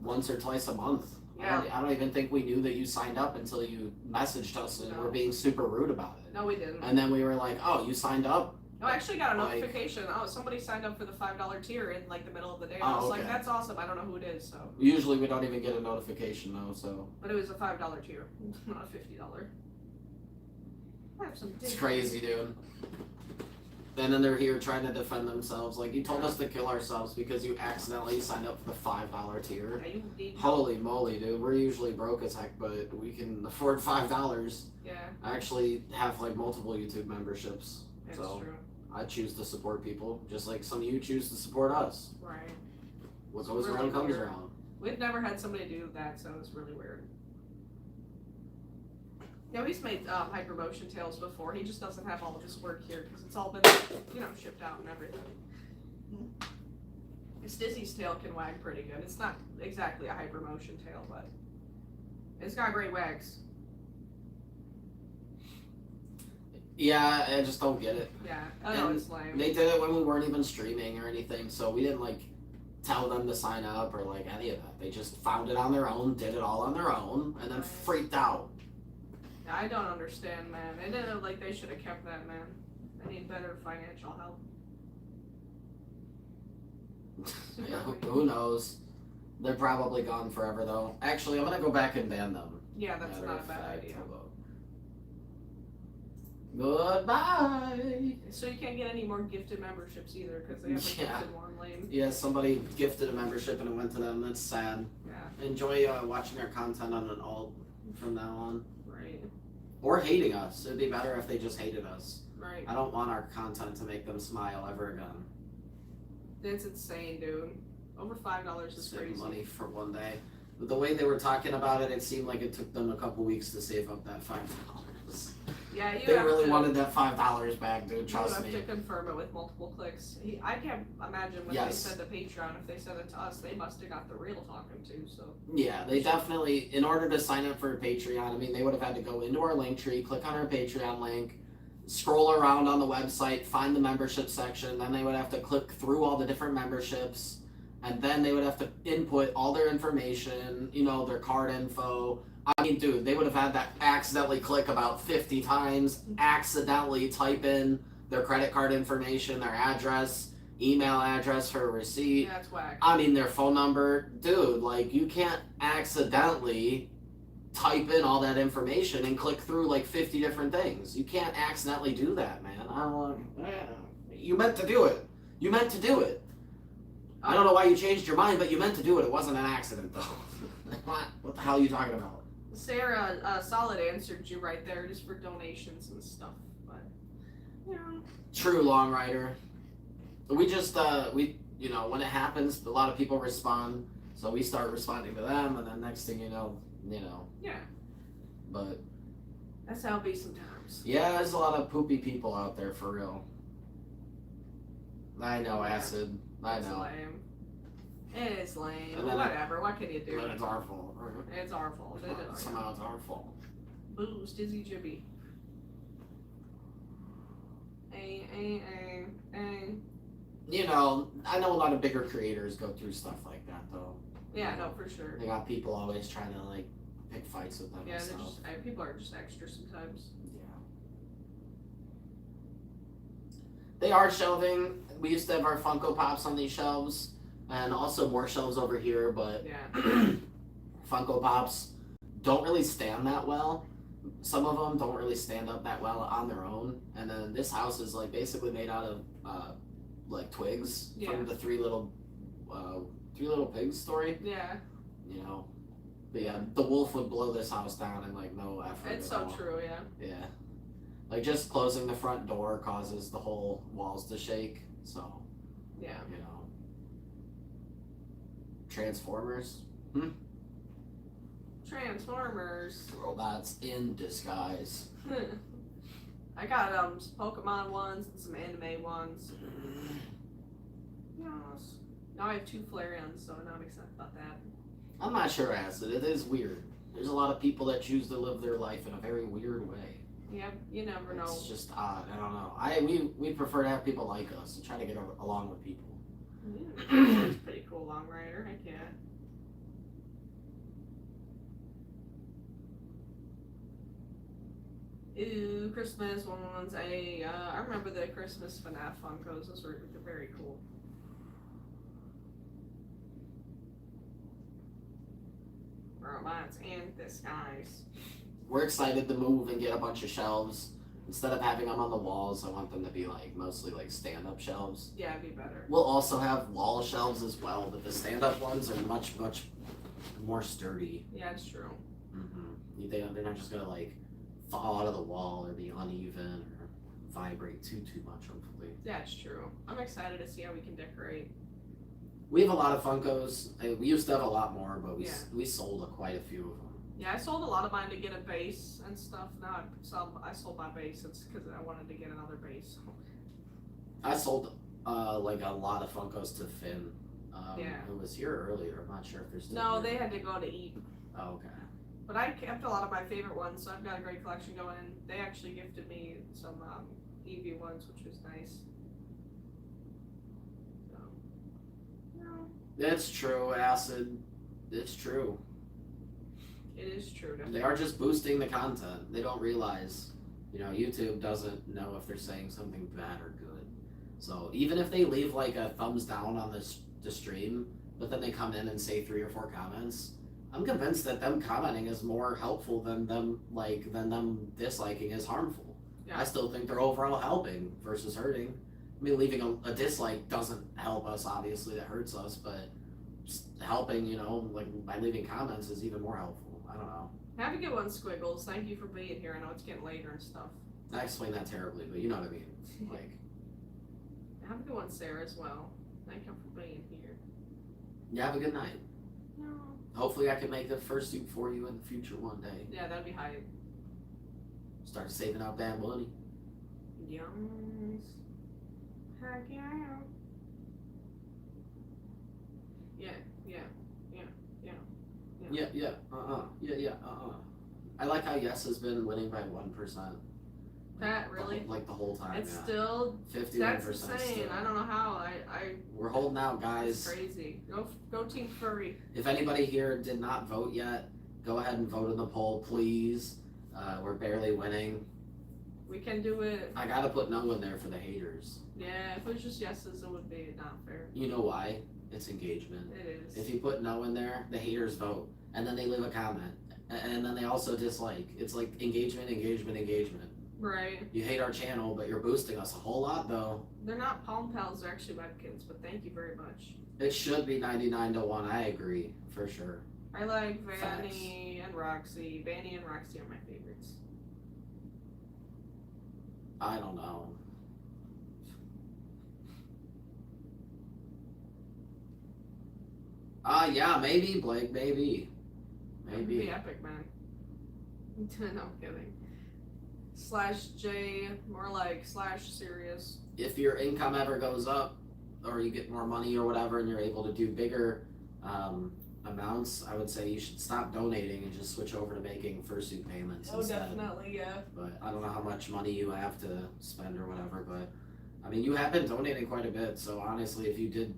once or twice a month.
Yeah.
I don't even think we knew that you signed up until you messaged us and
No.
were being super rude about it.
No, we didn't.
And then we were like, "Oh, you signed up?"
No, I actually got a
Like-
notification. Oh, somebody signed up for the $5 tier in like the middle of the day. And
Oh,
I was like,
okay.
that's awesome. I don't know who it is, so.
Usually we don't even get a notification though, so
But it was a $5 tier, not a $50. I have some.
it's
dick.
crazy, dude. And then they're here trying to defend themselves. Like, you told us to kill ourselves because you accidentally signed up for the $5 tier.
Yeah, you need.
Holy moly, dude. We're usually broke as heck, but we can afford $5.
Yeah,
I actually have like multiple YouTube memberships.
that's
So
true.
I choose to support people, just like some of you choose to support us.
Right.
What
It's
goes
really
around comes
weird.
around.
We've never had somebody do that, so it's really weird. Yeah, we've made Hypermotion Tails before. He just doesn't have all of his work here because it's all been, shipped out and everything. His Dizzy's tail can wag pretty good. It's not exactly a Hypermotion tail, but it's got great wags.
Yeah, I just don't get it.
Yeah, I know
And
it's lame.
They did it when we weren't even streaming or anything, so we didn't like tell them to sign up or like any of that. They just found it on their own, did it all on their own, and then freaked out.
I don't understand, man. They didn't like they should have kept that, man. They need better financial help.
Yeah, who knows? They're probably gone forever though. Actually, I'm gonna go back and ban them.
Yeah, that's
Matter
not a
of
bad
fact,
idea.
hold on. Goodbye.
So you can't get any more gifted memberships either because they have a
Yeah.
gifted one lane.
Yeah, somebody gifted a membership and it went to them. That's sad.
Yeah,
Enjoy watching our content on an alt from now on.
right,
Or hating us. It'd be better if they just hated us.
right.
I don't want our content to make them smile ever again.
That's insane, dude. Over $5 is
Save
crazy.
money for one day. The way they were talking about it, it seemed like it took them a couple weeks to save up that $5.
Yeah, you
They
have
really
to,
wanted that $5 back, dude.
you
Trust
have
me.
to confirm it with multiple clicks. I can't imagine when
Yes.
they said to Patreon, if they said it to us, they must have got the real talking to. So
Yeah, they definitely, in order to sign up for Patreon, I mean, they would have had to go into our link tree, click on our Patreon link, scroll around on the website, find the membership section, then they would have to click through all the different memberships, and then they would have to input all their information, their card info. I mean, dude, they would have had that accidentally click about 50 times, accidentally type in their credit card information, their address, email address for a receipt.
yeah, it's whack.
I mean, their phone number, dude, like, you can't accidentally type in all that information and click through like 50 different things. You can't accidentally do that, man. I don't want. You meant to do it. You meant to do it. I don't know why you changed your mind, but you meant to do it. It wasn't an accident, though. What the hell are you talking about?
Sarah, Solid answered you right there just for donations and stuff, but
True, Long Rider. We just, when it happens, a lot of people respond, so we start responding to them, and then next thing you know.
yeah,
But,
that's how it be sometimes.
yeah, there's a lot of poopy people out there, for real. I know, Acid. I
It's
know.
lame. It is lame.
And then
Whatever. What can you do?
But it's our fault. Right?
It's our fault. It is.
Somehow it's our fault.
Booze, Dizzy Jibby.
I know a lot of bigger creators go through stuff like that, though.
Yeah, no, for sure.
They got people always trying to, like, pick fights with them
Yeah,
and
they're
stuff.
just people are just extra sometimes.
Yeah. They are shelving. We used to have our Funko Pops on these shelves, and also more shelves over here, but
Yeah.
Funko Pops don't really stand that well. Some of them don't really stand up that well on their own, and then this house is like basically made out of like twigs
Yeah.
from the Three Little Pigs story,
Yeah.
But yeah, the wolf would blow this house down in like no effort.
It's
at
so
all.
true, yeah.
Yeah, like just closing the front door causes the whole walls to shake. So
Yeah.
Transformers,
Transformers.
robots in disguise.
I got some Pokemon ones and some anime ones. Yes. Now I have 2 Flareons, so now I'm excited about that.
I'm not sure, Acid. It is weird. there's a lot of people that choose to live their life in a very weird way.
Yep, you never know.
It's just odd. I don't know. We prefer to have people like us and try to get along with people.
Yeah, he's pretty cool, Long Rider. I can't. Ooh, Christmas ones. I remember the Christmas FNAF Funkos. Those were very cool. Robots and disguise.
We're excited to move and get a bunch of shelves. Instead of having them on the walls, I want them to be like mostly like stand-up shelves.
Yeah, it'd be better.
We'll also have wall shelves as well, but the stand-up ones are much more sturdy.
Yeah, it's true.
They're not just gonna like fall out of the wall or be uneven or vibrate too much. Hopefully.
Yeah, it's true. I'm excited to see how we can decorate.
We have a lot of Funkos. We used to have a lot more, but we sold quite a few of them.
Yeah, I sold a lot of mine to get a base and stuff. Now I sold my base. It's because I wanted to get another base.
I sold like a lot of Funkos to Finn.
Yeah.
Who was here earlier. I'm not sure if they're still
No,
here.
they had to go to eat.
Oh, okay.
But I kept a lot of my favorite ones, so I've got a great collection going. They actually gifted me some Eevee ones, which was nice. So,
It's true, Acid. It's true.
it is true.
They are just boosting the content. They don't realize, YouTube doesn't know if they're saying something bad or good. So even if they leave like a thumbs down on the stream, but then they come in and say 3 or 4 comments, I'm convinced that them commenting is more helpful than them disliking is harmful.
Yeah.
I still think they're overall helping versus hurting. I mean, leaving a dislike doesn't help us, obviously, that hurts us, but helping, like by leaving comments is even more helpful. I don't know.
Have a good one, Squiggles. Thank you for being here. I know it's getting later and stuff.
I explained that terribly, but you know what I mean. Like,
have a good one, Sarah, as well. Thank you for being here.
you have a good night.
No.
Hopefully I can make the fursuit for you in the future one day.
Yeah, that'd be hype.
Start saving out that money.
Yes. Heck yeah.
Yeah. I like how Yes has been winning by 1%.
That really?
Like the whole time.
It's
yeah.
still
51%.
that's insane.
Still.
I don't know how.
We're holding out, guys.
That's crazy. Go Team Furry.
If anybody here did not vote yet, go ahead and vote in the poll, please. We're barely winning.
We can do it.
I gotta put no in there for the haters.
Yeah, if it was just yeses, it would be not fair.
You know why? It's engagement.
It is.
If you put no in there, the haters vote, and then they leave a comment, and then they also dislike. It's like engagement.
Right.
You hate our channel, but you're boosting us a whole lot, though.
They're not Palm Pals, they're actually webkins, but thank you very much.
It should be 99-1. I agree, for sure.
I like Vanny and Roxy. Vanny and Roxy are my favorites.
I don't know. Yeah, maybe, Blake, maybe.
That would be epic, man. No, I'm kidding. /J, more like /serious.
If your income ever goes up, or you get more money or whatever, and you're able to do bigger amounts, I would say you should stop donating and just switch over to making fursuit payments instead.
Definitely, yeah.
But I don't know how much money you have to spend or whatever, but I mean, you have been donating quite a bit, so honestly, if you did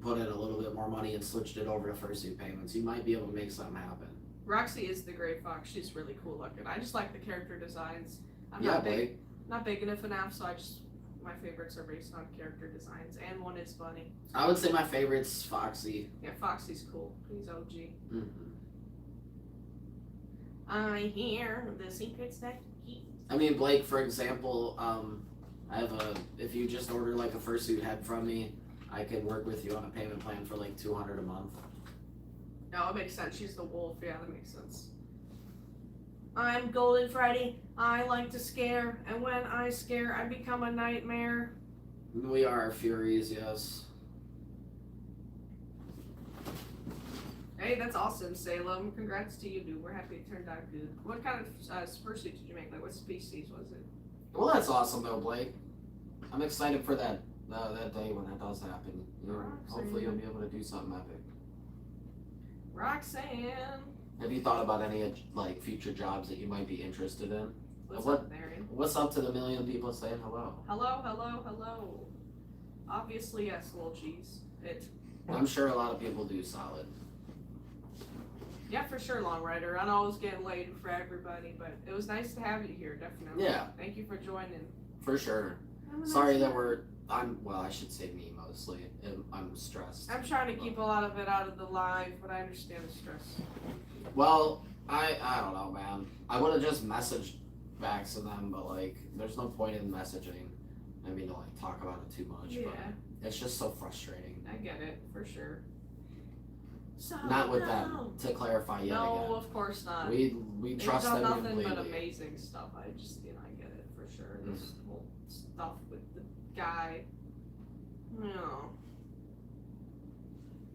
put in a little bit more money and switched it over to fursuit payments, you might be able to make something happen.
Roxy is the Gray Fox. She's really cool looking. I just like the character designs. I'm
Yeah,
not
Blake.
big into FNAF, so my favorites are based on character designs, and one is Bunny.
I would say my favorite's Foxy.
Yeah, Foxy's cool. He's OG.
Mm-hmm.
I hear the secrets that keep.
I mean, Blake, for example, I have if you just order like a fursuit head from me, I could work with you on a payment plan for like $200 a month.
No, it makes sense. She's the wolf. Yeah, that makes sense. I'm Golden Freddy. I like to scare, and when I scare, I become a nightmare.
We are Furies, yes.
Hey, that's awesome, Salem. Congrats to you, dude. We're happy it turned out good. What kind of fursuit did you make? Like, what species was it?
Well, that's awesome, though, Blake. I'm excited for that day when that does happen. Hopefully, you'll be able to do something epic.
Roxanne.
Have you thought about any like future jobs that you might be interested in?
What's up, Marion?
What's up to the million people saying hello?
Hello, hello, hello. Obviously, yes, little cheese.
I'm sure a lot of people do solid.
Yeah, for sure, Long Rider. I know I was getting late for everybody, but it was nice to have you here, definitely.
Yeah.
Thank you for joining.
For sure. Sorry that I should say me mostly. I'm stressed.
I'm trying to keep a lot of it out of the live, but I understand the stress.
Well, I don't know, man. I would have just messaged back to them, but like, there's no point in messaging. I mean, to like talk about it too much,
Yeah.
but it's just so frustrating.
I get it, for sure. So,
Not with them, to clarify yet again.
No, of course not.
We trust them
nothing
completely.
but amazing stuff. I get it for sure. This whole stuff with the guy. No.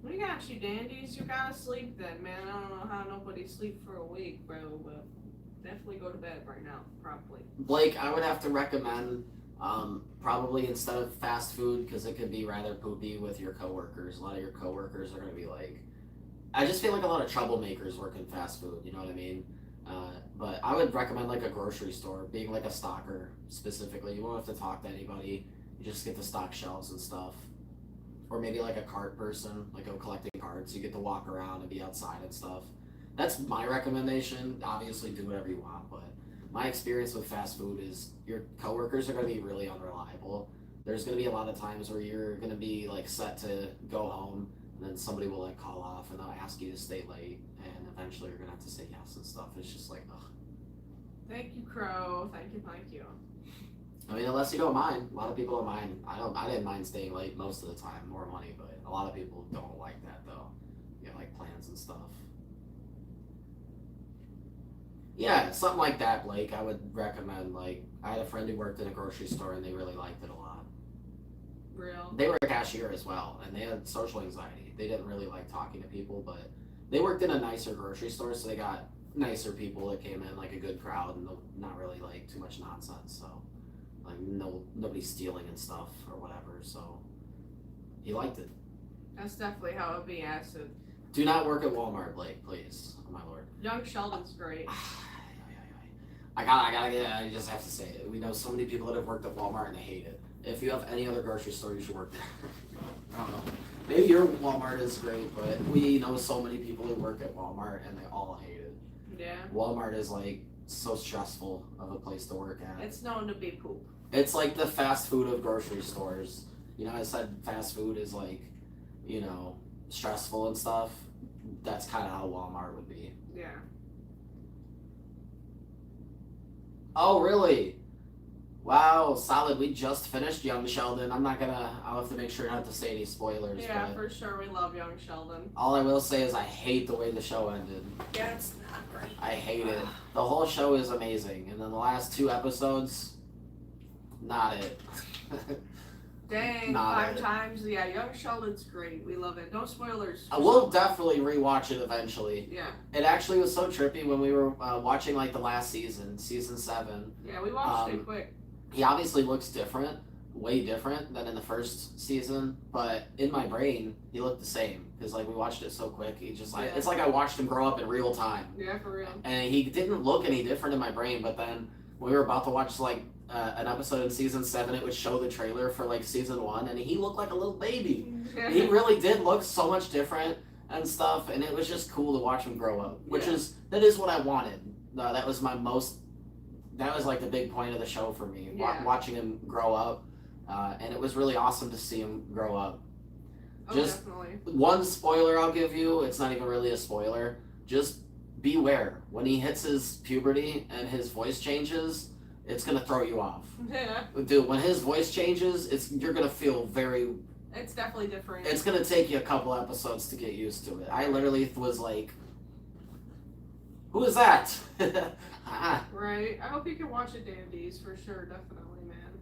We got you, dandies. You gotta sleep then, man. I don't know how nobody sleep for a week, bro, but definitely go to bed right now, probably.
Blake, I would have to recommend probably instead of fast food, because it could be rather poopy with your coworkers. A lot of your coworkers are gonna be like, I just feel like a lot of troublemakers work in fast food, you know what I mean? But I would recommend like a grocery store, being like a stocker specifically. You won't have to talk to anybody. You just get to stock shelves and stuff. Or maybe like a cart person, like go collecting carts. You get to walk around and be outside and stuff. That's my recommendation. Obviously do whatever you want, but my experience with fast food is your coworkers are going to be really unreliable. There's going to be a lot of times where you're going to be like set to go home, and then somebody will like call off and they'll ask you to stay late, and eventually you're gonna have to say yes and stuff. It's just like, ugh.
Thank you, Crow. Thank you.
I mean, unless you don't mind. A lot of people don't mind. I didn't mind staying late most of the time, more money, but a lot of people don't like that though. You have like plans and stuff. Yeah, something like that, Blake. I would recommend. Like, I had a friend who worked in a grocery store and they really liked it a lot.
Real.
They were a cashier as well, and they had social anxiety. They didn't really like talking to people, but they worked in a nicer grocery store, so they got nicer people that came in, like a good crowd, and not really like too much nonsense. So, like nobody stealing and stuff or whatever. So, he liked it.
That's definitely how it would be acid.
Do not work at Walmart, Blake, please. Oh my lord.
Young Sheldon's great.
I just have to say it. We know so many people that have worked at Walmart and they hate it. If you have any other grocery store, you should work there. I don't know. Maybe your Walmart is great, but we know so many people who work at Walmart and they all hate it.
Yeah.
Walmart is like so stressful of a place to work at.
It's known to be poop.
It's like the fast food of grocery stores. You know, I said fast food is like, you know, stressful and stuff. That's kind of how Walmart would be.
Yeah.
Oh, really? Wow, solid. We just finished Young Sheldon. I'll have to make sure not to say any spoilers.
Yeah,
but
for sure. We love Young Sheldon.
all I will say is I hate the way the show ended.
Yeah, it's not great.
I hate it. The whole show is amazing, and then the last 2 episodes, not it.
Dang,
Not
5
it.
times. Yeah, Young Sheldon's great. We love it. No spoilers.
I will definitely rewatch it eventually.
Yeah.
It actually was so trippy when we were watching like the last season 7.
Yeah, we watched it quick.
He obviously looks different, way different than in the first season, but in my brain, he looked the same because like we watched it so quick. He just like it's like I watched him grow up in real time.
Yeah, for real.
And he didn't look any different in my brain, but then when we were about to watch like an episode in season 7, it would show the trailer for like season 1, and he looked like a little baby. He really did look so much different and stuff, and it was just cool to watch him grow up, that is what I wanted. That was like the big point of the show for me, watching him grow up, and it was really awesome to see him grow up.
Definitely.
One spoiler I'll give you, it's not even really a spoiler, just beware. When he hits his puberty and his voice changes, it's gonna throw you off.
Yeah.
Dude, when his voice changes, you're gonna feel very...
It's definitely different.
It's gonna take you a couple episodes to get used to it. I literally was like, who is that?
Right. I hope you can watch it, Dandies, for sure, definitely, man.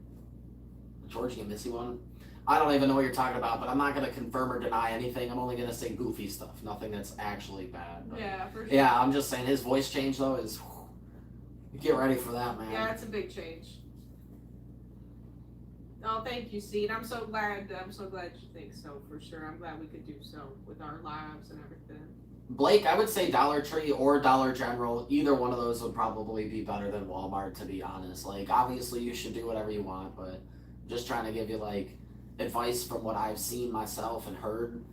Georgie and Missy one? I don't even know what you're talking about, but I'm not gonna confirm or deny anything. I'm only gonna say goofy stuff, nothing that's actually bad. But
yeah, for sure.
Yeah, I'm just saying his voice change though is... Get ready for that, man.
Yeah, it's a big change. Oh, thank you, Seed. I'm so glad you think so, for sure. I'm glad we could do so with our lives and everything.
Blake, I would say Dollar Tree or Dollar General. Either one of those would probably be better than Walmart, to be honest. Like, obviously, you should do whatever you want, but just trying to give you, like, advice from what I've seen myself and heard.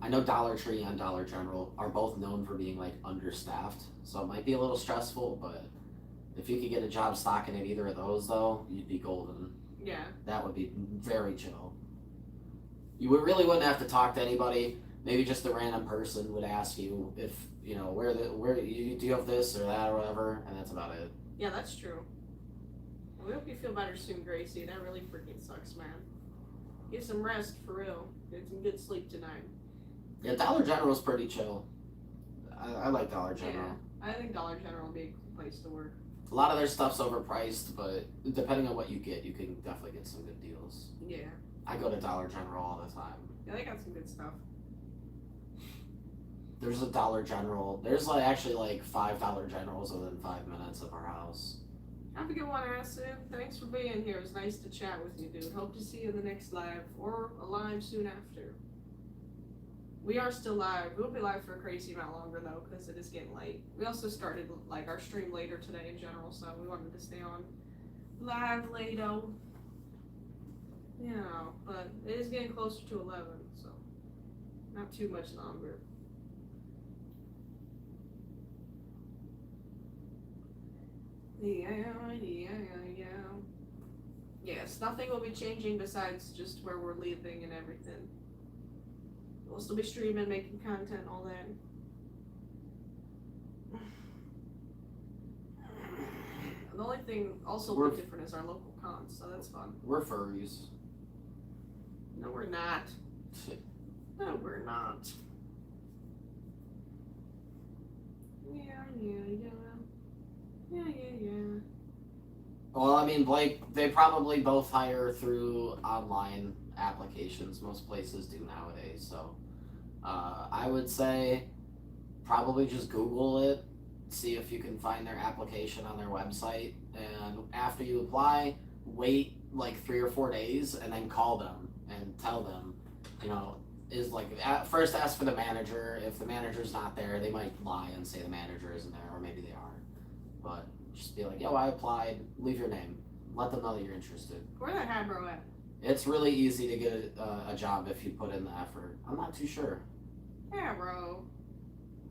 I know Dollar Tree and Dollar General are both known for being, like, understaffed, so it might be a little stressful, but if you could get a job stocking at either of those, though, you'd be golden.
Yeah.
That would be very chill. You really wouldn't have to talk to anybody. Maybe just a random person would ask you if, you know, do you have this or that or whatever, and that's about it.
Yeah, that's true. We hope you feel better soon, Gracie. That really freaking sucks, man. Get some rest, for real. Get some good sleep tonight.
Yeah, Dollar General's pretty chill. I like Dollar General.
Yeah, I think Dollar General would be a good place to work.
A lot of their stuff's overpriced, but depending on what you get, you can definitely get some good deals.
Yeah.
I go to Dollar General all the time.
Yeah, they got some good stuff.
There's a Dollar General. There's actually like $5 Generals within 5 minutes of our house.
Have a good one, Asim. Thanks for being here. It was nice to chat with you, dude. Hope to see you in the next live or a live soon after. We are still live. We'll be live for a crazy amount longer though, because it is getting late. We also started like our stream later today in general, so we wanted to stay on live later. Yeah, but it is getting closer to 11, so not too much longer. Yes, nothing will be changing besides just where we're leaving and everything. We'll still be streaming, making content, all that. The only thing also a bit different is our local cons, so that's fun.
We're furries.
No, we're not. No, we're not. Yeah.
Well, I mean, Blake, they probably both hire through online applications. Most places do nowadays. So I would say probably just Google it, see if you can find their application on their website. And after you apply, wait like 3 or 4 days and then call them and tell them, you know, first ask for the manager. If the manager's not there, they might lie and say the manager isn't there, or maybe they are. But just be like, yo, I applied, leave your name. Let them know that you're interested.
Where that Habro at?
It's really easy to get a job if you put in the effort. I'm not too sure.
Yeah, bro.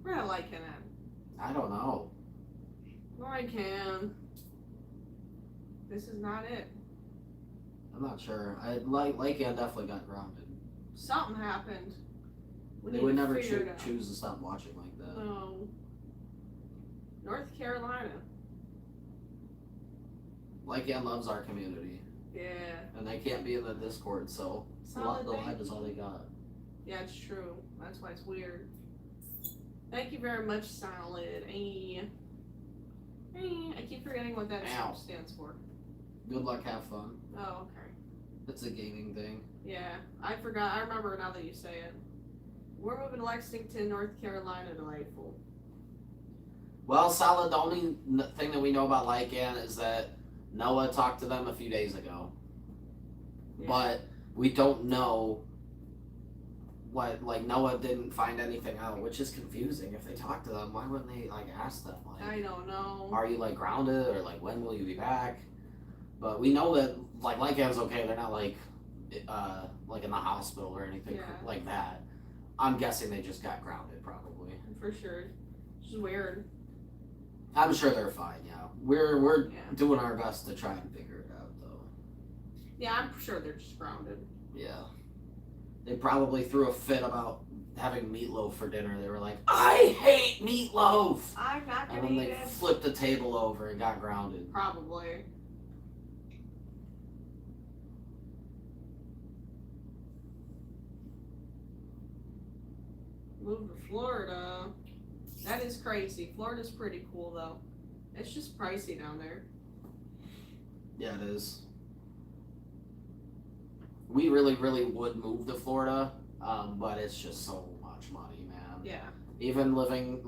Where that Lycan at?
I don't know.
Lycan. This is not it.
I'm not sure. Lycan definitely got grounded.
Something happened.
They would never choose to stop watching like that.
No. North Carolina.
Lycan loves our community.
Yeah.
And they can't be in the Discord, so the live is all they got.
Yeah, it's true. That's why it's weird. Thank you very much, Solid. I keep forgetting what that stands for.
Good luck, have fun.
Oh, okay.
It's a gaming thing.
Yeah, I forgot. I remember now that you say it. We're moving to Lexington, North Carolina, delightful.
Well, Solid, the only thing that we know about Lycan is that Noah talked to them a few days ago. Yeah. But we don't know what, Noah didn't find anything out, which is confusing. If they talk to them, why wouldn't they, ask them?
I don't know.
Are you, grounded, or, when will you be back? But we know that, Lycan's okay. They're not, in the hospital or anything like that. I'm guessing they just got grounded, probably.
For sure. It's just weird.
I'm sure they're fine, yeah. We're doing our best to try and figure it out, though.
Yeah, I'm sure they're just grounded.
Yeah. They probably threw a fit about having meatloaf for dinner. They were like, I hate meatloaf!
I'm not gonna
eat it. And then they flipped the table over and got grounded.
Probably. Move to Florida. That is crazy. Florida's pretty cool though. It's just pricey down there.
Yeah, it is. We really, really would move to Florida, but it's just so much money, man.
Yeah.
Even living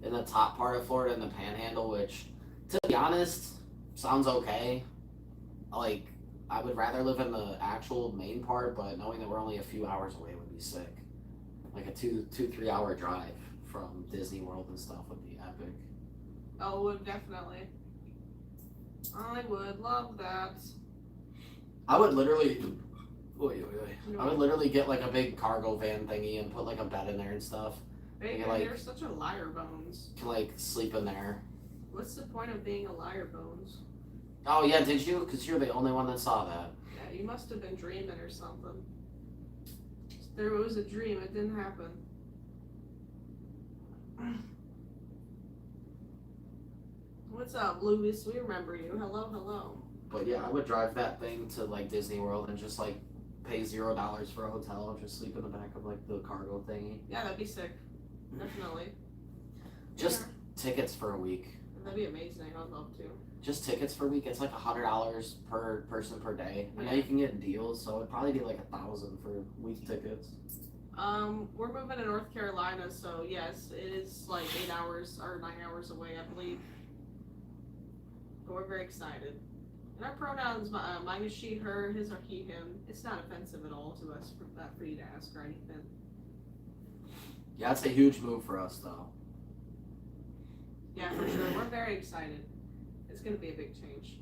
in the top part of Florida in the Panhandle, which, to be honest, sounds okay. I would rather live in the actual main part, but knowing that we're only a few hours away would be sick. Like a 2-3 hour drive. from Disney World and stuff would be epic.
Oh, would definitely. I would love that.
I would literally. I would literally get like a big cargo van thingy and put like a bed in there and stuff.
Hey,
like,
you're such a liar, Bones.
Can like sleep in there.
What's the point of being a liar, Bones?
Oh yeah, did you? Because you're the only one that saw that.
Yeah, you must have been dreaming or something. There was a dream, it didn't happen. What's up, Lewis? We remember you. Hello, hello.
But yeah, I would drive that thing to like Disney World and just like pay $0 for a hotel and just sleep in the back of like the cargo thingy.
Yeah, that'd be sick. Definitely.
Just tickets for a week.
That'd be amazing. I'd love to.
Just tickets for a week. It's like $100 per person per day. I know you can get deals, so it'd probably be like $1,000 for week tickets.
We're moving to North Carolina, so yes, it is like 8 hours or 9 hours away, I believe. But we're very excited. And our pronouns, mine is she, her, his or he, him. It's not offensive at all to us for you to ask or anything.
Yeah, it's a huge move for us, though.
Yeah, for sure. We're very excited. It's going to be a big change.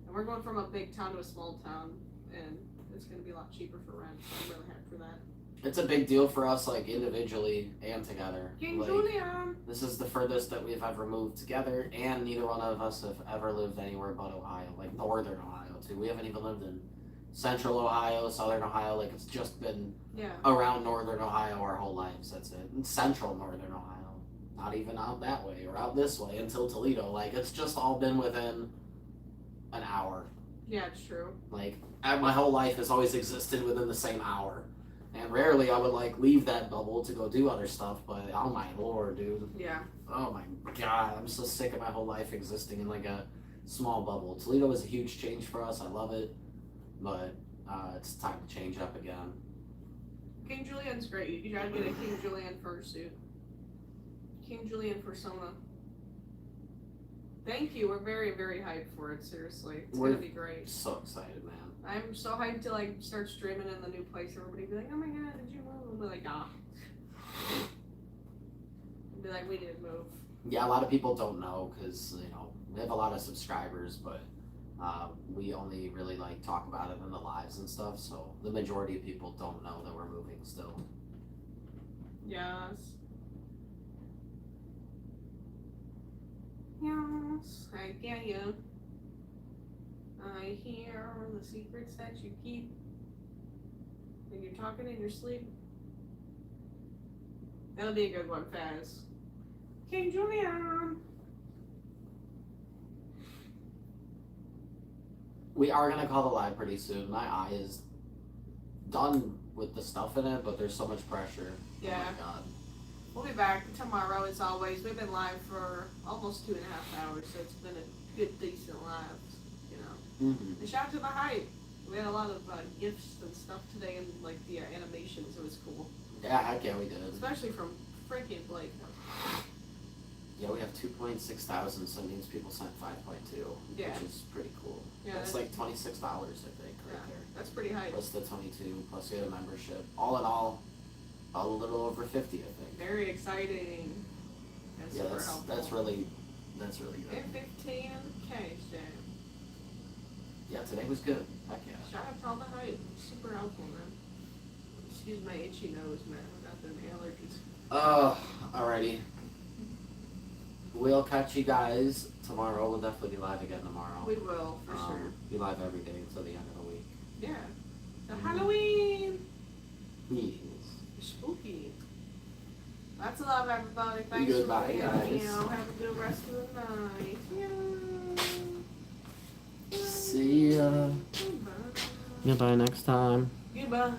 And we're going from a big town to a small town, and it's going to be a lot cheaper for rent, so I'm really happy for that.
It's a big deal for us, like, individually and together.
King
like,
Julian!
This is the furthest that we've ever moved together, and neither one of us have ever lived anywhere but Ohio, like Northern Ohio, too. We haven't even lived in Central Ohio, Southern Ohio, like, it's just been around Northern Ohio our whole lives, that's it. And Central Northern Ohio. Not even out that way or out this way until Toledo. Like, it's just all been within an hour.
Yeah, it's true.
Like, my whole life has always existed within the same hour. And rarely I would, like, leave that bubble to go do other stuff, but oh my lord, dude.
Yeah.
Oh my god, I'm so sick of my whole life existing in, like, a small bubble. Toledo is a huge change for us. I love it. But it's time to change up again.
King Julian's great. You gotta get a King Julian fursuit. King Julian persona. Thank you. We're very, very hyped for it. Seriously, it's gonna be great.
So excited, man.
I'm so hyped to like start streaming in the new place. Everybody be like, "Oh my god, did you move?" I'll be like, "Ah." I'll be like, "We did move."
Yeah, a lot of people don't know because we have a lot of subscribers, but we only really like talk about it in the lives and stuff. So the majority of people don't know that we're moving still.
Yes. Yes, I get you. I hear the secrets that you keep. And you're talking in your sleep. That'll be a good one, Faz. King Julian!
We are gonna call the live pretty soon. My eye is done with the stuff in it, but there's so much pressure.
Yeah.
Oh my god.
We'll be back tomorrow as always. We've been live for almost 2.5 hours, so it's been a good, decent live, you know.
Mm-hmm.
And shout out to the hype. We had a lot of gifts and stuff today and like the animations. It was cool.
Yeah, heck yeah, we did.
Especially from freaking Blake.
Yeah, we have 2.6 thousand, so it means people sent 5.2,
Yeah.
which is pretty cool.
Yeah,
That's like $26, I think,
Yeah.
right there.
That's pretty hype.
Plus the 22, plus we had a membership. All in all, a little over 50, I think.
Very exciting. And
Yeah,
super helpful.
that's really good.
And 15K, Jay.
Yeah, today was good. Heck yeah.
Shout out to all the hype. Super helpful, man. Excuse my itchy nose, man. I got them allergies.
Alrighty. We'll catch you guys tomorrow. We'll definitely be live again tomorrow.
We will, for sure.
Be live every day until the end of the week.
Yeah. So Halloween!
Yes.
Spooky. Lots of love, everybody. Thanks
Goodbye,
for being
guys.
here. Have a good rest of the night. Yeah.
See ya.
Goodbye.
Goodbye next time.
Goodbye.